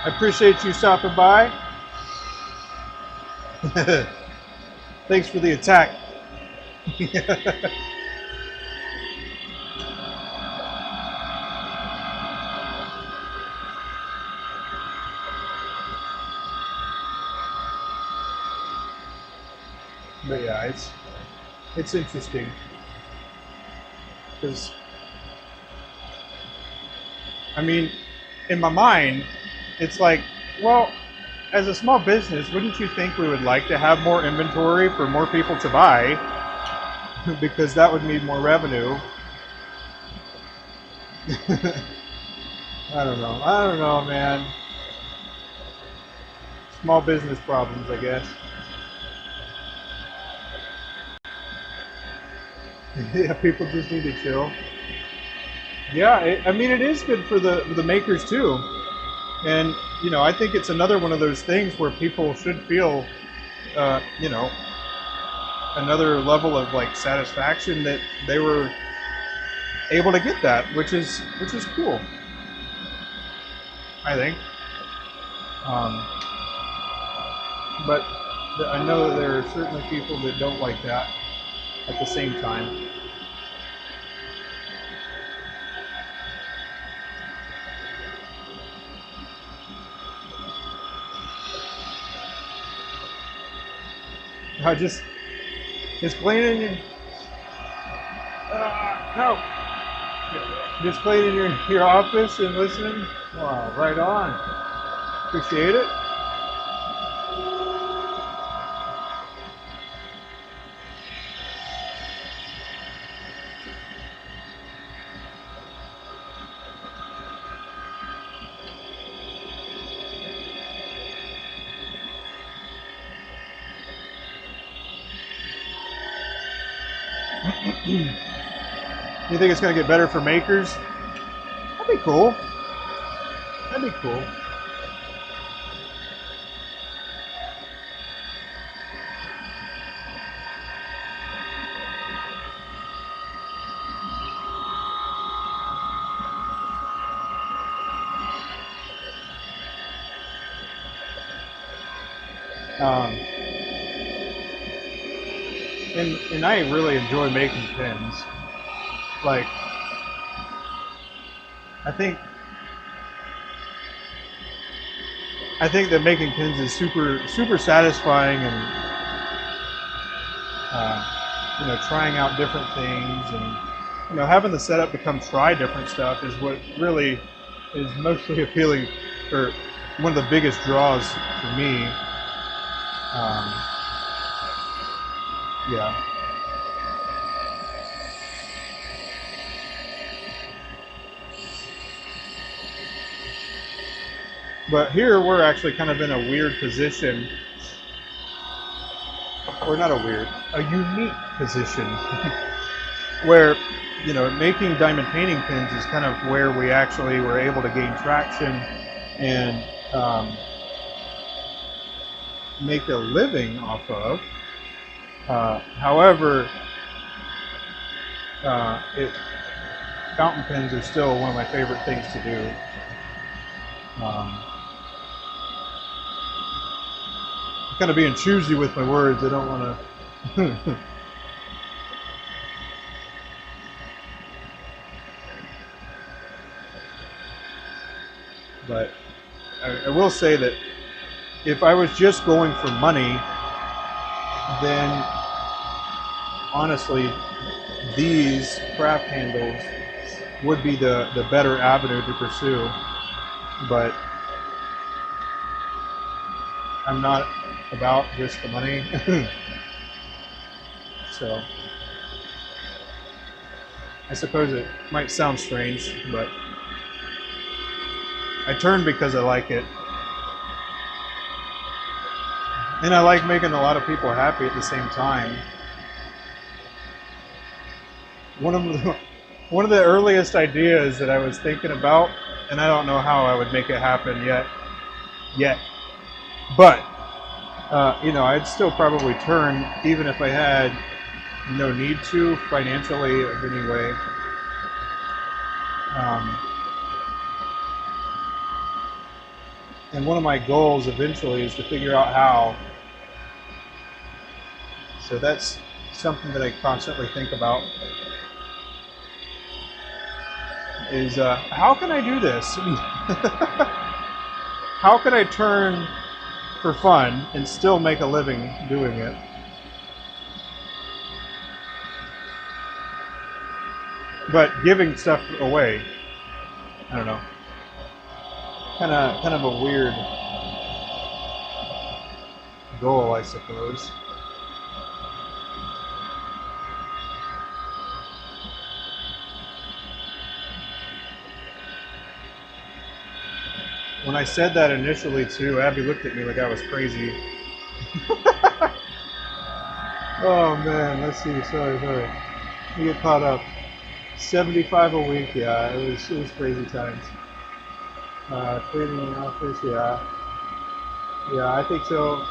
I appreciate you stopping by. Thanks for the attack. But yeah, it's interesting because, I mean, in my mind, it's like, well, as a small business, wouldn't you think we would like to have more inventory for more people to buy? Because that would mean more revenue. I don't know, man. Small business problems, I guess. Yeah, people just need to chill. Yeah, I mean, it is good for the makers too. And, you know, I think it's another one of those things where people should feel, you know, another level of like satisfaction that they were able to get that, which is cool, I think. But I know that there are certainly people that don't like that at the same time. I just cleaning your no, just cleaning your office and listening. Wow, right on. Appreciate it. You think it's going to get better for makers? That'd be cool. That'd be cool. And I really enjoy making pins. Like, I think that making pins is super satisfying, and you know, trying out different things, and you know, having the setup become try different stuff is what really is mostly appealing, or one of the biggest draws for me. Yeah. But here we're actually kind of in a weird position, or not a unique position, where, you know, making diamond painting pins is kind of where we actually were able to gain traction and make a living off of. However, fountain pens are still one of my favorite things to do. I'm kind of being choosy with my words. I don't want to. But I will say that if I was just going for money, then honestly, these craft handles would be the better avenue to pursue. But I'm not about just the money. So I suppose it might sound strange, but I turn because I like it. And I like making a lot of people happy at the same time. One of the earliest ideas that I was thinking about, and I don't know how I would make it happen yet. But, you know, I'd still probably turn even if I had no need to financially of any way. And one of my goals eventually is to figure out how. So that's something that I constantly think about. Is how can I do this? How can I turn for fun and still make a living doing it? But giving stuff away, I don't know. Kind of a weird goal, I suppose. When I said that initially too, Abby looked at me like I was crazy. Oh man, let's see, sorry. Let me get caught up. 75 a week, yeah, it was crazy times. Cleaning the office, yeah, I think so.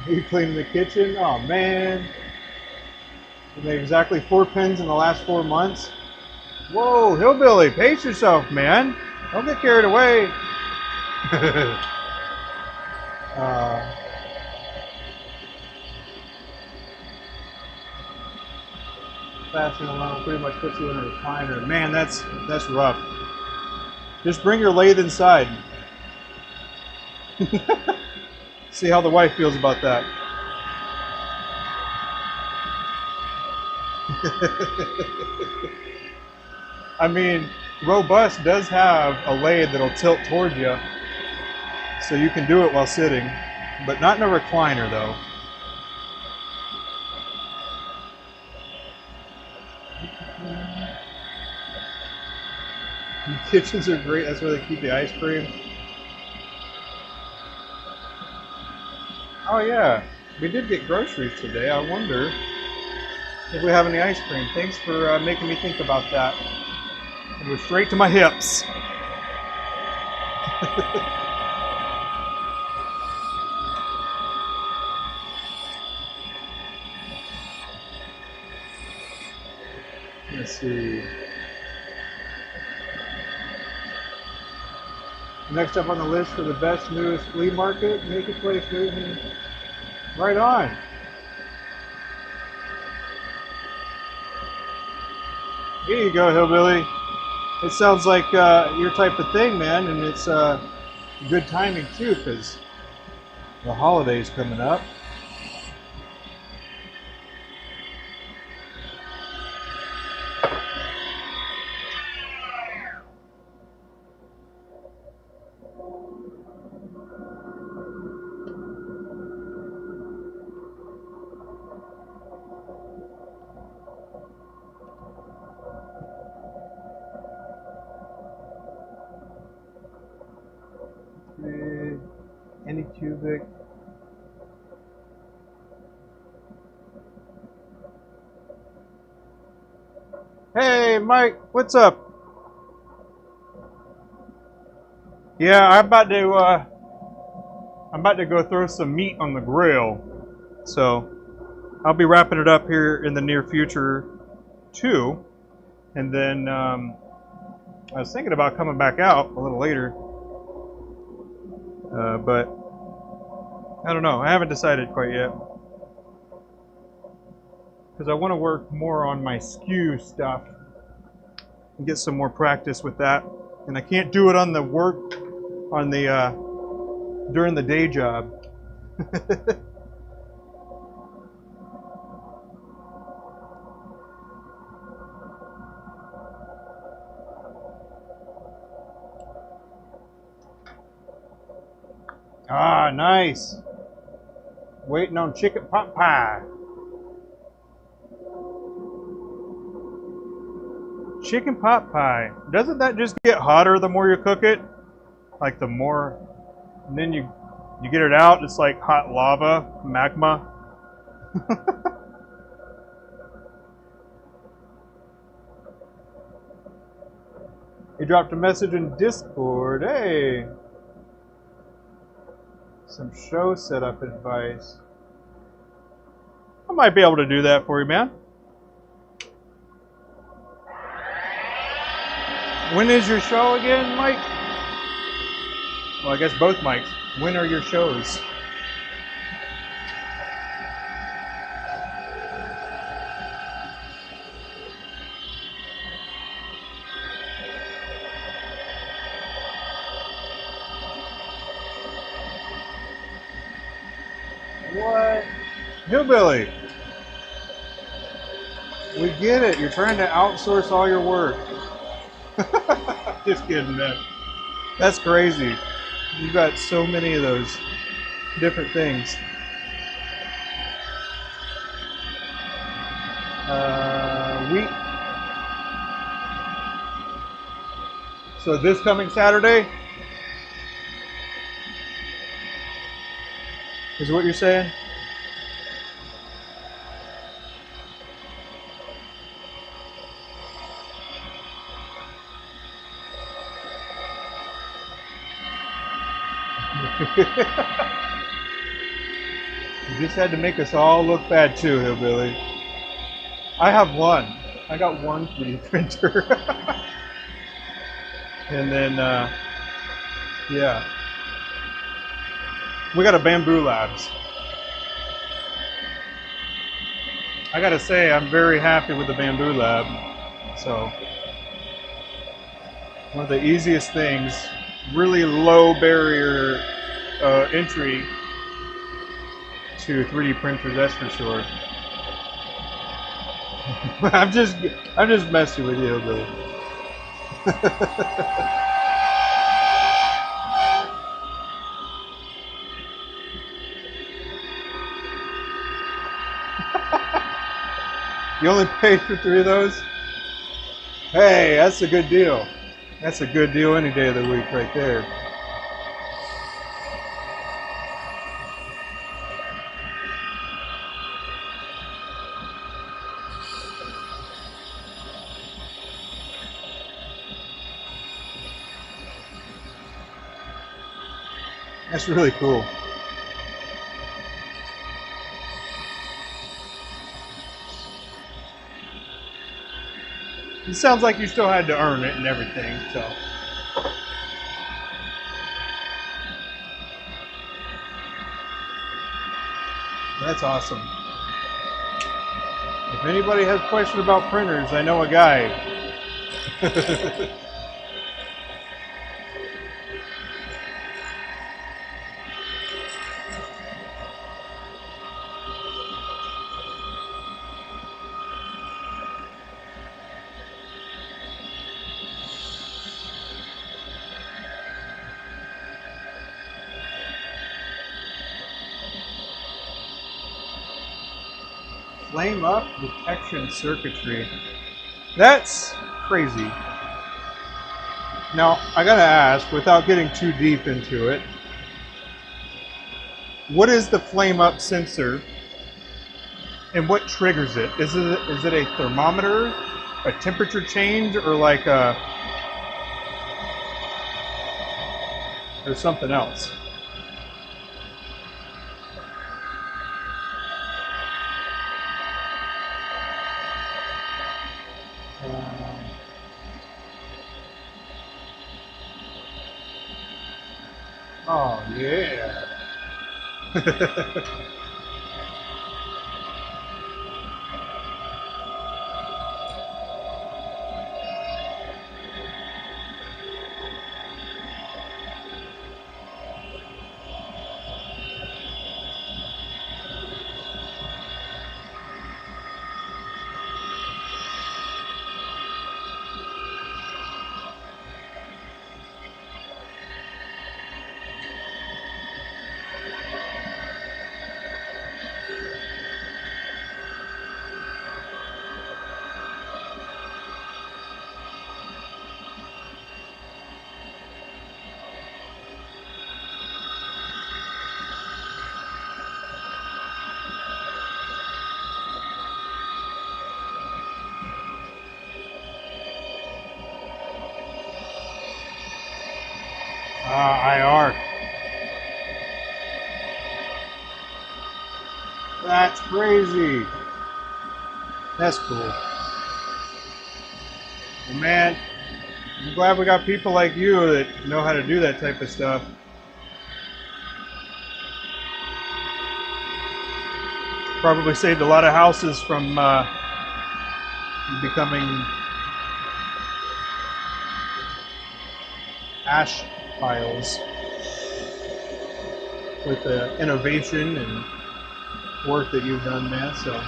You cleaning the kitchen? Oh man, you made exactly 4 pins in the last 4 months. Whoa, hillbilly, pace yourself, man. Don't get carried away. Fashion alone pretty much puts you in a recliner. Man, that's rough. Just bring your lathe inside. See how the wife feels about that. I mean, Robust does have a lathe that'll tilt toward you, so you can do it while sitting, but not in a recliner though. Kitchens are great, that's where they keep the ice cream. Oh yeah, we did get groceries today. I wonder if we have any ice cream. Thanks for making me think about that. It was straight to my hips. Let's see. Next up on the list for the best newest flea market, make a place moving. Right on. Here you go, hillbilly. It sounds like your type of thing, man, and it's good timing too, because the holiday's coming up. Any cubic. Hey, Mike, what's up? Yeah, I'm about to go throw some meat on the grill, so I'll be wrapping it up here in the near future too. And then I was thinking about coming back out a little later, but I don't know. I haven't decided quite yet because I want to work more on my SKU stuff and get some more practice with that. And I can't do it on the work on the during the day job. Ah, nice. Waiting on chicken pot pie. Chicken pot pie. Doesn't that just get hotter the more you cook it? Like the more, and then you get it out, it's like hot lava, magma. He dropped a message in Discord. Hey. Some show setup advice. I might be able to do that for you, man. When is your show again, Mike? Well, I guess both mics. When are your shows? What? Hillbilly. We get it. You're trying to outsource all your work. Just kidding, man. That's crazy. You've got so many of those different things. Wheat. So this coming Saturday is what you're saying? You just had to make us all look bad too, Hillbilly. I have one. I got one 3D printer. And then, yeah. We got a Bamboo Labs. I gotta say, I'm very happy with the Bamboo Lab. So, one of the easiest things, really low barrier entry to 3D printers, that's for sure. I'm just messing with you, Billy. You only paid for 3 of those? Hey, that's a good deal. That's a good deal any day of the week right there. That's really cool. It sounds like you still had to earn it and everything, so. That's awesome. If anybody has questions about printers, I know a guy. Flame up detection circuitry. That's crazy. Now, I gotta ask, without getting too deep into it, What is the flame up sensor and what triggers it? Is it a thermometer, a temperature change, or like a or something else? Oh yeah. IR. That's crazy. That's cool. Well, man, I'm glad we got people like you that know how to do that type of stuff. Probably saved a lot of houses from becoming ash piles with the innovation and work that you've done, man. So.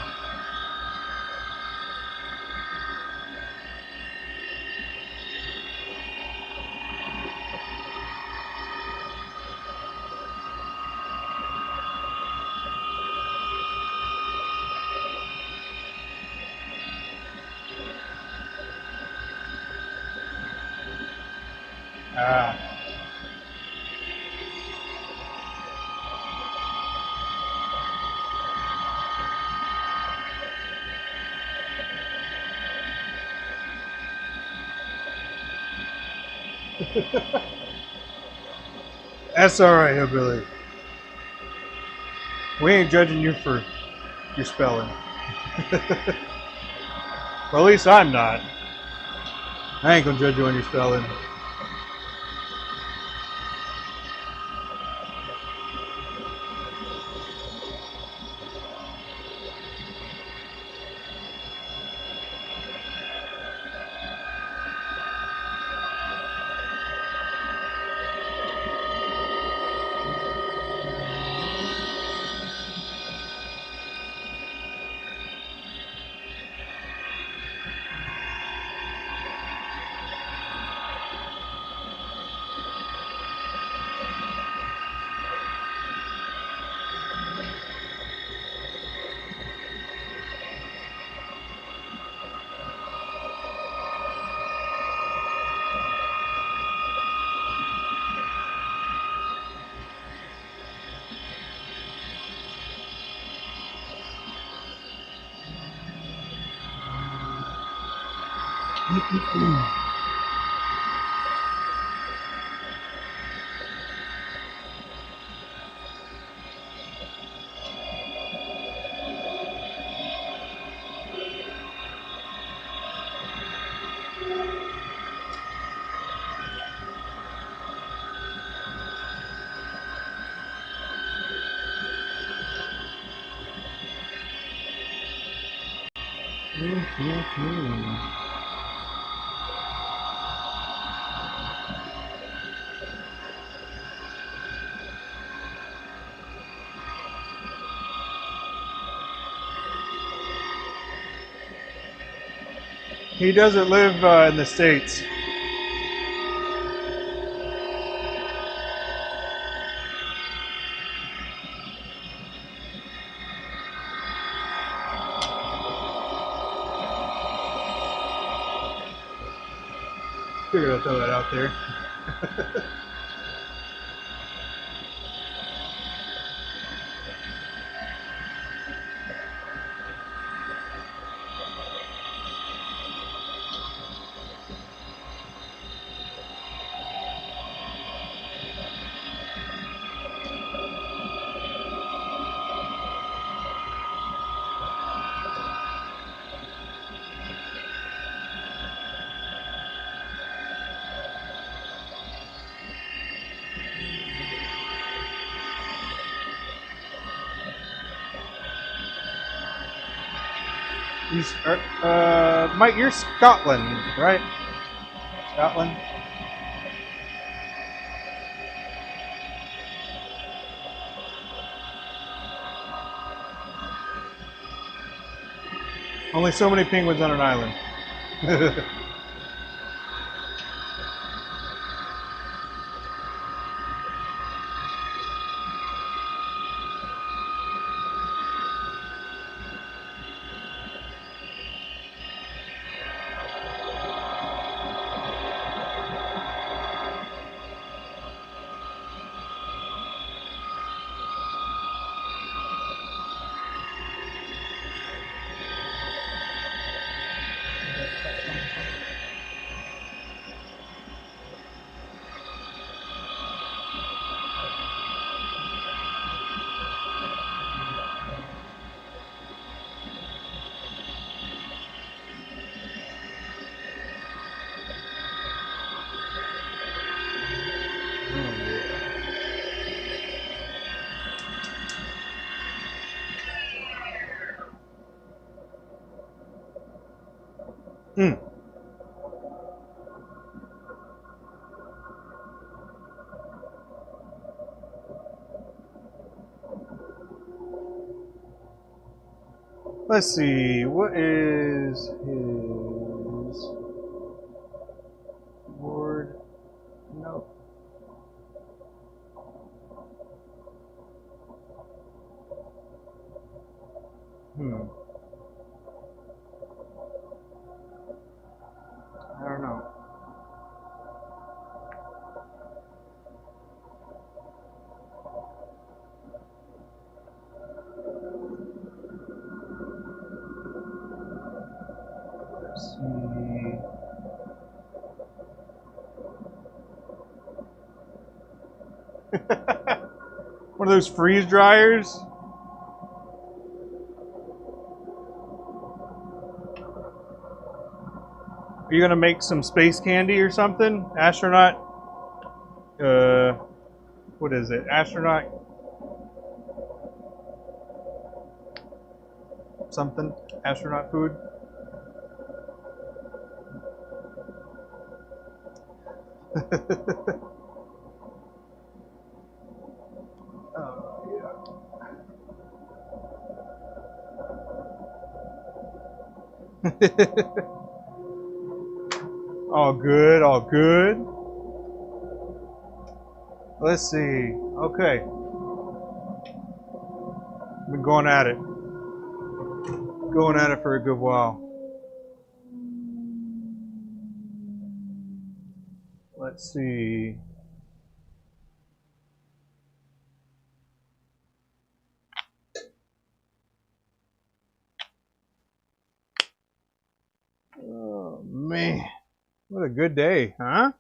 That's alright, Hillbilly. We ain't judging you for your spelling. Well, at least I'm not. I ain't gonna judge you on your spelling. He doesn't live in the States. Figured I'd throw that out there. Mike, you're Scotland, right? Scotland? Only so many penguins on an island. Mm. Let's see, what is his word? No. I don't know. Let's see. One of those freeze dryers? Are you gonna make some space candy or something? Astronaut? What is it? Astronaut? Something? Astronaut food? All good, all good. Let's see. Okay. Been going at it. Going at it for a good while. Let's see. Oh, man. What a good day, huh?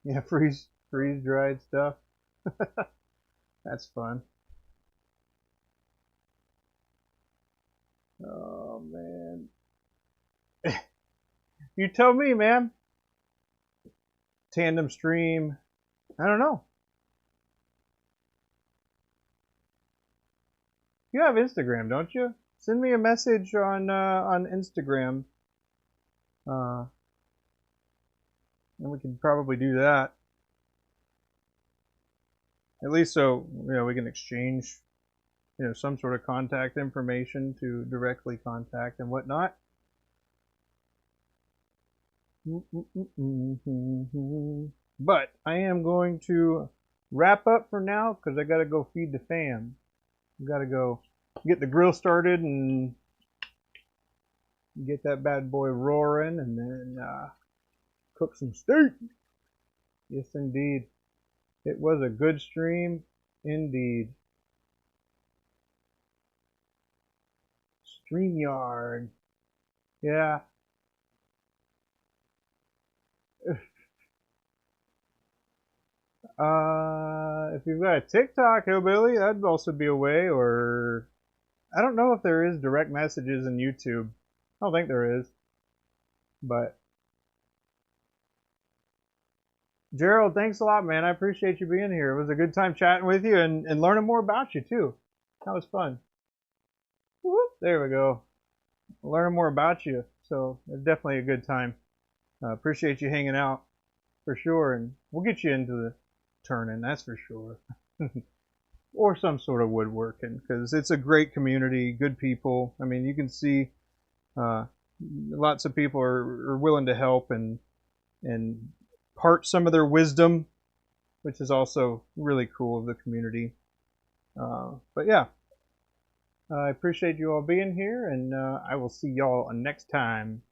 Yeah, freeze dried stuff. That's fun. Oh, man. You tell me, man. Tandem stream. I don't know. You have Instagram, don't you? Send me a message on Instagram. And we can probably do that. At least so, we can exchange, some sort of contact information to directly contact and whatnot. But I am going to wrap up for now because I got to go feed the fam. I got to go get the grill started and get that bad boy roaring and then cook some steak. Yes, indeed. It was a good stream, indeed. StreamYard. Yeah. If you've got a TikTok, Hillbilly, that'd also be a way, or I don't know if there is direct messages in YouTube. I don't think there is. But Gerald, thanks a lot, man. I appreciate you being here. It was a good time chatting with you and learning more about you too. That was fun. Whoop, there we go. Learn more about you. So it's definitely a good time. Appreciate you hanging out for sure, and we'll get you into the turning, that's for sure. Or some sort of woodworking, because it's a great community, good people. I mean, you can see uh, lots of people are willing to help and part some of their wisdom, which is also really cool of the community. But yeah, I appreciate you all being here, and I will see y'all next time.